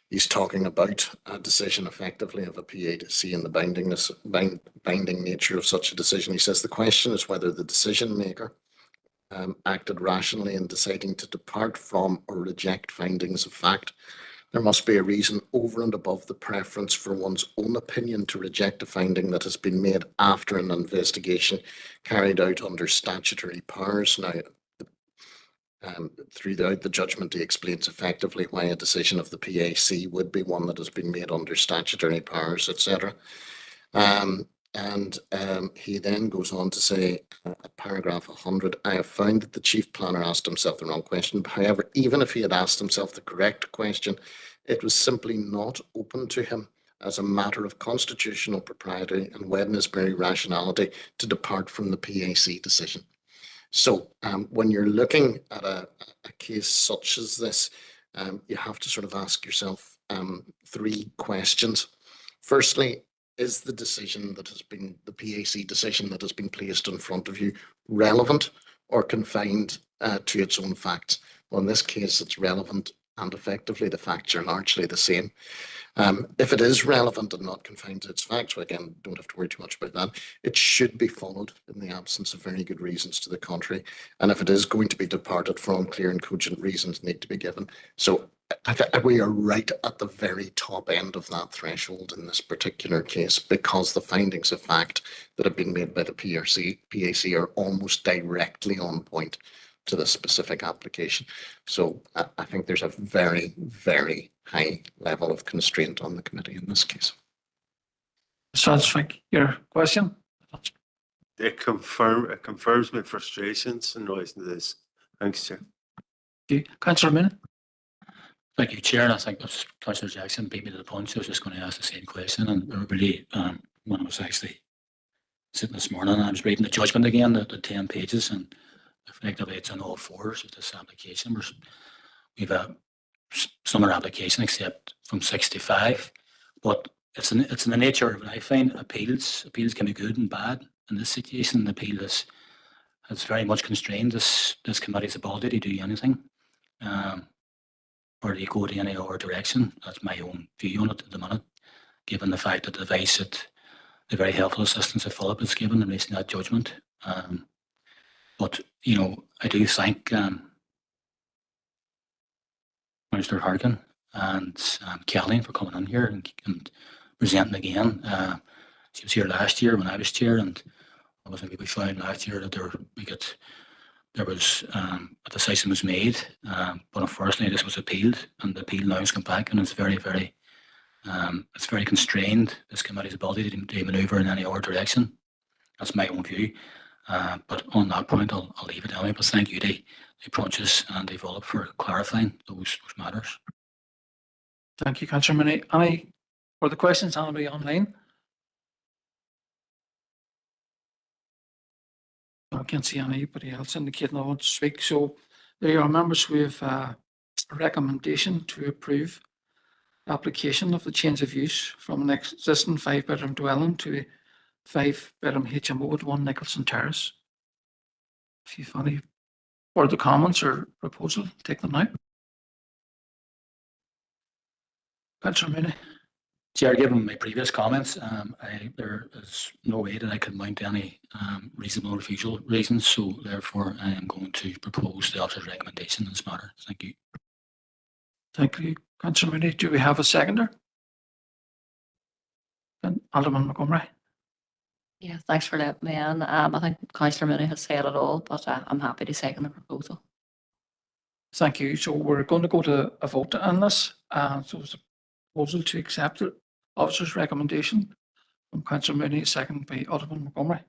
he's talking about a decision effectively of a PAC and the binding nature of such a decision. He says the question is whether the decision maker acted rationally in deciding to depart from or reject findings of fact. There must be a reason over and above the preference for one's own opinion to reject a finding that has been made after an investigation carried out under statutory powers. Now, throughout the judgment, he explains effectively why a decision of the PAC would be one that has been made under statutory powers, etc. He then goes on to say, at paragraph 100, I have found that the chief planner asked himself the wrong question. However, even if he had asked himself the correct question, it was simply not open to him as a matter of constitutional propriety and Wednesbury rationality to depart from the PAC decision. So when you're looking at a case such as this, you have to sort of ask yourself 3 questions. Firstly, is the decision that has been, the PAC decision that has been placed in front of you, relevant or confined to its own facts? Well, in this case, it's relevant and effectively the facts are largely the same. If it is relevant and not confined to its facts, well, again, don't have to worry too much about that. It should be followed in the absence of very good reasons to the contrary. And if it is going to be departed from, clear and cogent reasons need to be given. So we are right at the very top end of that threshold in this particular case, because the findings of fact that have been made by the PAC are almost directly on point to this specific application. So I think there's a very, very high level of constraint on the committee in this case. Frank, your question? It confirms my frustrations in relation to this. Thanks, Chair. Councillor Minnan. Thank you, Chair. And I think that's Councillor Jackson beat me to the punch. I was just going to ask the same question. And really, when I was actually sitting this morning, I was reading the judgment again, the 10 pages, and effectively it's on all fours of this application. We've a similar application except from 65, but it's in the nature of it. I find appeals can be good and bad. In this situation, the appeal has very much constrained this committee's ability to do anything, or to go to any other direction. That's my own view on it at the minute, given the fact that the advice that the very helpful assistance that Philip has given in relation to that judgment. But I do thank Minister Harkin and Kathleen for coming in here and presenting again. She was here last year when I was chair, and I think we found last year that there was a decision was made, but unfortunately this was appealed, and the appeal now has come back, and it's very constrained, this committee's ability to manoeuvre in any other direction. That's my own view. But on that point, I'll leave it anyway. But thank you to Approaches and Develop for clarifying those matters. Thank you, Councillor Minnie. Any further questions? Anybody online? I can't see anybody else indicating they want to speak. So there you are, members. We have a recommendation to approve application of the change of use from an existing 5-bedroom dwelling to a 5-bedroom HMO at 1 Nicholson Terrace. If you've any further comments or proposal, take them now. Councillor Mooney. Chair, given my previous comments, there is no way that I could mount any reasonable refusal reasons, so therefore I am going to propose the officer's recommendation in this matter. Thank you. Thank you, Councillor Mooney. Do we have a seconder? And Alderman Montgomery. Yeah, thanks for letting me in. I think Councillor Mooney has said it all, but I'm happy to second the proposal. Thank you. So we're going to go to a vote on this. So it's a proposal to accept the officer's recommendation from Councillor Mooney, second by Alderman Montgomery.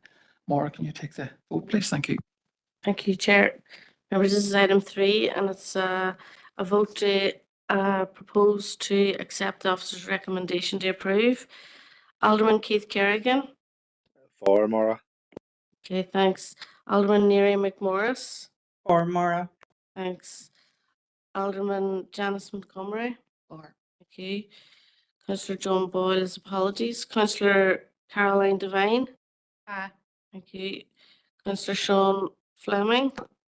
Maura, can you take the vote, please? Thank you. Thank you, Chair. Members, this is item 3, and it's a vote to propose to accept the officer's recommendation to approve. Alderman Keith Kerrigan. For Maura. Okay, thanks. Alderman Neary McMorris. For Maura. Thanks. Alderman Janice Montgomery. For. Okay. Councillor John Boyle's apologies. Councillor Caroline Devine. Aye. Thank you. Councillor Sean Fleming.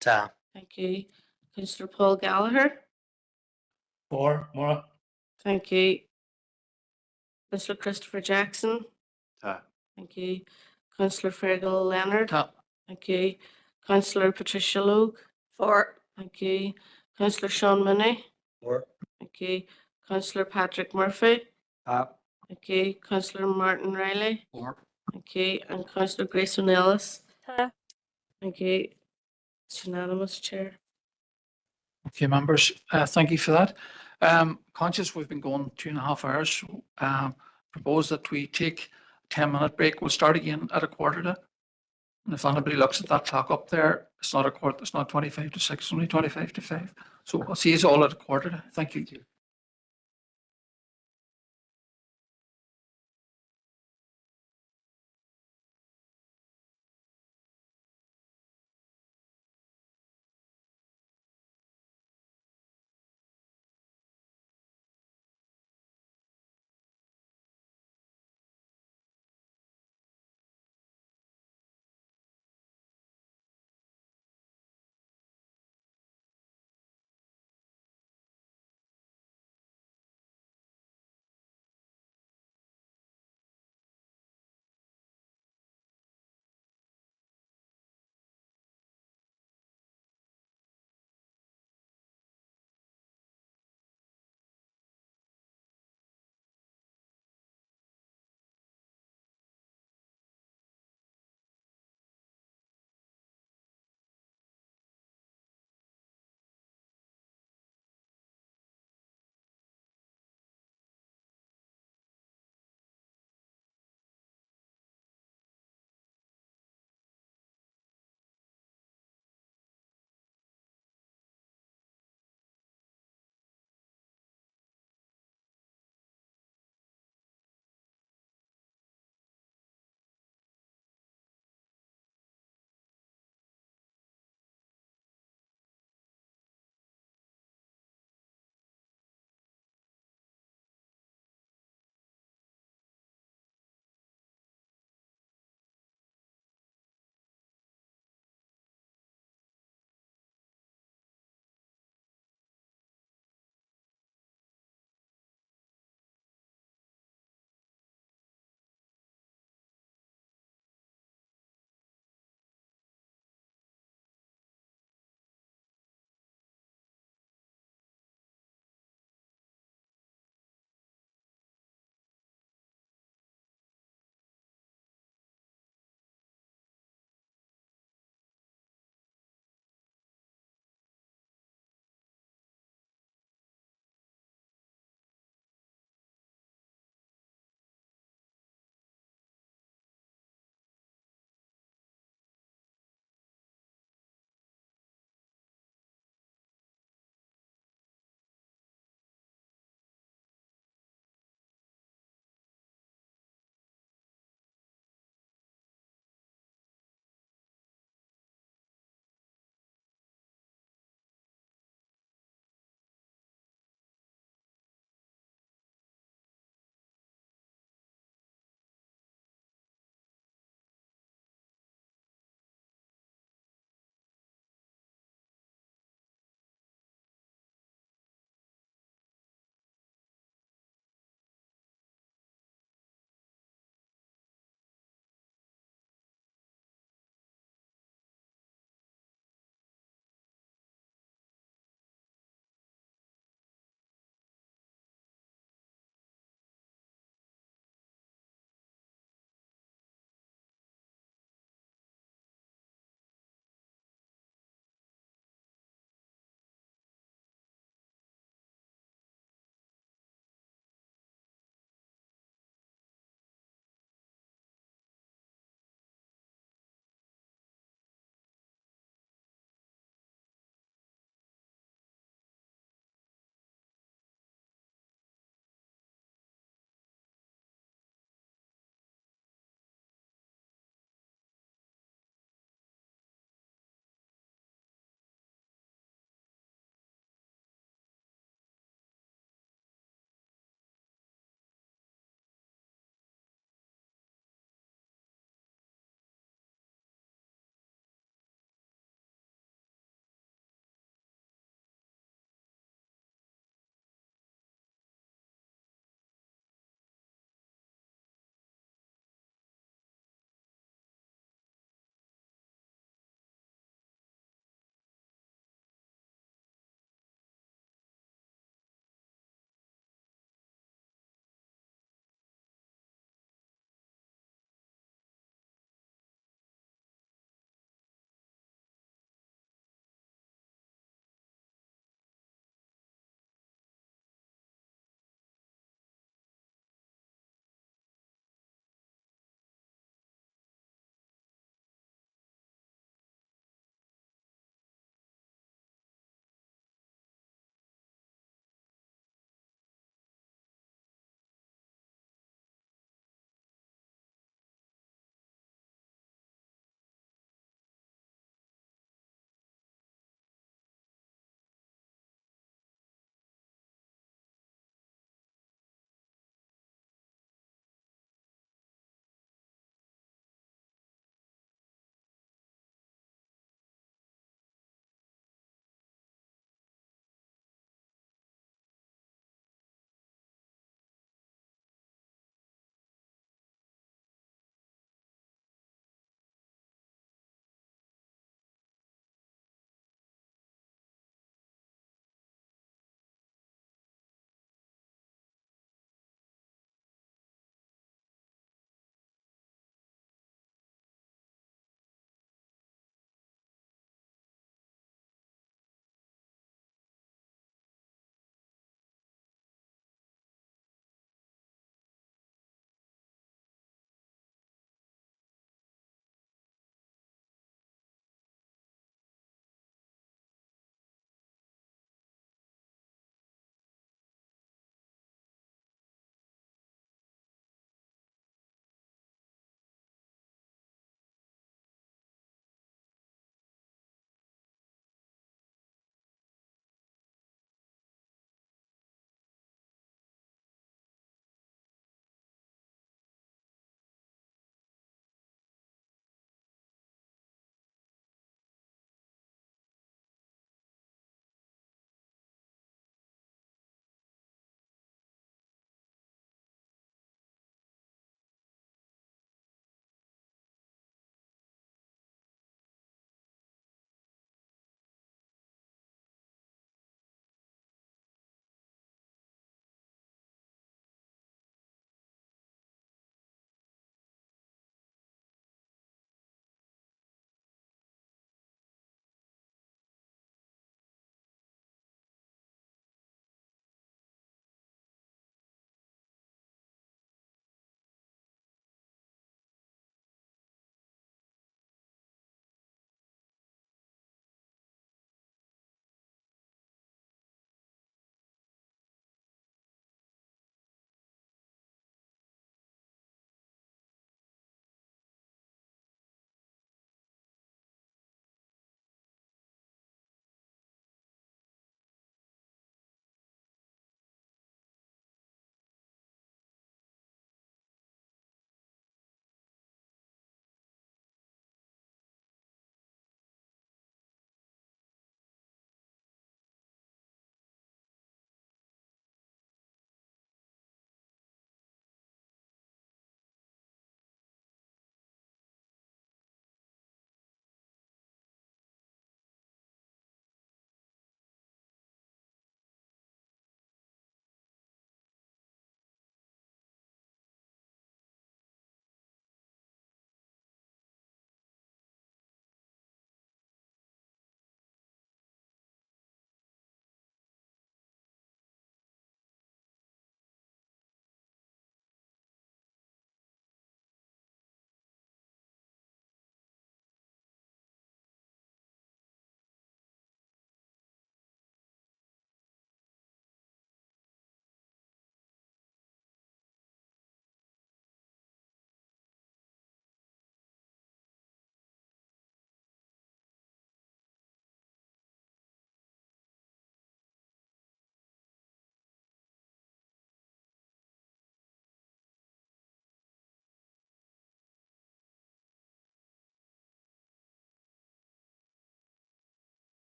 Ta. Thank you. Councillor Paul Gallagher. For Maura. Thank you. Councillor Christopher Jackson. Ta. Thank you. Councillor Fergal Leonard. Ta. Thank you. Councillor Patricia Logue. For. Thank you. Councillor Sean Mooney. For. Thank you. Councillor Patrick Murphy. Thank you. Councillor Martin Riley. For. Thank you. And Councillor Grace O'Neill. Ta. Thank you. It's unanimous, Chair. Okay, members, thank you for that. Conscious we've been going 2.5 hours. Propose that we take a 10-minute break. We'll start again at 1:15. And if anybody looks at that clock up there, it's not 25 to 6, it's only 25 to 5. So I'll see you all at 1:15. Thank you.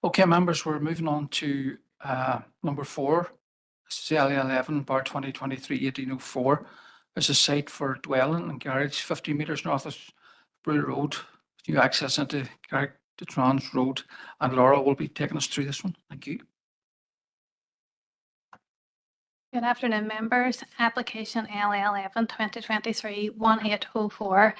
Okay, members, we're moving on to number 4. This is LA 11 bar 2023-1804. There's a site for dwelling and garage 50 metres north of Brew Road, new access into Carrick to Trans Road, and Laura will be taking us through this one. Thank you. Good afternoon, members. Application LA 11 2023-1804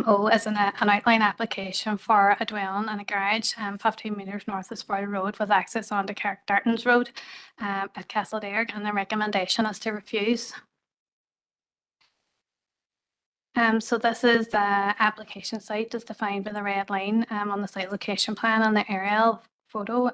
O is an outline application for a dwelling and a garage 15 metres north of Sproul Road with access onto Carrick-Dartons Road at Castledearg, and the recommendation is to refuse. So this is the application site as defined by the red line on the site location plan on the aerial photo.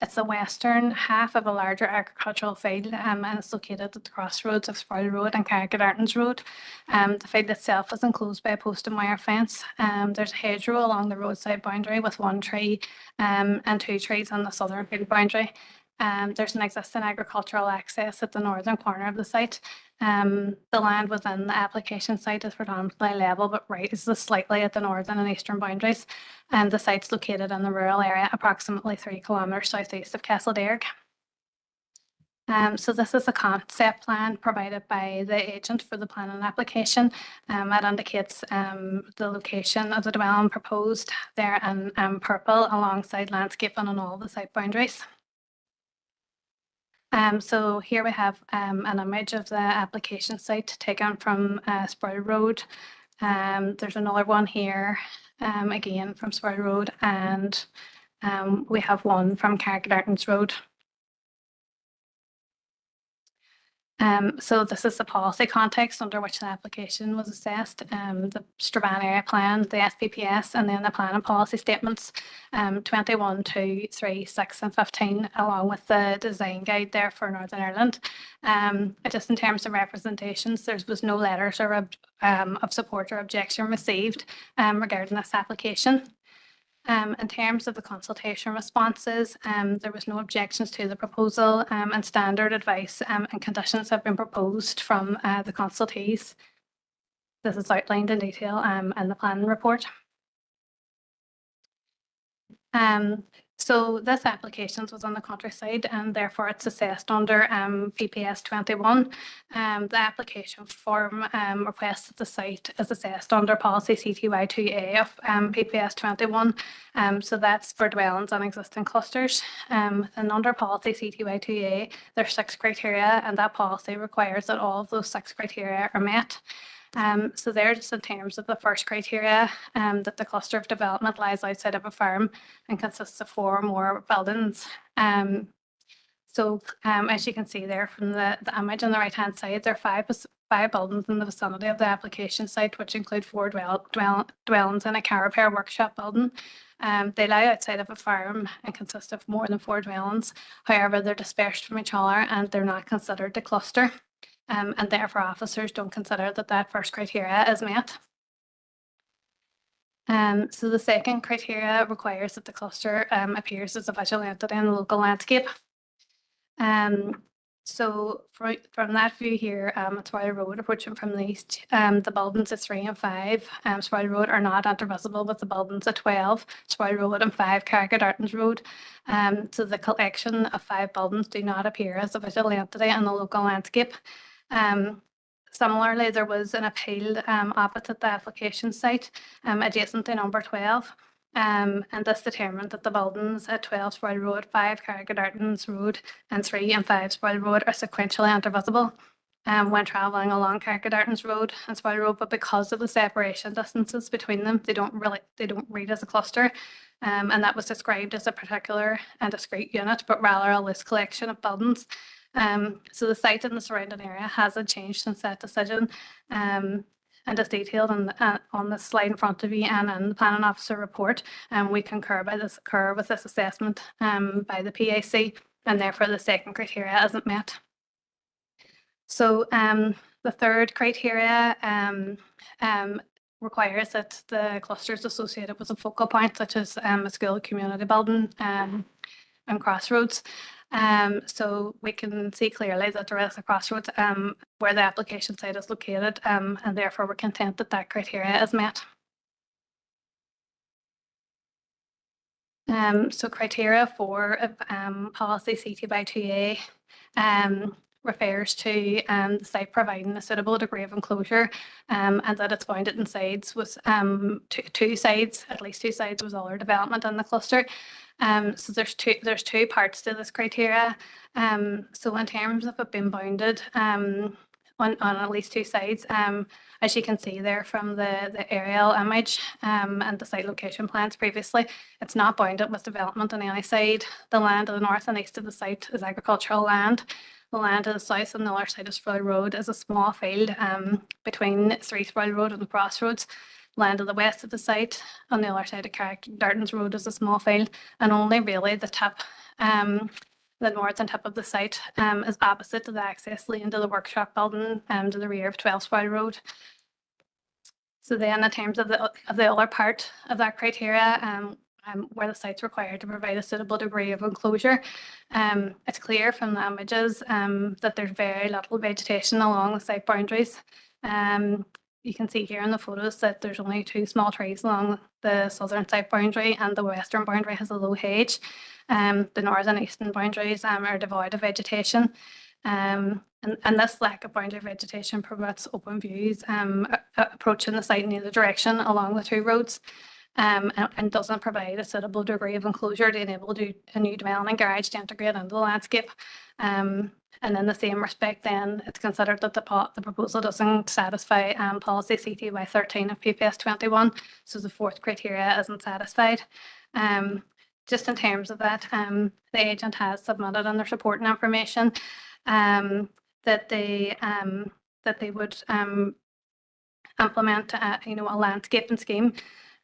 It's the western half of a larger agricultural field and it's located at the crossroads of Sproul Road and Carrick-Dartons Road. The field itself is enclosed by a post and wire fence. There's a hedgerow along the roadside boundary with 1 tree and 2 trees on the southern field boundary. There's an existing agricultural access at the northern corner of the site. The land within the application site is predominantly level but rises slightly at the northern and eastern boundaries, and the site's located in the rural area approximately 3 kilometres southeast of Castledearg. So this is a concept plan provided by the agent for the planning application. It indicates the location of the dwelling proposed there in purple alongside landscaping on all the site boundaries. So here we have an image of the application site taken from Sproul Road. There's another one here, again from Sproul Road, and we have one from Carrick-Dartons Road. So this is the policy context under which the application was assessed, the Strabane area plan, the SPPS, and then the plan and policy statements 21, 2, 3, 6 and 15, along with the design guide there for Northern Ireland. Just in terms of representations, there was no letters or of support or objection received regarding this application. In terms of the consultation responses, there was no objections to the proposal and standard advice and conditions have been proposed from the consultees. This is outlined in detail in the planning report. So this application was on the countryside and therefore it's assessed under PPS 21. The application form requests that the site is assessed under policy CTY 2A of PPS 21. So that's for dwellings and existing clusters. And under policy CTY 2A, there's 6 criteria and that policy requires that all of those 6 criteria are met. So there, just in terms of the first criteria, that the cluster of development lies outside of a farm and consists of 4 or more buildings. So as you can see there from the image on the right hand side, there are 5 buildings in the vicinity of the application site, which include 4 dwellings and a car repair workshop building. They lie outside of a farm and consist of more than 4 dwellings. However, they're dispersed from each other and they're not considered a cluster. And therefore officers don't consider that that first criteria is met. So the second criteria requires that the cluster appears as a visual entity in the local landscape. So from that view here, at Sproul Road, approaching from the east, the buildings at 3 and 5 Sproul Road are not intervisible with the buildings at 12 Sproul Road and 5 Carrick-Dartons Road. So the collection of 5 buildings do not appear as a visual entity in the local landscape. Similarly, there was an appeal opposite the application site adjacent to number 12. And this determined that the buildings at 12 Sproul Road, 5 Carrick-Dartons Road and 3 and 5 Sproul Road are sequentially intervisible when travelling along Carrick-Dartons Road and Sproul Road, but because of the separation distances between them, they don't read as a cluster. And that was described as a particular and discrete unit, but rather a loose collection of buildings. So the site and the surrounding area hasn't changed since that decision, and as detailed on the slide in front of you and in the planning officer report. We concur with this assessment by the PAC, and therefore the second criteria isn't met. So the third criteria requires that the clusters associated with a focal point, such as a school, community building, and crossroads. So we can see clearly that there is a crossroads where the application site is located, and therefore we're content that that criteria is met. So criteria for policy CT by 2A refers to the site providing a suitable degree of enclosure and that it's bounded in sides with two sides, at least two sides with other development in the cluster. So there's two parts to this criteria. So in terms of it being bounded on at least two sides, as you can see there from the aerial image and the site location plans previously, it's not bounded with development on any side. The land to the north and east of the site is agricultural land. The land to the south on the other side of Sproul Road is a small field between 3 Sproul Road and the crossroads. Land to the west of the site on the other side of Dartons Road is a small field, and only really the top, the north and top of the site is opposite to the access lane to the workshop building to the rear of 12 Sproul Road. So then in terms of the other part of that criteria, where the site's required to provide a suitable degree of enclosure. It's clear from the images that there's very little vegetation along the site boundaries. You can see here in the photos that there's only 2 small trees along the southern site boundary, and the western boundary has a low hedge. The northern and eastern boundaries are devoid of vegetation. And this lack of boundary vegetation permits open views approaching the site in either direction along the 2 roads. And doesn't provide a suitable degree of enclosure to enable a new dwelling garage to integrate into the landscape. And in the same respect, then it's considered that the proposal doesn't satisfy policy CTY 13 of PPS 21, so the 4th criteria isn't satisfied. Just in terms of that, the agent has submitted in their supporting information that they would implement a landscaping scheme.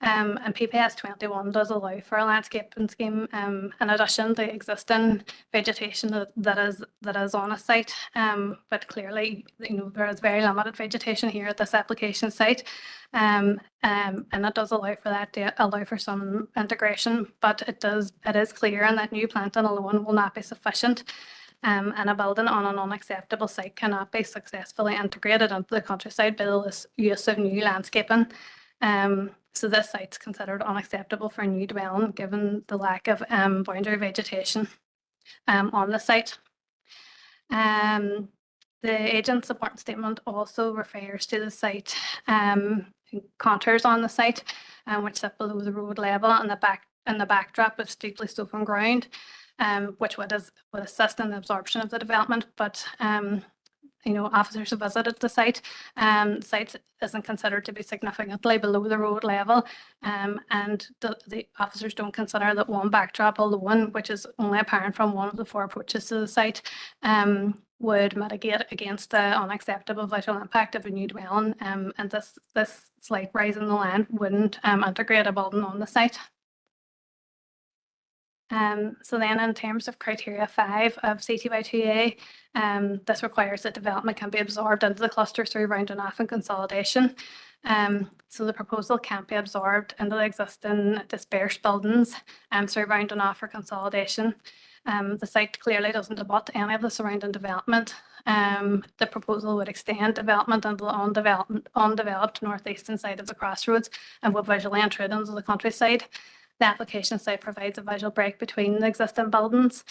And PPS 21 does allow for a landscaping scheme in addition to existing vegetation that is on a site. But clearly, there is very limited vegetation here at this application site. And it does allow for that to allow for some integration, but it is clear and that new planting alone will not be sufficient. And a building on an unacceptable site cannot be successfully integrated into the countryside by the use of new landscaping. So this site's considered unacceptable for a new dwelling given the lack of boundary vegetation on the site. The agent's supporting statement also refers to the site contours on the site, which sit below the road level and the backdrop of steeply sloping ground, which would assist in the absorption of the development, but officers have visited the site. The site isn't considered to be significantly below the road level, and the officers don't consider that one backdrop alone, which is only apparent from one of the 4 approaches to the site, would mitigate against the unacceptable visual impact of a new dwelling, and this slight rise in the land wouldn't integrate a building on the site. So then in terms of criteria 5 of CT/2A, this requires that development can be absorbed into the cluster through rounding off and consolidation. So the proposal can't be absorbed into the existing dispersed buildings through rounding off or consolidation. The site clearly doesn't abut any of the surrounding development. The proposal would extend development into the undeveloped northeastern side of the crossroads and would visually intrude into the countryside. The application site provides a visual break between the existing buildings,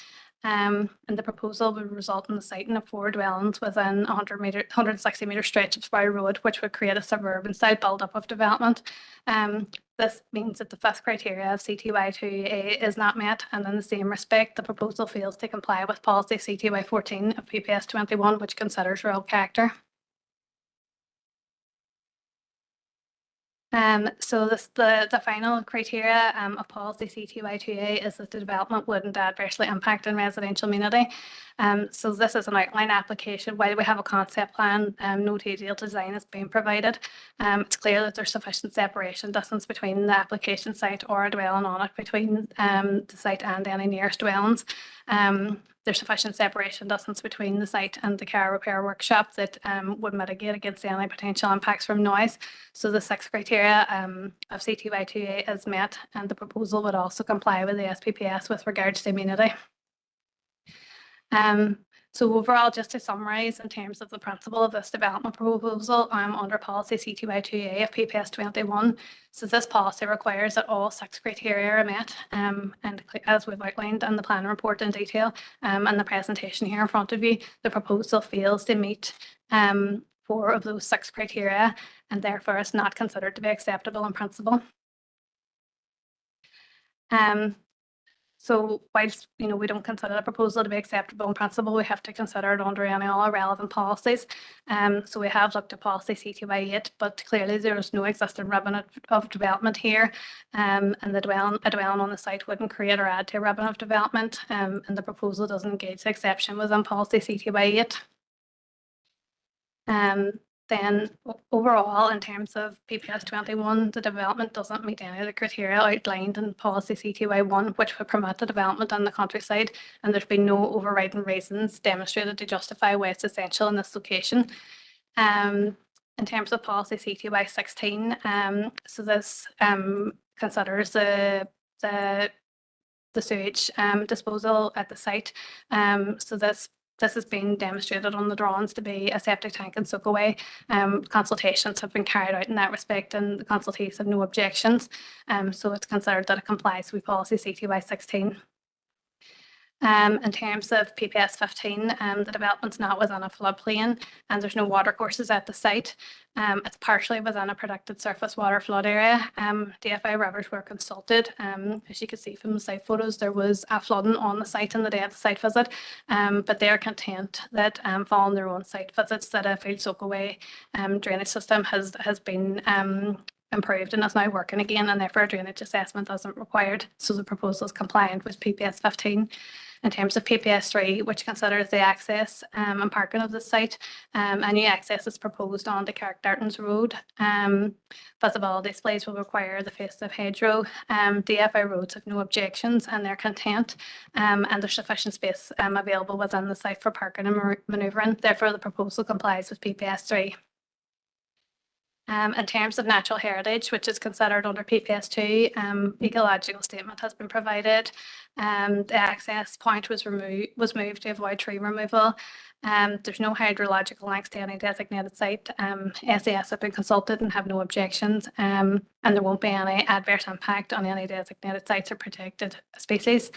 and the proposal would result in the siting of 4 dwellings within 160 metre stretch of Sproul Road, which would create a suburban style build-up of development. This means that the 5th criteria of CTY2A is not met, and in the same respect, the proposal fails to comply with policy CTY 14 of PPS 21, which considers rural character. So the final criteria of policy CTY2A is that the development wouldn't adversely impact on residential amenity. So this is an outline application. While we have a concept plan, no detailed design is being provided. It's clear that there's sufficient separation distance between the application site or a dwelling on it between the site and any nearest dwellings. There's sufficient separation distance between the site and the car repair workshop that would mitigate against any potential impacts from noise. So the 6th criteria of CTY2A is met, and the proposal would also comply with the SPPS with regards to amenity. So overall, just to summarise, in terms of the principle of this development proposal, under policy CTY2A of PPS 21, so this policy requires that all 6 criteria are met, and as we've outlined in the planning report in detail, and the presentation here in front of you, the proposal fails to meet 4 of those 6 criteria, and therefore is not considered to be acceptable in principle. So whilst we don't consider the proposal to be acceptable in principle, we have to consider it under any other relevant policies. So we have looked at policy CTY8, but clearly there is no existing ribbon of development here, and a dwelling on the site wouldn't create or add to a ribbon of development, and the proposal doesn't engage the exception within policy CTY8. Then overall, in terms of PPS 21, the development doesn't meet any of the criteria outlined in policy CTY1, which would permit the development on the countryside, and there's been no overriding reasons demonstrated to justify why it's essential in this location. In terms of policy CTY16, so this considers the sewage disposal at the site. So this has been demonstrated on the drawings to be a septic tank and soak away. Consultations have been carried out in that respect, and the consultees have no objections. So it's considered that it complies with policy CTY 16. In terms of PPS 15, the development's not within a floodplain, and there's no watercourses at the site. It's partially within a predicted surface water flood area. DFI rivers were consulted. As you can see from the site photos, there was a flooding on the site on the day of the site visit, but they are content that following their own site visits that a field soak away drainage system has been improved and is now working again, and therefore a drainage assessment isn't required. So the proposal is compliant with PPS 15. In terms of PPS 3, which considers the access and parking of the site, a new access is proposed onto Carrickdartons Road. Visibility displays will require the face of hedgerow. DFI roads have no objections and they're content, and there's sufficient space available within the site for parking and manoeuvring. Therefore, the proposal complies with PPS 3. In terms of natural heritage, which is considered under PPS 2, ecological statement has been provided. The access point was moved to avoid tree removal. There's no hydrological links to any designated site. SAS have been consulted and have no objections, and there won't be any adverse impact on any designated sites or protected species.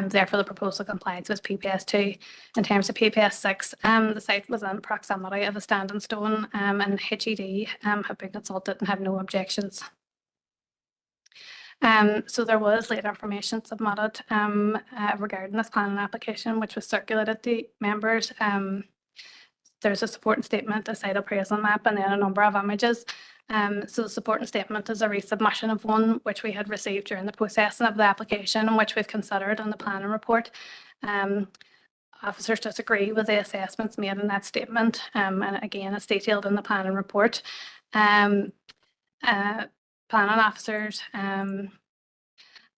Therefore, the proposal complies with PPS 2. In terms of PPS 6, the site was in proximity of a standing stone, and HED have been consulted and have no objections. So there was later information submitted regarding this planning application, which was circulated to members. There's a supporting statement, a site appraisal map, and then a number of images. So the supporting statement is a resubmission of one which we had received during the processing of the application, and which we've considered on the planning report. Officers disagree with the assessments made in that statement, and again, it's detailed in the planning report. Planning officers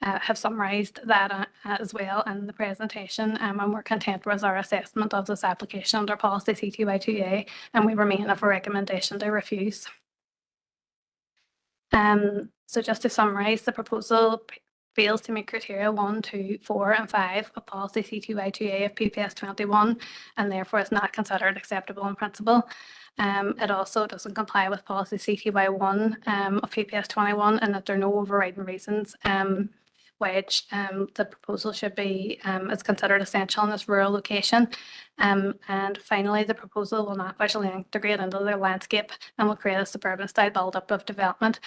have summarised that as well in the presentation, and we're content with our assessment of this application under policy CTY2A, and we remain of a recommendation to refuse. So just to summarise, the proposal fails to meet criteria 1, 2, 4 and 5 of policy CTY2A of PPS 21, and therefore is not considered acceptable in principle. It also doesn't comply with policy CTY1 of PPS 21, and that there are no overriding reasons which the proposal should be is considered essential in this rural location. And finally, the proposal will not visually integrate into the landscape and will create a suburban style build-up of development,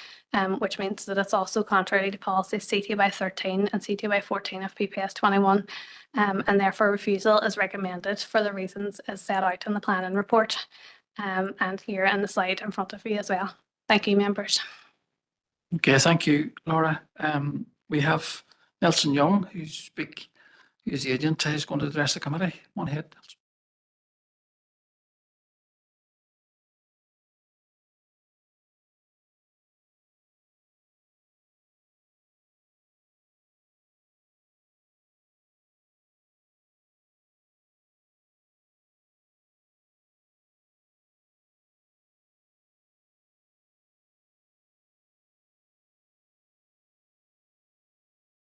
which means that it's also contrary to policies CTY 13 and CTY 14 of PPS 21, and therefore refusal is recommended for the reasons as set out in the planning report, and here in the slide in front of you as well. Thank you, members. Okay, thank you, Laura. We have Nelson Young, who's the agent, who's going to address the committee. Go on ahead, Nelson.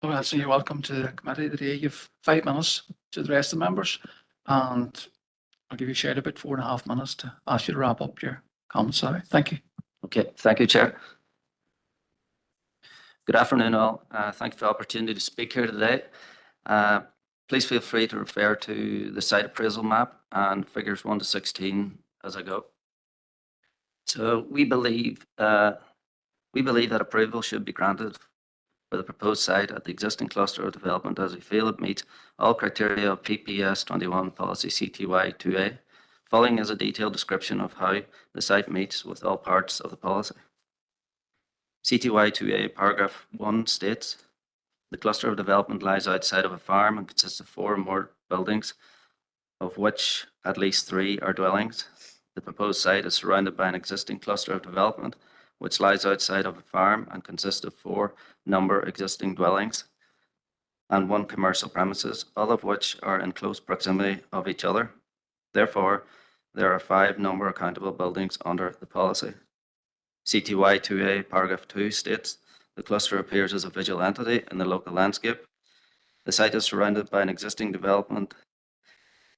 Well, so you're welcome to the committee today. You've 5 minutes to address the members, and I'll give you a shout about 4.5 minutes to ask you to wrap up your comments. Sorry. Thank you. Okay, thank you, Chair. Good afternoon, all. Thank you for the opportunity to speak here today. Please feel free to refer to the site appraisal map and figures 1 to 16 as I go. So we believe that approval should be granted for the proposed site at the existing cluster of development as we feel it meets all criteria of PPS 21 policy CTY 2A. Following is a detailed description of how the site meets with all parts of the policy. CTY 2A paragraph 1 states, the cluster of development lies outside of a farm and consists of 4 or more buildings, of which at least 3 are dwellings. The proposed site is surrounded by an existing cluster of development, which lies outside of a farm and consists of 4 number existing dwellings and 1 commercial premises, all of which are in close proximity of each other. Therefore, there are 5 number accountable buildings under the policy. CTY 2A paragraph 2 states, the cluster appears as a visual entity in the local landscape. The site is surrounded by an existing development.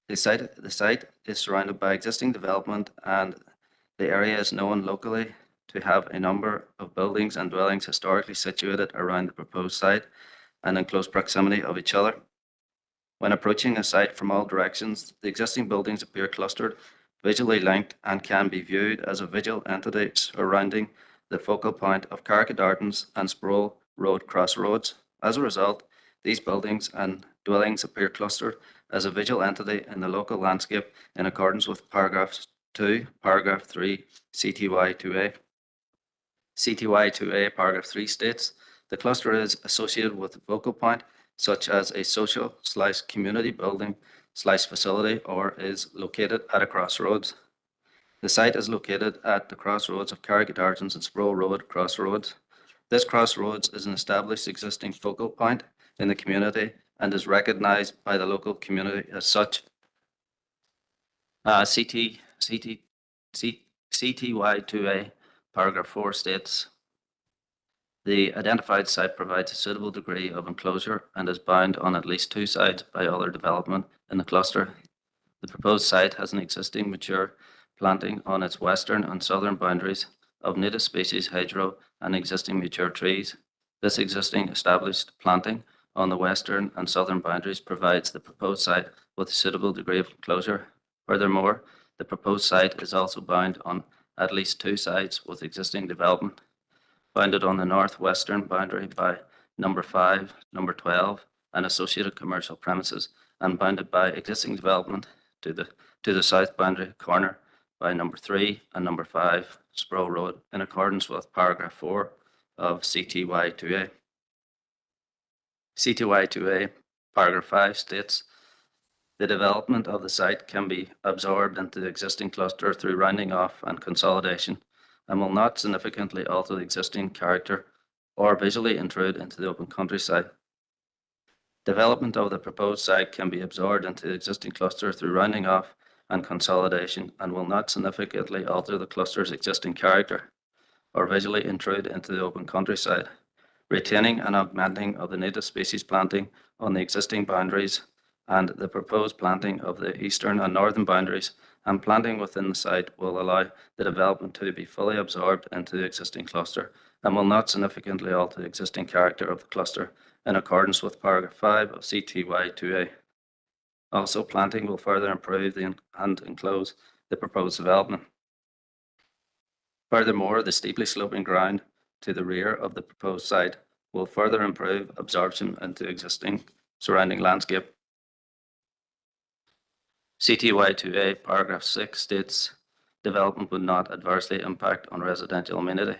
The site is surrounded by existing development and the area is known locally to have a number of buildings and dwellings historically situated around the proposed site and in close proximity of each other. When approaching a site from all directions, the existing buildings appear clustered, visually linked, and can be viewed as a visual entity surrounding the focal point of Carrickadardens and Sproul Road crossroads. As a result, these buildings and dwellings appear clustered as a visual entity in the local landscape in accordance with paragraph 2, paragraph 3, CTY 2A. CTY 2A paragraph 3 states, the cluster is associated with a focal point such as a social/community building/facility or is located at a crossroads. The site is located at the crossroads of Carrickadardens and Sproul Road crossroads. This crossroads is an established existing focal point in the community and is recognized by the local community as such. CTY 2A paragraph 4 states, the identified site provides a suitable degree of enclosure and is bound on at least 2 sides by other development in the cluster. The proposed site has an existing mature planting on its western and southern boundaries of native species hedgerow and existing mature trees. This existing established planting on the western and southern boundaries provides the proposed site with a suitable degree of enclosure. Furthermore, the proposed site is also bound on at least 2 sides with existing development, bounded on the northwestern boundary by number 5, number 12, and associated commercial premises, and bounded by existing development to the south boundary corner by number 3 and number 5 Sproul Road in accordance with paragraph 4 of CTY 2A. CTY 2A paragraph 5 states, the development of the site can be absorbed into the existing cluster through rounding off and consolidation and will not significantly alter the existing character or visually intrude into the open countryside. Development of the proposed site can be absorbed into the existing cluster through rounding off and consolidation and will not significantly alter the cluster's existing character or visually intrude into the open countryside. Retaining and augmenting of the native species planting on the existing boundaries and the proposed planting of the eastern and northern boundaries and planting within the site will allow the development to be fully absorbed into the existing cluster and will not significantly alter the existing character of the cluster in accordance with paragraph 5 of CTY 2A. Also, planting will further improve and enclose the proposed development. Furthermore, the steeply sloping ground to the rear of the proposed site will further improve absorption into existing surrounding landscape. CTY 2A paragraph 6 states, development would not adversely impact on residential amenity.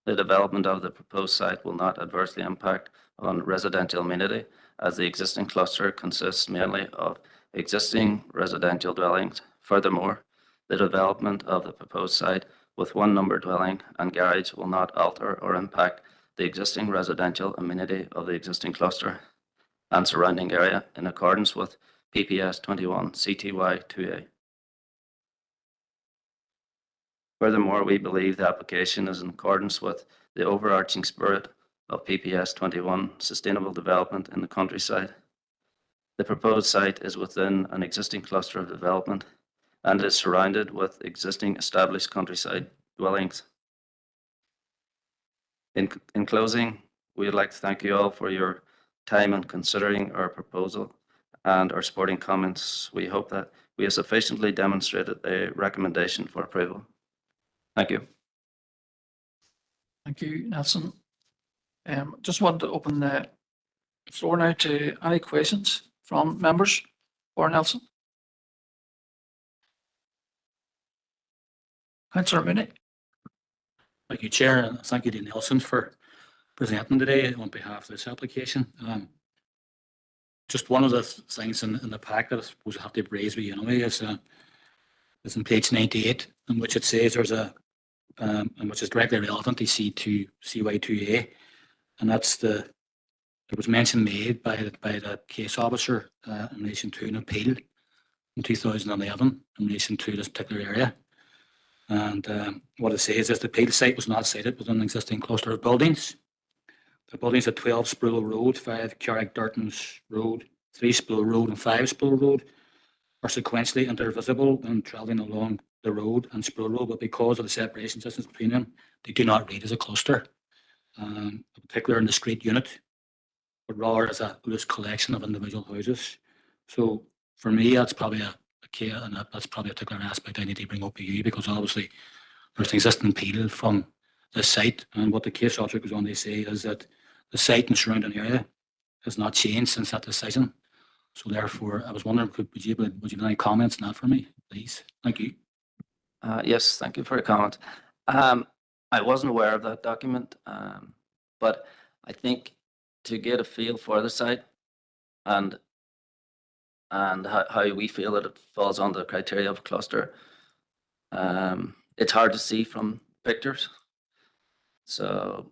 The development of the proposed site will not adversely impact on residential amenity as the existing cluster consists mainly of existing residential dwellings. Furthermore, the development of the proposed site with 1 number dwelling and garage will not alter or impact the existing residential amenity of the existing cluster and surrounding area in accordance with PPS 21 CTY 2A. Furthermore, we believe the application is in accordance with the overarching spirit of PPS 21 sustainable development in the countryside. The proposed site is within an existing cluster of development and is surrounded with existing established countryside dwellings. In closing, we would like to thank you all for your time in considering our proposal and our supporting comments. We hope that we have sufficiently demonstrated a recommendation for approval. Thank you. Thank you, Nelson. Just wanted to open the floor now to any questions from members for Nelson. Councillor Mooney. Thank you, Chair, and thank you to Nelson for presenting today on behalf of this application. Just one of the things in the pack that I suppose I have to raise with you anyway is in page 98, in which it says there's a, and which is directly relevant to C2, CY2A, and that's it was mention made by the case officer in relation to an appeal in 2011 in relation to this particular area. And what it says is the appeal site was not sited within an existing cluster of buildings. The buildings at 12 Sproul Road, 5 Carrick-Durtons Road, 3 Sproul Road and 5 Sproul Road are sequentially indivisible when travelling along the road and Sproul Road, but because of the separation distance between them, they do not read as a cluster, in particular in the street unit, but rather as a loose collection of individual houses. So for me, that's probably a key, and that's probably a particular aspect I need to bring up to you, because obviously there's an existing appeal from the site, and what the case officer goes on to say is that the site and surrounding area has not changed since that decision. So therefore, I was wondering, would you have any comments on that for me, please? Thank you. Yes, thank you for your comment. I wasn't aware of that document, but I think to get a feel for the site and how we feel that it falls under the criteria of a cluster, it's hard to see from pictures. So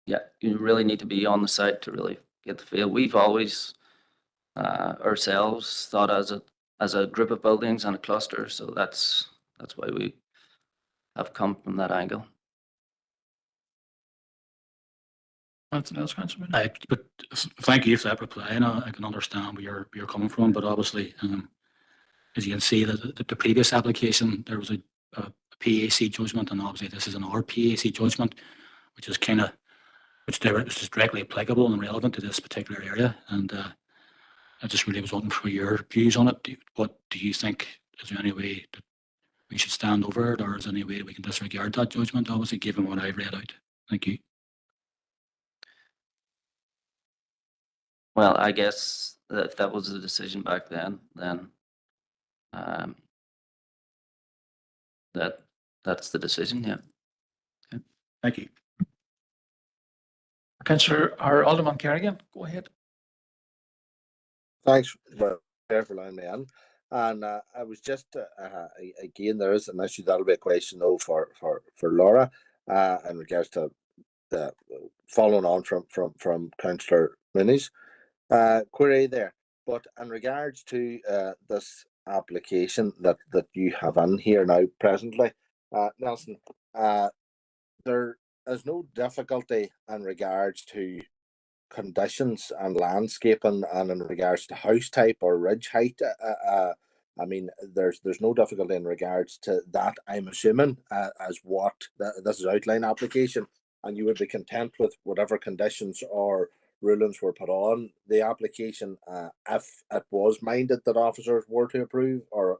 yeah, you really need to be on the site to really get the feel. We've always ourselves thought as a group of buildings and a cluster, so that's why we have come from that angle. Anything else, Councillor? But thank you for that reply, and I can understand where you're coming from. But obviously, as you can see, the previous application there was a PAC judgment, and obviously this is an RPAC judgment, which is which is directly applicable and relevant to this particular area. And I just really was looking for your views on it. What do you think? Is there any way that we should stand over it, or is there any way that we can disregard that judgment? Obviously, given what I've read out. Thank you. Well, I guess that if that was the decision back then that's the decision. Yeah. Okay. Thank you. Councillor or Alderman Kerrigan, go ahead. Thanks for allowing me in. And I was just again, there is an issue that'll be a question though for Laura in regards to the following on from Councillor Mooney's query there. But in regards to this application that you have in here now presently, Nelson, there is no difficulty in regards to conditions and landscaping and in regards to house type or ridge height. I mean, there's no difficulty in regards to that, I'm assuming, as what this is outline application, and you would be content with whatever conditions or rulings were put on the application if it was minded that officers were to approve, or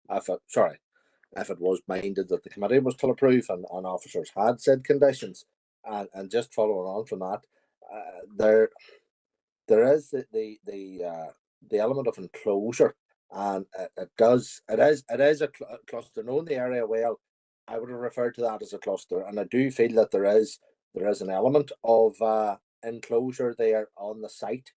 if it was minded that the committee was to approve and officers had said conditions. And just following on from that, there is the element of enclosure, and it is a cluster. Knowing the area well, I would have referred to that as a cluster, and I do feel that there is an element of enclosure there on the site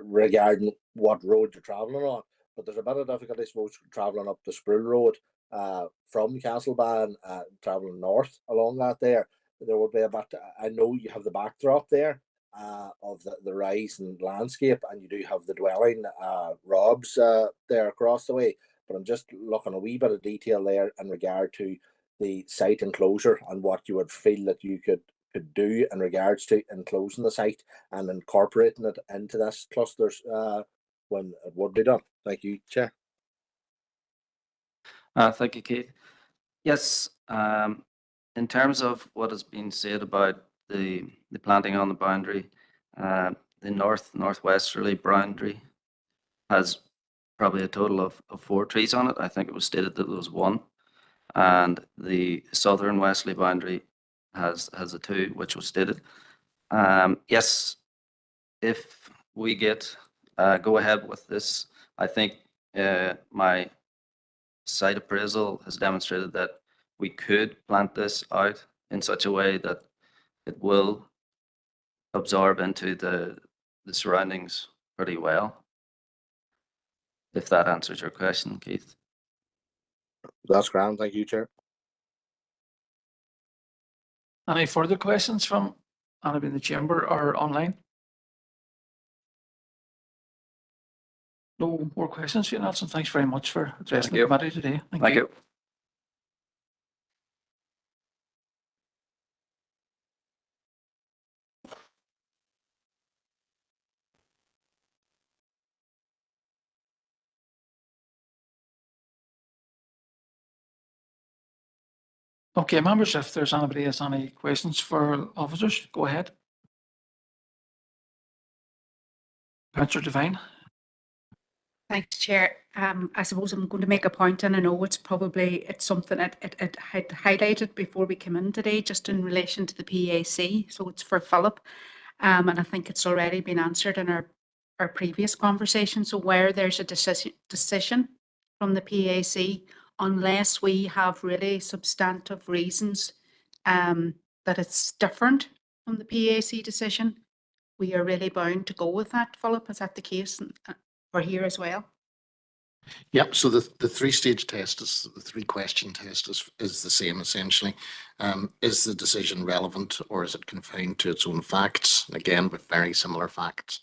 regarding what road you're travelling on. But there's a bit of difficulty, I suppose, travelling up the Sproul Road from Castleban, travelling north along that there. There will be a bit. I know you have the backdrop there of the rise in landscape, and you do have the dwelling robs there across the way. But I'm just looking a wee bit of detail there in regard to the site enclosure and what you would feel that you could do in regards to enclosing the site and incorporating it into this cluster's when it would be done. Thank you, Chair. Thank you, Keith. Yes, in terms of what has been said about the planting on the boundary, the northwesterly boundary has probably a total of 4 trees on it. I think it was stated that there was 1. And the southern westerly boundary has a 2, which was stated. Yes, if we get go ahead with this, I think my site appraisal has demonstrated that we could plant this out in such a way that it will absorb into the surroundings pretty well. If that answers your question, Keith. That's grand. Thank you, Chair. Any further questions from anybody in the chamber or online? No more questions, Fiona Nelson. Thanks very much for addressing the committee today. Thank you. Okay, members, if there's anybody has any questions for officers, go ahead. Councillor Devine. Thanks, Chair. I suppose I'm going to make a point, and I know it's something it had highlighted before we came in today, just in relation to the PAC. So it's for Philip, and I think it's already been answered in our previous conversation. So where there's a decision from the PAC, unless we have really substantive reasons that it's different from the PAC decision, we are really bound to go with that. Philip, is that the case for here as well? Yep. So the 3-stage test is the 3-question test is the same essentially. Is the decision relevant or is it confined to its own facts? Again, with very similar facts.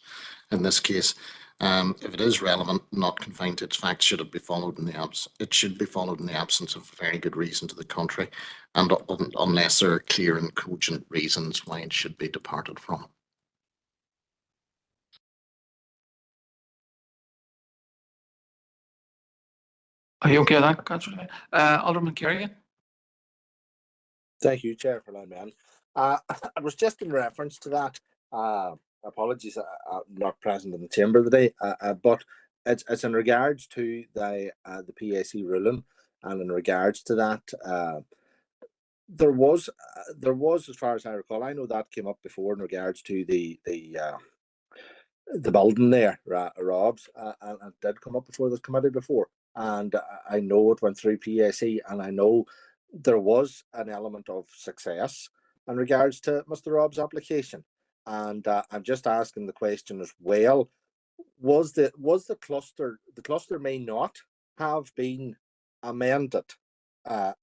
In this case, if it is relevant, not confined to its facts, should it be followed in the absence? It should be followed in the absence of very good reason to the contrary, and unless there are clear and cogent reasons why it should be departed from. Are you okay with that, Councillor? Alderman Kerrigan? Thank you, Chair, for allowing me on. It was just in reference to that. Apologies, I'm not present in the chamber today, but it's in regards to the PAC ruling, and in regards to that, there was, as far as I recall, I know that came up before in regards to the building there, Rob's, and it did come up before this committee before, and I know it went through PAC, and I know there was an element of success in regards to Mr. Rob's application, and I'm just asking the question as well: was the cluster may not have been amended, the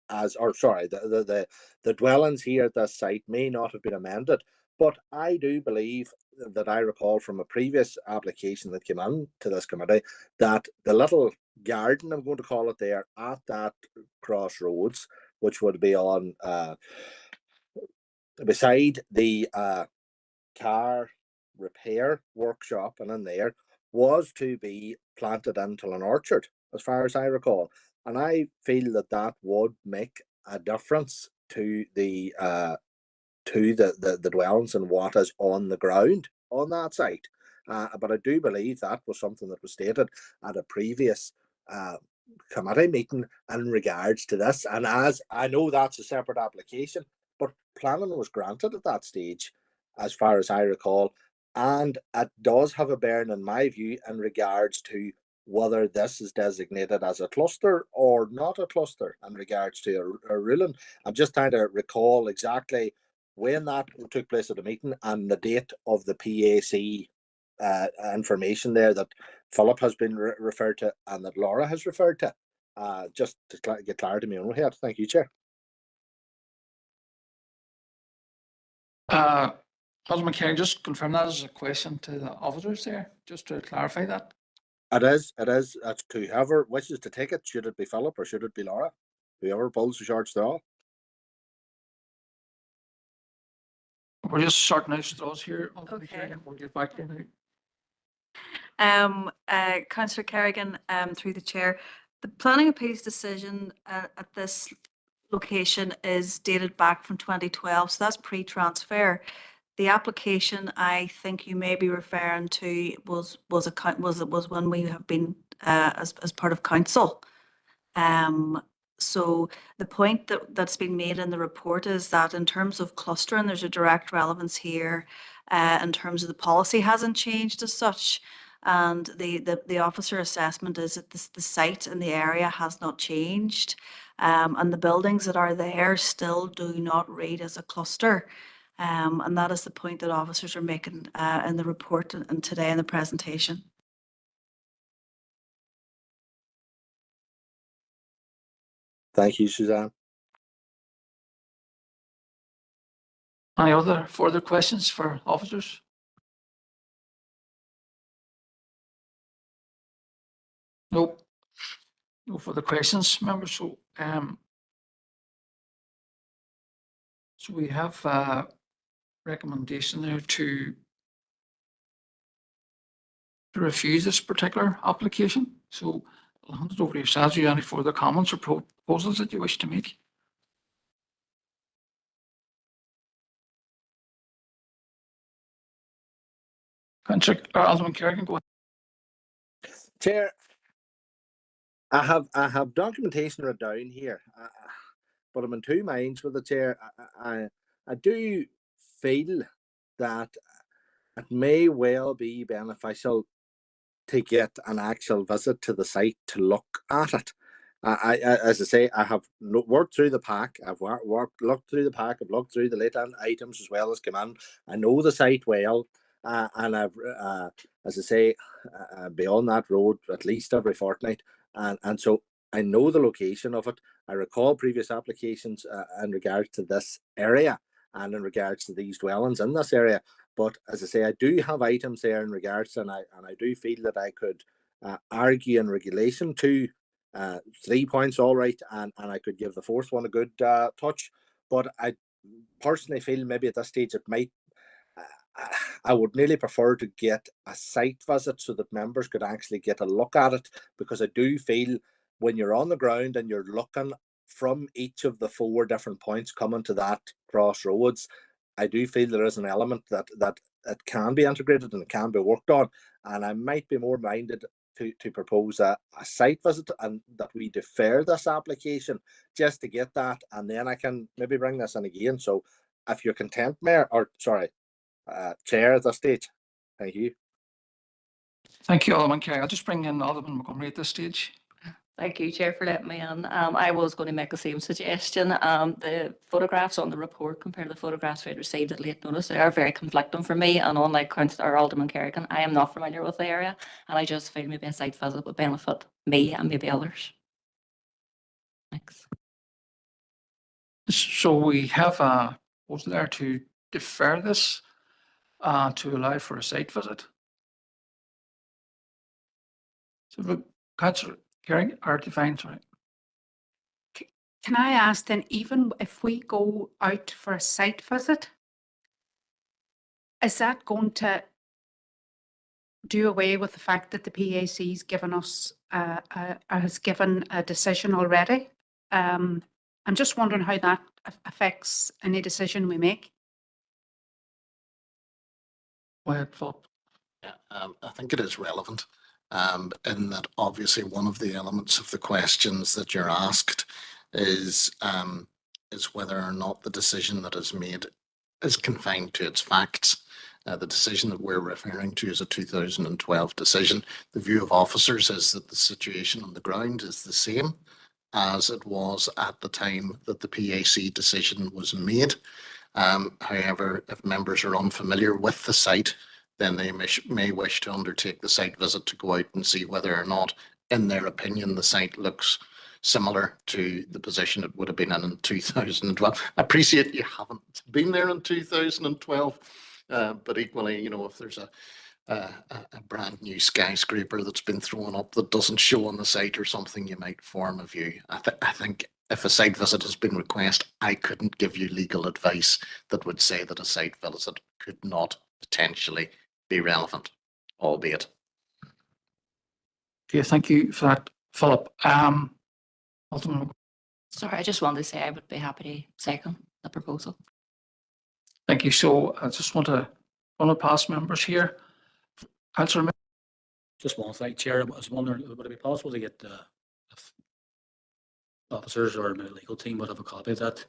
dwellings here at this site may not have been amended, but I do believe that I recall from a previous application that came in to this committee that the little garden, I'm going to call it there, at that crossroads, which would be on beside the car repair workshop, and in there was to be planted into an orchard, as far as I recall. And I feel that that would make a difference to the dwellings and what is on the ground on that site. But I do believe that was something that was stated at a previous committee meeting in regards to this. And as I know, that's a separate application, but planning was granted at that stage, as far as I recall. And it does have a bearing, in my view, in regards to whether this is designated as a cluster or not a cluster in regards to a ruling. I'm just trying to recall exactly when that took place at the meeting and the date of the PAC information there that Philip has been referred to and that Laura has referred to. Just to get clarity in my own head. Thank you, Chair. Alderman Kerry, just confirm that as a question to the officers there, just to clarify that. It is. It's to whoever wishes to take it. Should it be Philip or should it be Laura? Whoever pulls the short straw. We're just sorting out straws here. Okay. We'll get back to you. Councillor Kerrigan, through the chair, the planning appeals decision at this location is dated back from 2012, so that's pre-transfer. The application I think you may be referring to was when we have been as part of council. So the point that's been made in the report is that in terms of clustering, there's a direct relevance here. In terms of the policy hasn't changed as such, and the officer assessment is that the site and the area has not changed, and the buildings that are there still do not read as a cluster. And that is the point that officers are making in the report and today in the presentation. Thank you, Suzanne. Any other further questions for officers? Nope. No further questions, members. So we have a recommendation there to refuse this particular application. So I'll hand it over to yourselves. Do you have any further comments or proposals that you wish to make? Councillor Alderman Kerrigan, go ahead. Chair, I have documentation written down here, but I'm in two minds with the chair. I do feel that it may well be beneficial to get an actual visit to the site to look at it. As I say, I have worked through the pack. I've looked through the pack. I've looked through the late items as well as come in. I know the site well, and I've, as I say, beyond that road at least every fortnight, and so I know the location of it. I recall previous applications in regards to this area and in regards to these dwellings in this area. But as I say, I do have items there in regards, and I do feel that I could argue in regulation to 3 points, all right, and I could give the fourth one a good touch. But I personally feel maybe at this stage it might. I would really prefer to get a site visit so that members could actually get a look at it, because I do feel when you're on the ground and you're looking from each of the 4 different points coming to that crossroads, I do feel there is an element that it can be integrated and it can be worked on, and I might be more minded to propose a site visit and that we defer this application just to get that, and then I can maybe bring this in again. So if you're content, Mayor, or sorry, Chair, at this stage, thank you. Thank you, Alderman Kerry. I'll just bring in Alderman Montgomery at this stage. Thank you, Chair, for letting me in. I was going to make the same suggestion. The photographs on the report compared to the photographs we had received at late notice, they are very conflicting for me. And unlike Councillor Alderman Kerrigan, I am not familiar with the area, and I just feel maybe a site visit would benefit me and maybe others. Thanks. So we have a proposal there to defer this to allow for a site visit. So Councillor Kerrigan, or Divine, sorry. Can I ask then, even if we go out for a site visit, is that going to do away with the fact that the PAC's given us has given a decision already? I'm just wondering how that affects any decision we make. Go ahead, Philip. Yeah, I think it is relevant, in that obviously one of the elements of the questions that you're asked is whether or not the decision that is made is confined to its facts. The decision that we're referring to is a 2012 decision. The view of officers is that the situation on the ground is the same as it was at the time that the PAC decision was made. However, if members are unfamiliar with the site, then they may wish to undertake the site visit to go out and see whether or not, in their opinion, the site looks similar to the position it would have been in 2012. I appreciate you haven't been there in 2012, but equally, you know, if there's a brand new skyscraper that's been thrown up that doesn't show on the site or something, you might form a view. I think if a site visit has been requested, I couldn't give you legal advice that would say that a site visit could not potentially be relevant, albeit Okay, thank you for that, Philip. Alderman, Sorry, I just wanted to say I would be happy to second the proposal. thank you. So I just want to run it past members here. Councillor, Just one thing, Chair, I was wondering, would it be possible to get if officers or my legal team would have a copy of that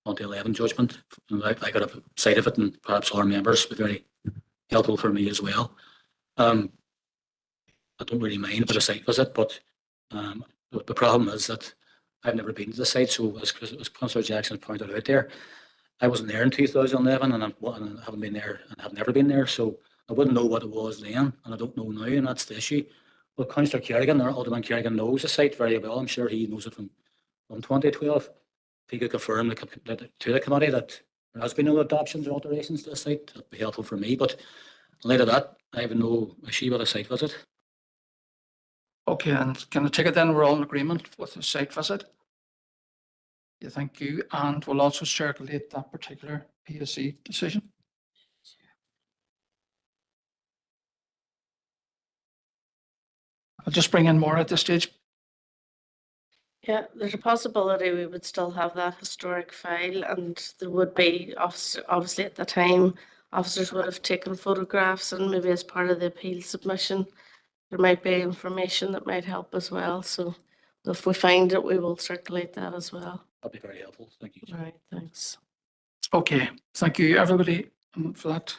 2011 judgment? And I could have a sight of it, and perhaps our members would be very helpful for me as well. I don't really mind about a site visit, but the problem is that I've never been to the site. So as Councillor Jackson pointed out there, I wasn't there in 2011, and I haven't been there and have never been there. So I wouldn't know what it was then, and I don't know now, and that's the issue. Well, Councillor Kerrigan, or Alderman Kerrigan, knows the site very well. I'm sure he knows it from 2012. If he could confirm to the committee that there has been no adoptions or alterations to the site, that'd be helpful for me. But in light of that, I have no issue with a site visit. okay, and can I take it then we're all in agreement with the site visit? Yeah, thank you. And we'll also circulate that particular PSC decision. I'll just bring in more at this stage. Yeah, there's a possibility we would still have that historic file, and there would be, obviously at the time, officers would have taken photographs, and maybe as part of the appeal submission, there might be information that might help as well. So if we find it, we will circulate that as well. That'd be very helpful. Thank you. All right, thanks. Okay, thank you everybody for that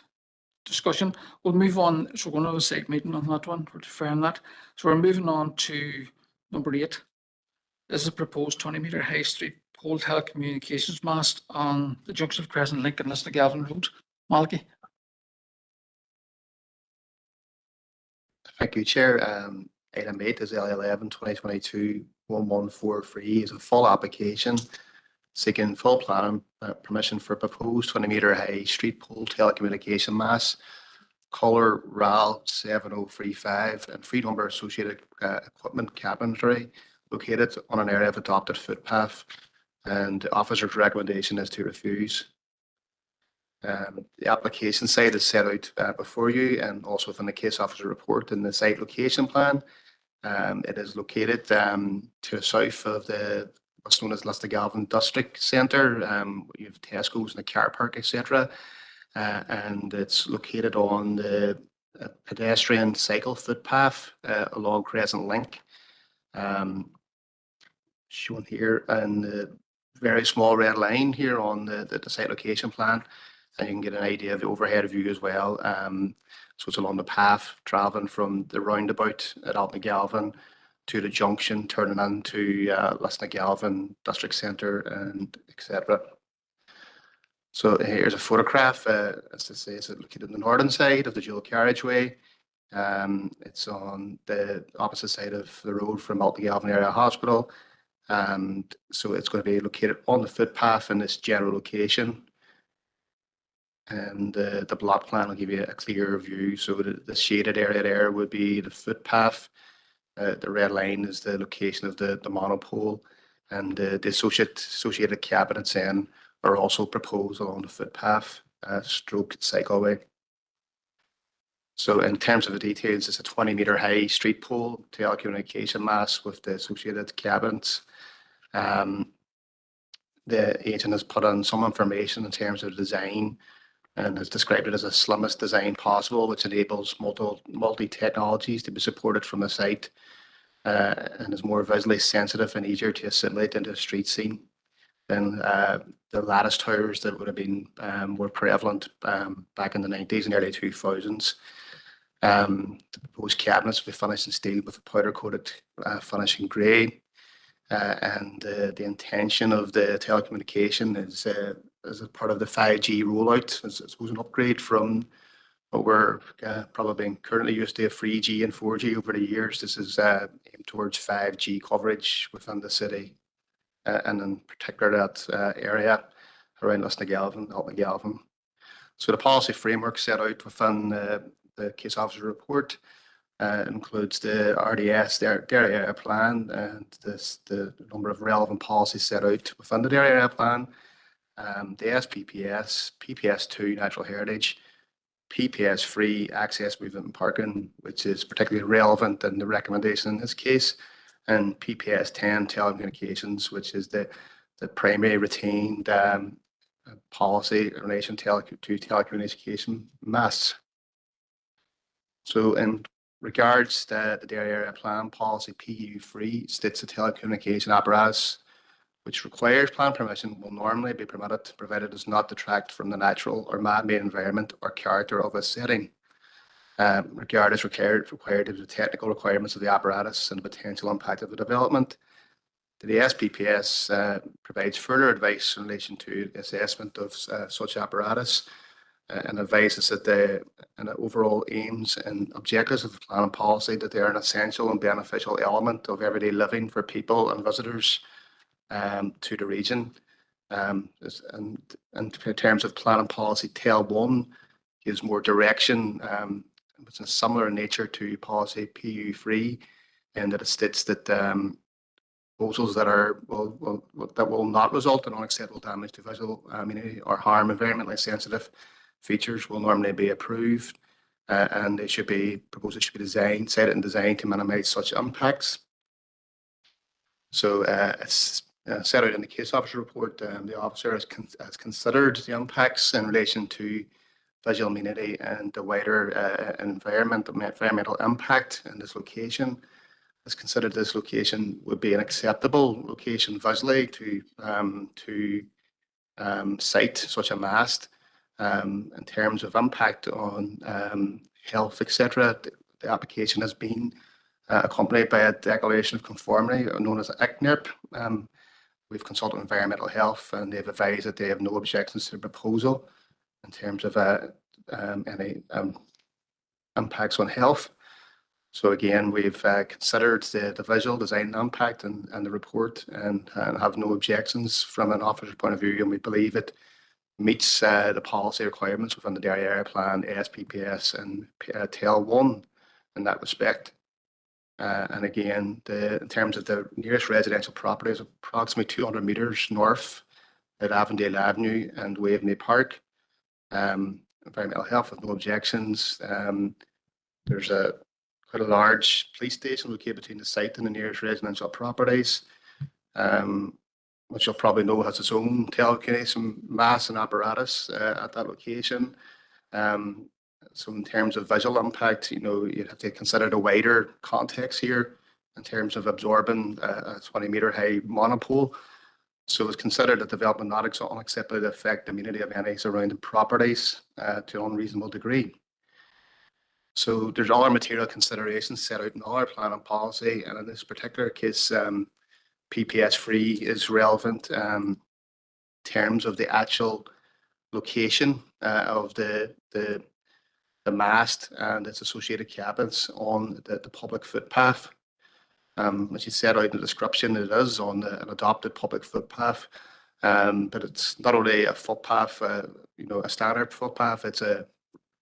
discussion. We'll move on. So we're going to have a site meeting on that one. We're deferring that. So we're moving on to number 8. This is a proposed 20-metre high street pole telecommunications mast on the junction of Crescent Link and Lisnagalvin Road. Malky. Thank you, Chair. Item 8 is L11 2022-1143 is a full application seeking full planning permission for proposed 20-metre high street pole telecommunication mast, colour RAL 7035 and free number associated equipment cabinetry located on an area of adopted footpath, and the officer's recommendation is to refuse. The application site is set out before you and also within the case officer report in the site location plan. It is located to the south of what's known as Lisnagalvin District Centre. You have Tesco's and the car park, etc. And it's located on the pedestrian cycle footpath along Crescent Link. Shown here in the very small red line here on the site location plan, and you can get an idea of the overhead view as well. So it's along the path travelling from the roundabout at Altnagalvin to the junction, turning into Lisnagalvin District Centre and etc. So here's a photograph. As I say, it's located on the northern side of the dual carriageway. It's on the opposite side of the road from Altnagalvin Area Hospital. And so it's going to be located on the footpath in this general location. And the block plan will give you a clearer view. So the shaded area there would be the footpath. The red line is the location of the monopole, and the associated cabinets then are also proposed along the footpath, stroke cycleway. So in terms of the details, it's a 20-metre high street pole telecommunication mast with the associated cabinets. The agent has put on some information in terms of design and has described it as a slimmest design possible, which enables multi-technologies to be supported from the site and is more visually sensitive and easier to assimilate into a street scene than the lattice towers that would have been more prevalent back in the 90s and early 2000s. The proposed cabinets will be finished in steel with a powder-coated finish in grey. And the intention of the telecommunication is as a part of the 5G rollout, as I suppose an upgrade from what we're probably currently used to 3G and 4G over the years. This is aimed towards 5G coverage within the city, and in particular that area around Lisnagalvin, Altnagalvin. So the policy framework set out within the case officer report includes the RDS, the area area plan, and the number of relevant policies set out within the area area plan, the SPPS, PPS2, natural heritage, PPS-free access, movement and parking, which is particularly relevant in the recommendation in this case, and PPS-10 telecommunications, which is the primary retained policy in relation to telecommunication masts. So in regards to the Dairy Area Plan Policy PU3 states the telecommunication apparatus which requires plan permission will normally be permitted provided it does not detract from the natural or man-made environment or character of a setting. Regard is required of the technical requirements of the apparatus and the potential impact of the development. The SPPS provides further advice in relation to the assessment of such apparatus and advises that the overall aims and objectives of the plan and policy that they are an essential and beneficial element of everyday living for people and visitors to the region. And in terms of plan and policy, TEL 1 gives more direction, which is similar in nature to policy PU3, and that it states that proposals that will not result in unacceptable damage to visual amenity or harm environmentally sensitive features will normally be approved, and proposals should be cited and designed to minimize such impacts. So it's set out in the case officer report. The officer has considered the impacts in relation to visual amenity and the wider environmental impact in this location. Has considered this location would be an acceptable location visually to site such a mast. In terms of impact on health, etc., the application has been accompanied by a declaration of conformity known as ICNIRP. We've consulted environmental health, and they've advised that they have no objections to the proposal in terms of any impacts on health. So again, we've considered the visual design impact and the report and have no objections from an officer's point of view, and we believe it meets the policy requirements within the Dairy Area Plan, SPPS and TEL 1 in that respect. And again, in terms of the nearest residential property is approximately 200 metres north at Avondale Avenue and Waveney Park. Environmental health with no objections. There's quite a large police station located between the site and the nearest residential properties, which you'll probably know has its own telecommunication masts and apparatus at that location. So in terms of visual impact, you'd have to consider the wider context here in terms of absorbing a 20-metre high monopole. So it's considered that development not unacceptably affect the amenity of any surrounding properties to an unreasonable degree. So there's all our material considerations set out in all our plan and policy, and in this particular case, PPS-free is relevant in terms of the actual location of the mast and its associated cabins on the public footpath. As you set out in the description, it is on an adopted public footpath, but it's not only a footpath, a standard footpath. It's a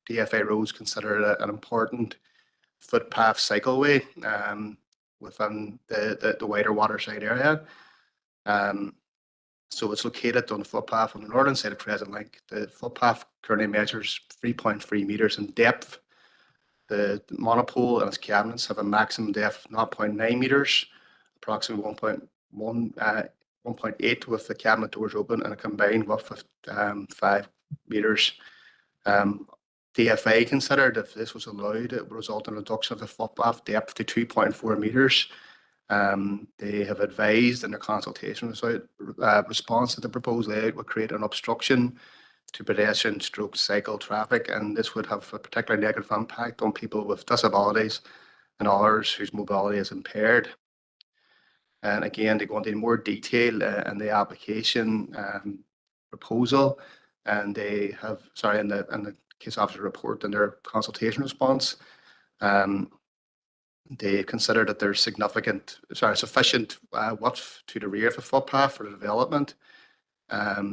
DFA roads considered an important footpath cycleway within the wider waterside area. So it's located on the footpath on the northern side of Crescent Link. The footpath currently measures 3.3 metres in depth. The monopole and its cabinets have a maximum depth of 0.9 metres, approximately 1.8 with the cabinet doors open, and a combined width of 5 metres. DFA considered if this was allowed, it would result in a reduction of the footpath depth to 2.4 metres. They have advised in their consultation response that the proposed layout would create an obstruction to pedestrian stroke cycle traffic, and this would have a particularly negative impact on people with disabilities and others whose mobility is impaired. And again, they go into more detail in the application proposal, and they have, in the case officer report and their consultation response, they consider that there's sufficient width to the rear of the footpath for the development. At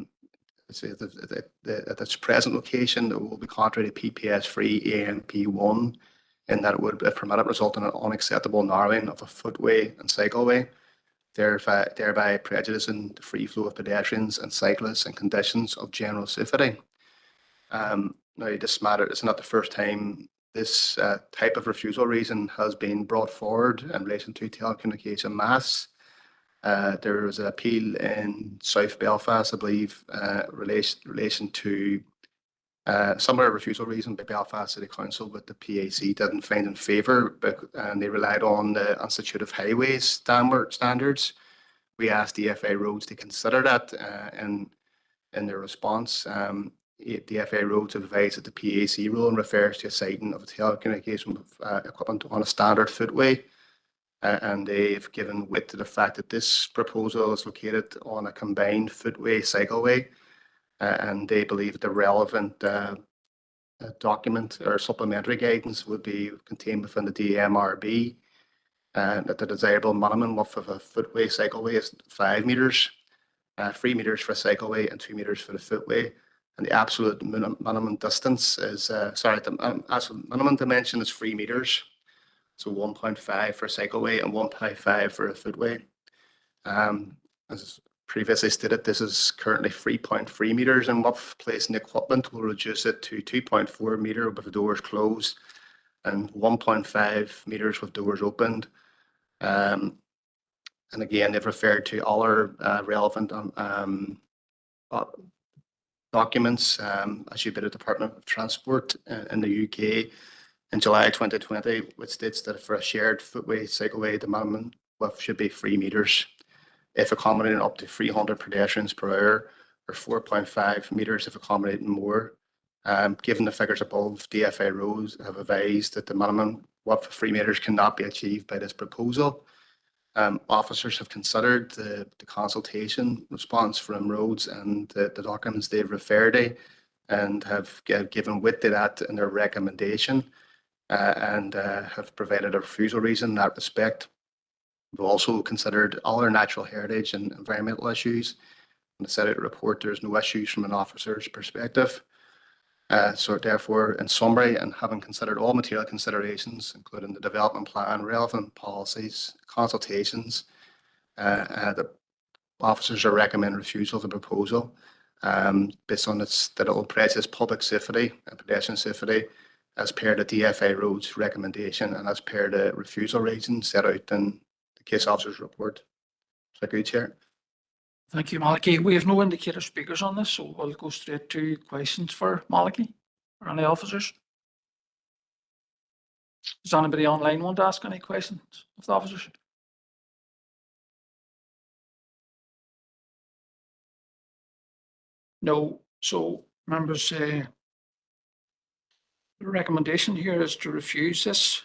its present location, it will be contrary to PPS-free ANP1 in that it would, if permitted, result in an unacceptable narrowing of a footway and cycleway, thereby prejudicing the free flow of pedestrians and cyclists in conditions of general safety. Now, this matter is not the first time this type of refusal reason has been brought forward in relation to telecommunication masts. There was an appeal in South Belfast, I believe, relation to similar refusal reason by Belfast City Council, but the PAC didn't find in favour, and they relied on the Institute of Highways standards. We asked DFA Roads to consider that in their response. DFA Roads have advised that the PAC rule refers to a siting of telecommunication equipment on a standard footway, and they've given weight to the fact that this proposal is located on a combined footway cycleway, and they believe the relevant document or supplementary guidance would be contained within the DMRB, and that the desirable minimum width of a footway cycleway is 5 metres, 3 metres for a cycleway and 2 metres for the footway. And the absolute minimum distance is, the absolute minimum dimension is 3 metres. So 1.5 for a cycleway and 1.5 for a footway. As previously stated, this is currently 3.3 metres in width. Placing equipment will reduce it to 2.4 metre with the doors closed and 1.5 metres with doors opened. And again, they've referred to other relevant documents issued by the Department of Transport in the UK in July 2020, which states that for a shared footway cycleway, the minimum width should be 3 metres if accommodating up to 300 pedestrians per hour, or 4.5 metres if accommodating more. Given the figures above, DFA Roads have advised that the minimum width of 3 metres cannot be achieved by this proposal. Officers have considered the consultation response from Roads and the documents they've referred to, and have given weight to that in their recommendation, and have provided a refusal reason in that respect. We've also considered other natural heritage and environmental issues. In the Senate report, there's no issues from an officer's perspective. So therefore, in summary, and having considered all material considerations, including the development plan, relevant policies, consultations, the officers are recommending refusal of the proposal based on that it will prejudice public safety and pedestrian safety as per the DFA Roads recommendation and as per the refusal reason set out in the case officer's report. Thank you, Chair. Thank you, Malachy. We have no indicator speakers on this, so we'll go straight to questions for Malachy or any officers. Does anybody online want to ask any questions of the officers? No. So members, the recommendation here is to refuse this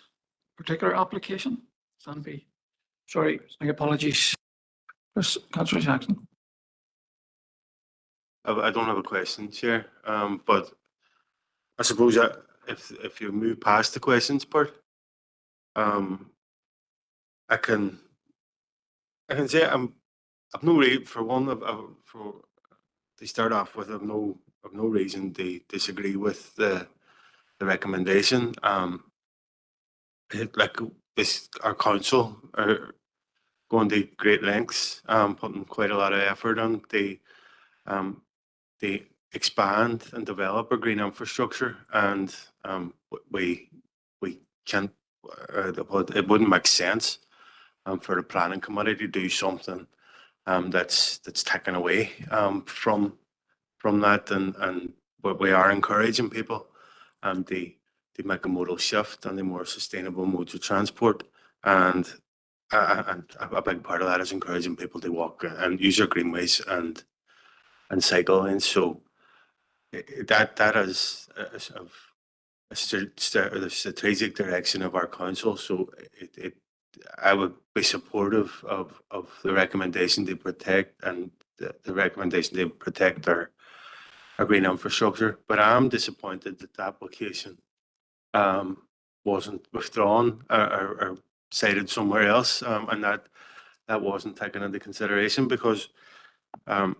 particular application. Sorry, my apologies. Councillor Jackson. I don't have a question, Chair, but I suppose that if you move past the questions part, I can say I've no reason for one for to start off with. I've no reason to disagree with the recommendation. Like this, our council are going to great lengths, putting quite a lot of effort on they expand and develop our green infrastructure, and we can't. It wouldn't make sense for the planning committee to do something that's taken away from that, and but we are encouraging people to make a modal shift and the more sustainable modes of transport, and a big part of that is encouraging people to walk and use their greenways and cycle lanes. So that is a strategic direction of our council. So I would be supportive of the recommendation to protect and the recommendation to protect our green infrastructure. But I'm disappointed that the application wasn't withdrawn or cited somewhere else, and that wasn't taken into consideration, because I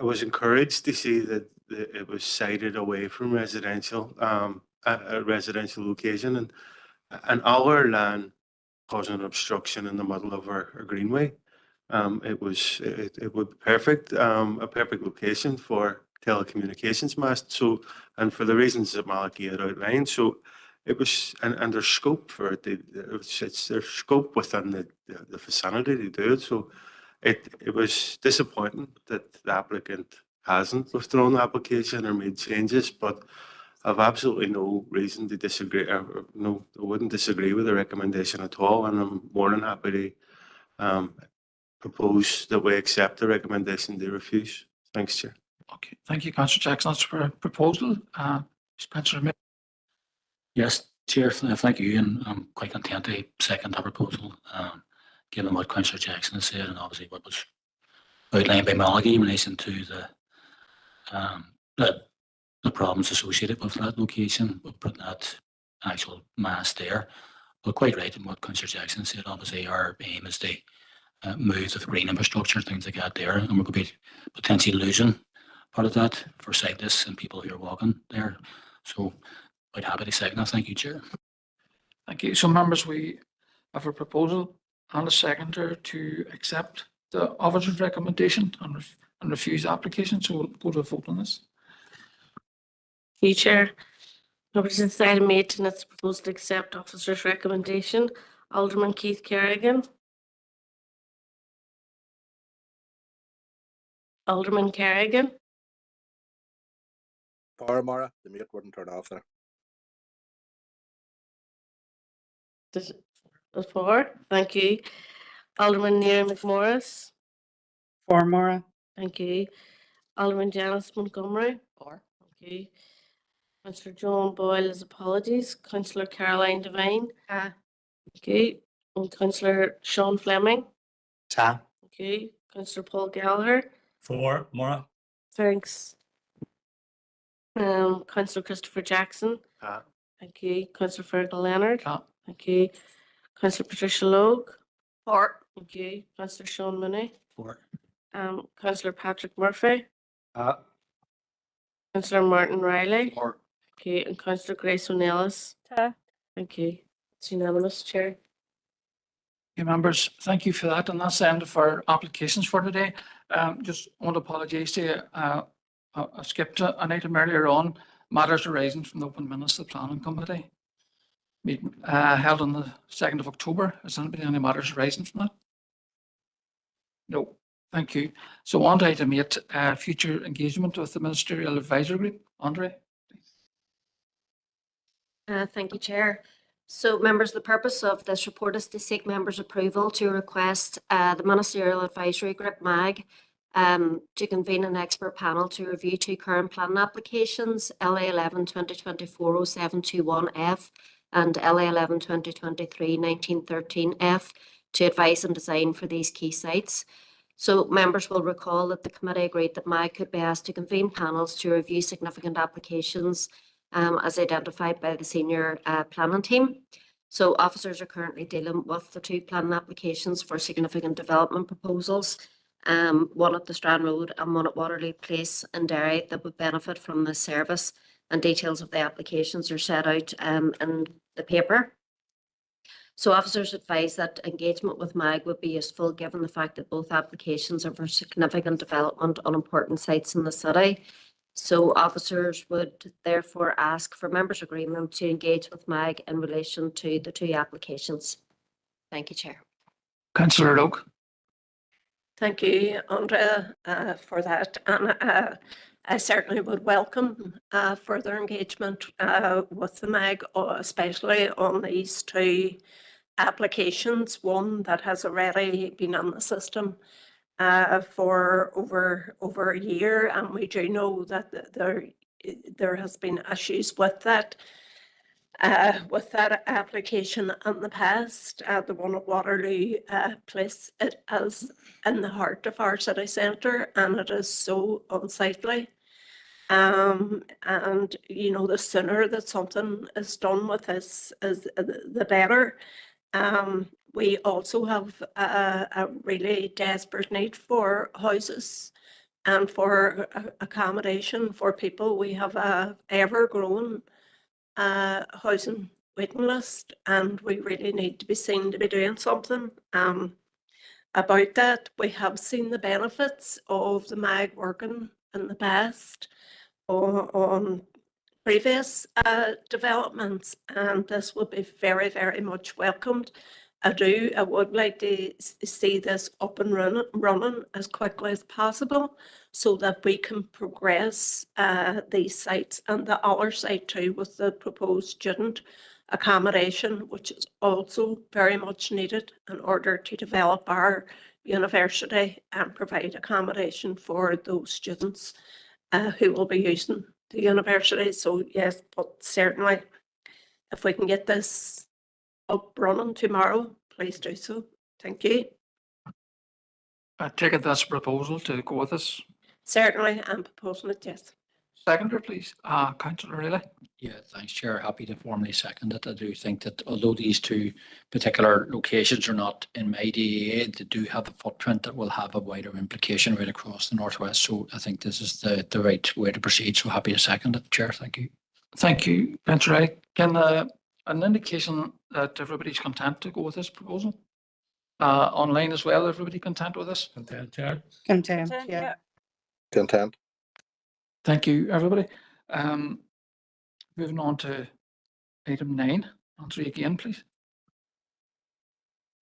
was encouraged to see that it was cited away from residential, a residential location, and our land causing an obstruction in the middle of our greenway. It would be perfect, a perfect location for telecommunications mast. So, and for the reasons that Malachi had outlined, so it was, and there's scope for it. It's there's scope within the vicinity to do it. So it was disappointing that the applicant hasn't withdrawn the application or made changes, but I've absolutely no reason to disagree. No, I wouldn't disagree with the recommendation at all, and I'm more than happy to propose that we accept the recommendation to refuse. Thanks, Chair. Okay, thank you, Councillor Jackson. That's for a proposal. Councillor Mick. Yes, Chair, thank you, and I'm quite content to second that proposal, given what Councillor Jackson has said, and obviously what was outlined by Malachi in relation to the problems associated with that location, with putting that actual mast there. But quite right in what Councillor Jackson said. Obviously, our aim is to move the green infrastructure, things like that there, and we're going to be potentially losing part of that for cyclists and people who are walking there. So, quite happy to second that. Thank you, Chair. Thank you. So, members, we have a proposal and a seconder to accept the officer's recommendation and refuse the application. So, we'll go to a vote on this. Thank you, Chair. Members, it's item 8 and it's proposed to accept officer's recommendation. Alderman Keith Kerrigan. Alderman Kerrigan. For Maura, the mute wouldn't turn off there. For. Thank you. Alderman Neil McMorris. For Maura. Thank you. Alderman Janice Montgomery. For. Thank you. Councillor Joan Boyle, his apologies. Councillor Caroline Devine. Thank you. And Councillor Sean Fleming. Ta. Thank you. Councillor Paul Gallagher. For Maura. Thanks. Councillor Christopher Jackson. Thank you. Councillor Fergal Leonard. Thank you. Councillor Patricia Logue. For. Thank you. Councillor Sean Mooney. For. Councillor Patrick Murphy. Ta. Councillor Martin Riley. For. Thank you. And Councillor Grace O'Neillis. Thank you. It's unanimous, Chair. Okay, members, thank you for that. And that's the end of our applications for today. Just want to apologise to you. I skipped an item earlier on, matters arising from the open minutes of the Planning Committee meeting held on the 2nd of October. Has anybody any matters arising from that? No, thank you. So on to item 8, future engagement with the Ministerial Advisory Group. Andre. Thank you, Chair. So, members, the purpose of this report is to seek members' approval to request the Ministerial Advisory Group, MAG, to convene an expert panel to review 2 current planning applications, LA 11 2024 0721F and LA 11 2023 1913F, to advise and design for these key sites. So, members will recall that the committee agreed that MAG could be asked to convene panels to review significant applications as identified by the senior planning team. So officers are currently dealing with the 2 planning applications for significant development proposals, one at the Strand Road and one at Waterloo Place in Derry, that would benefit from this service, and details of the applications are set out in the paper. So officers advise that engagement with MAG would be useful given the fact that both applications are for significant development on important sites in the city. So officers would therefore ask for members' agreement to engage with MAG in relation to the 2 applications. Thank you, Chair. Councillor Logue. Thank you, Andrea, for that. And I certainly would welcome further engagement with the MAG, especially on these 2 applications. One that has already been on the system for over a year, and we do know that there has been issues with that application in the past. The one at Waterloo Place, it is in the heart of our city centre, and it is so unsightly. And you know, the sooner that something is done with this, is the better. We also have a really desperate need for houses and for accommodation for people. We have a ever-growing housing waiting list, and we really need to be seen to be doing something about that. We have seen the benefits of the MAG working and the best on previous developments, and this would be very, very much welcomed. I would like to see this up and running as quickly as possible so that we can progress these sites and the other site too with the proposed student accommodation, which is also very much needed in order to develop our university and provide accommodation for those students who will be using the university. So yes, but certainly if we can get this up running tomorrow, please do so. Thank you. I take it that's a proposal to go with this. Certainly, I'm proposing it, yes. Seconder, please. Councillor Riley. Yeah, thanks, Chair. Happy to formally second it. I do think that although these two particular locations are not in my DEA, they do have a footprint that will have a wider implication right across the Northwest. So I think this is the right way to proceed. So happy to second it, Chair. Thank you. Thank you, Councillor Riley. Can an indication that everybody's content to go with this proposal? Online as well, everybody content with this? Content, Chair. Content, yeah. Content. Thank you, everybody. Moving on to item 9. Answer again, please.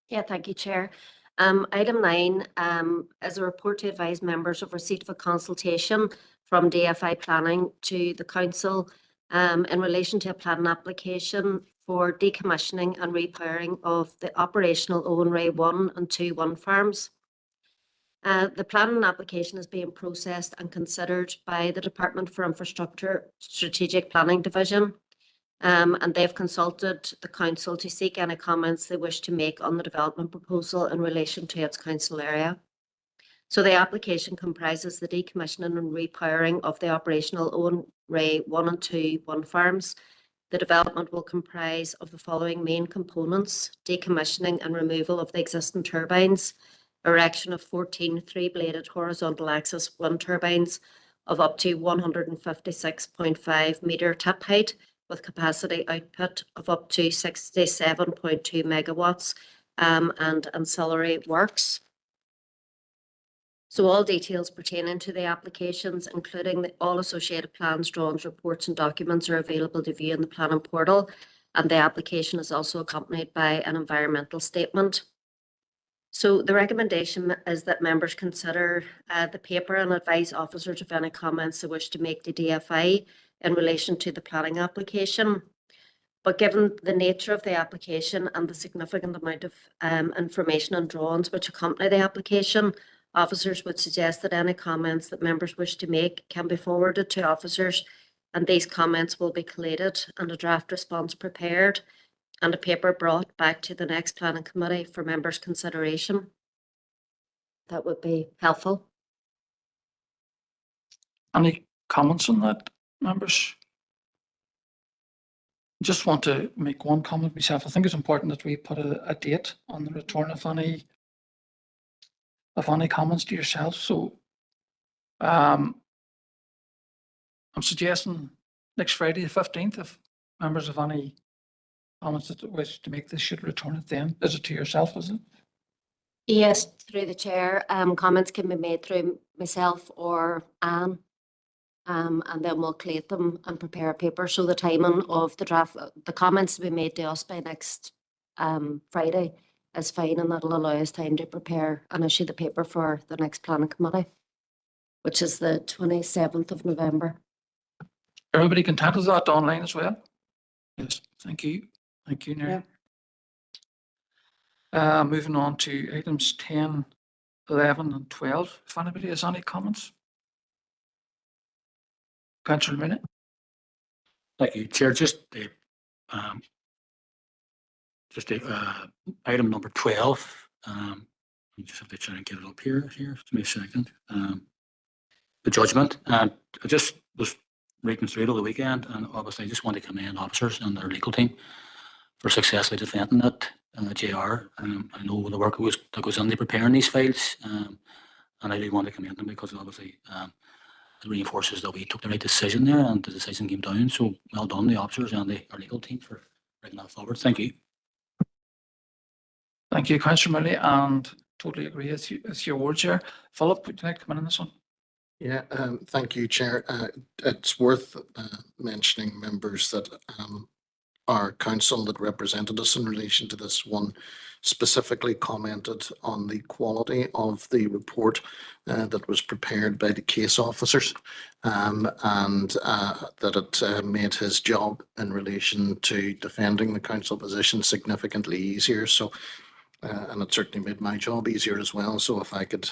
Yeah, thank you, Chair. Item 9 is a report to advise members of receipt of a consultation from DFI Planning to the Council in relation to a planning application for decommissioning and repowering of the operational Owen Ray 1 and 2 wind farms. The planning application is being processed and considered by the Department for Infrastructure Strategic Planning Division, and they've consulted the council to seek any comments they wish to make on the development proposal in relation to its council area. So the application comprises the decommissioning and repowering of the operational Owen Ray 1 and 2 wind farms. The development will comprise of the following main components: decommissioning and removal of the existing turbines, erection of 14 three-bladed horizontal axis wind turbines of up to 156.5 metre tip height with capacity output of up to 67.2 megawatts and ancillary works. So all details pertaining to the applications, including all associated plans, drawings, reports and documents, are available to view in the planning portal, and the application is also accompanied by an environmental statement. So the recommendation is that members consider the paper and advise officers of any comments they wish to make to DFI in relation to the planning application. But given the nature of the application and the significant amount of information and drawings which accompany the application, officers would suggest that any comments that members wish to make can be forwarded to officers, and these comments will be collated and a draft response prepared and a paper brought back to the next planning committee for members' consideration. That would be helpful. Any comments on that, members? Just want to make one comment myself. I think it's important that we put a date on the return of any comments to yourself. So I'm suggesting next Friday the 15th, if members have any comments that wish to make, this should return it then. Is it to yourself, is it? Yes, through the chair. Comments can be made through myself or Anne, and then we'll collate them and prepare a paper. So the timing of the draft, the comments to be made to us by next Friday is fine, and that'll allow us time to prepare and issue the paper for the next planning committee, which is the 27th of November. Everybody content with that online as well? Yes, thank you. Thank you, Neri. Yeah. Moving on to items 10, 11 and 12. If anybody has any comments? Councillor Minute. Thank you, Chair. Just item number 12. I just have to try and get it up here. Just me a second. The judgment. I just was reading through it all the weekend, and obviously I just want to commend officers and their legal team for successfully defending that JR. I know the work that goes into preparing these files, and I do want to commend them because obviously it reinforces that we took the right decision there and the decision came down. So well done, the officers and our legal team, for bringing that forward. Thank you. Thank you, Councillor Millie, and totally agree with your words here. Philip, would you like to come in on this one? Yeah, thank you, Chair. It's worth mentioning, members, that our council that represented us in relation to this one specifically commented on the quality of the report that was prepared by the case officers, and that it made his job in relation to defending the council position significantly easier. So and it certainly made my job easier as well. So if I could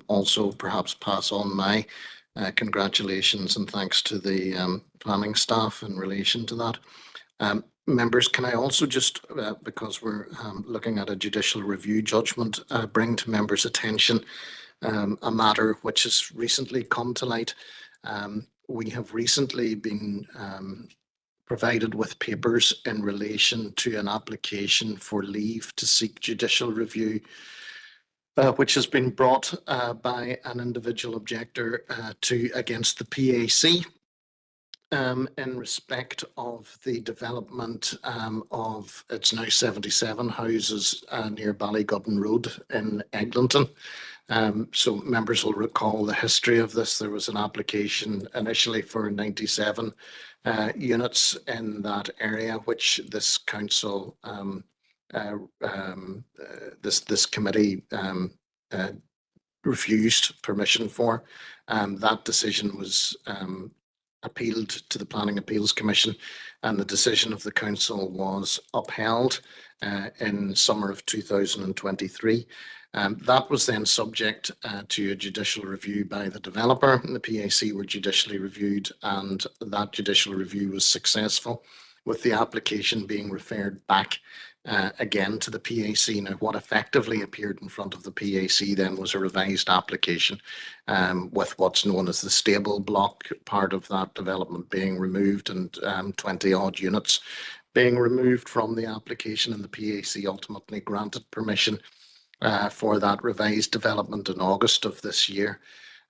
also perhaps pass on my congratulations and thanks to the planning staff in relation to that. Members, can I also just, because we're looking at a judicial review judgment, bring to members' attention a matter which has recently come to light. We have recently been provided with papers in relation to an application for leave to seek judicial review, which has been brought by an individual objector against the PAC. In respect of the development of, it's now 77 houses near Ballygubben Road in Eglinton. So members will recall the history of this. There was an application initially for 97 units in that area, which this council, this committee refused permission for. That decision was appealed to the Planning Appeals Commission, and the decision of the council was upheld in summer of 2023. That was then subject to a judicial review by the developer. The PAC were judicially reviewed, and that judicial review was successful, with the application being referred back again to the PAC. Now, what effectively appeared in front of the PAC then was a revised application with what's known as the stable block part of that development being removed, and 20 odd units being removed from the application, and the PAC ultimately granted permission for that revised development in August of this year.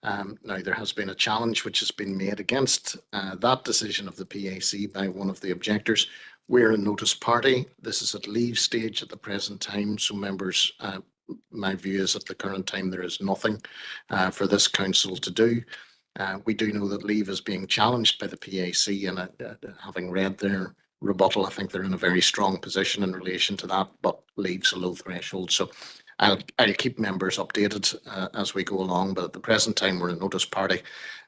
Now, there has been a challenge which has been made against that decision of the PAC by one of the objectors. We're a notice party. This is at leave stage at the present time. So members, my view is at the current time there is nothing for this council to do. We do know that leave is being challenged by the PAC, and having read their rebuttal, I think they're in a very strong position in relation to that, but leave's a low threshold. So I'll keep members updated as we go along, but at the present time we're a notice party,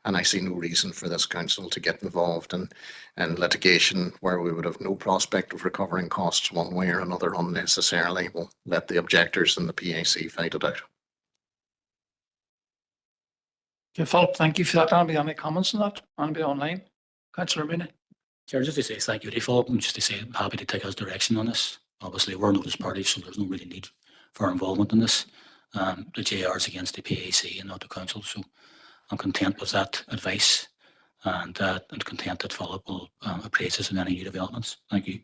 and I see no reason for this council to get involved in litigation where we would have no prospect of recovering costs one way or another unnecessarily. We'll let the objectors and the PAC fight it out. Okay, Philip, thank you for that. Anybody have any comments on that? Anybody online? Councillor Mooney. Chair, just to say thank you to Philip, and just to say I'm happy to take his direction on this. Obviously, we're a notice party, so there's no really need for involvement in this. The JR is against the PAC and not the council, so I'm content with that advice, and content that Philip will appraise us in any new developments. Thank you.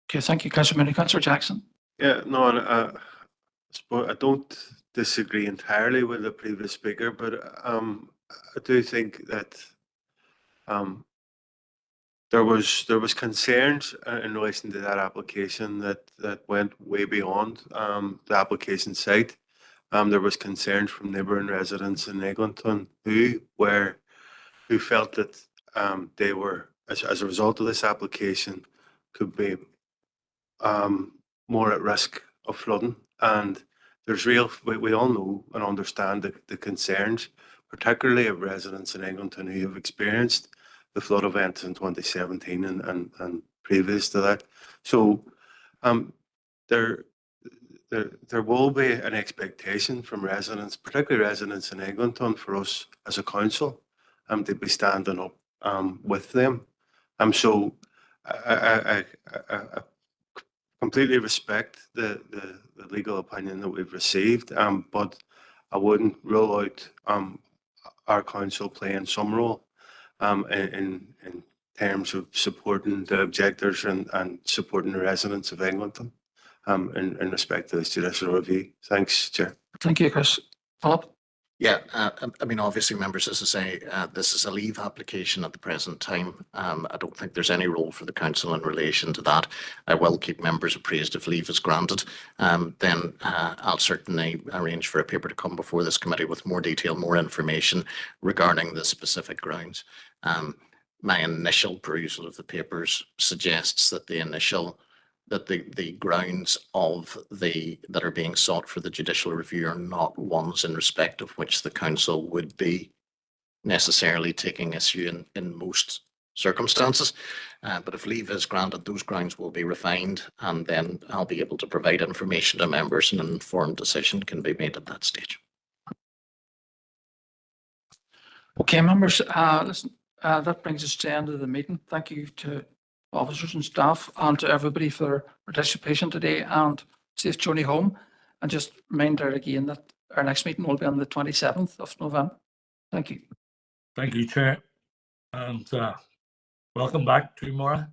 Okay, thank you, Councillor Mooney. Councillor Jackson. Yeah, no, and I don't disagree entirely with the previous speaker, but I do think that there was concerns in relation to that application that went way beyond the application site. There was concerns from neighbouring residents in Eglinton who felt that they were, as a result of this application, could be more at risk of flooding. And there's we all know and understand the concerns, particularly of residents in Eglinton who have experienced the flood events in 2017 and previous to that. So there will be an expectation from residents, particularly residents in Eglinton, for us as a council to be standing up with them. So I completely respect the legal opinion that we've received, but I wouldn't rule out our council playing some role in terms of supporting the objectors and supporting the residents of Eglinton in respect to this judicial review. Thanks, Chair. Thank you, Chris. Philip. Yeah, I mean, obviously, members, as I say, this is a leave application at the present time. I don't think there's any role for the council in relation to that. I will keep members appraised if leave is granted. Then I'll certainly arrange for a paper to come before this committee with more detail, more information regarding the specific grounds. My initial perusal of the papers suggests that the grounds that are being sought for the judicial review are not ones in respect of which the council would be necessarily taking issue in most circumstances. But if leave is granted, those grounds will be refined, and then I'll be able to provide information to members, and an informed decision can be made at that stage. Okay, members, listen, that brings us to the end of the meeting. Thank you to officers and staff and to everybody for their participation today, and safe journey home. And just reminder again that our next meeting will be on the 27th of November. Thank you. Thank you, Chair. And welcome back to Maura.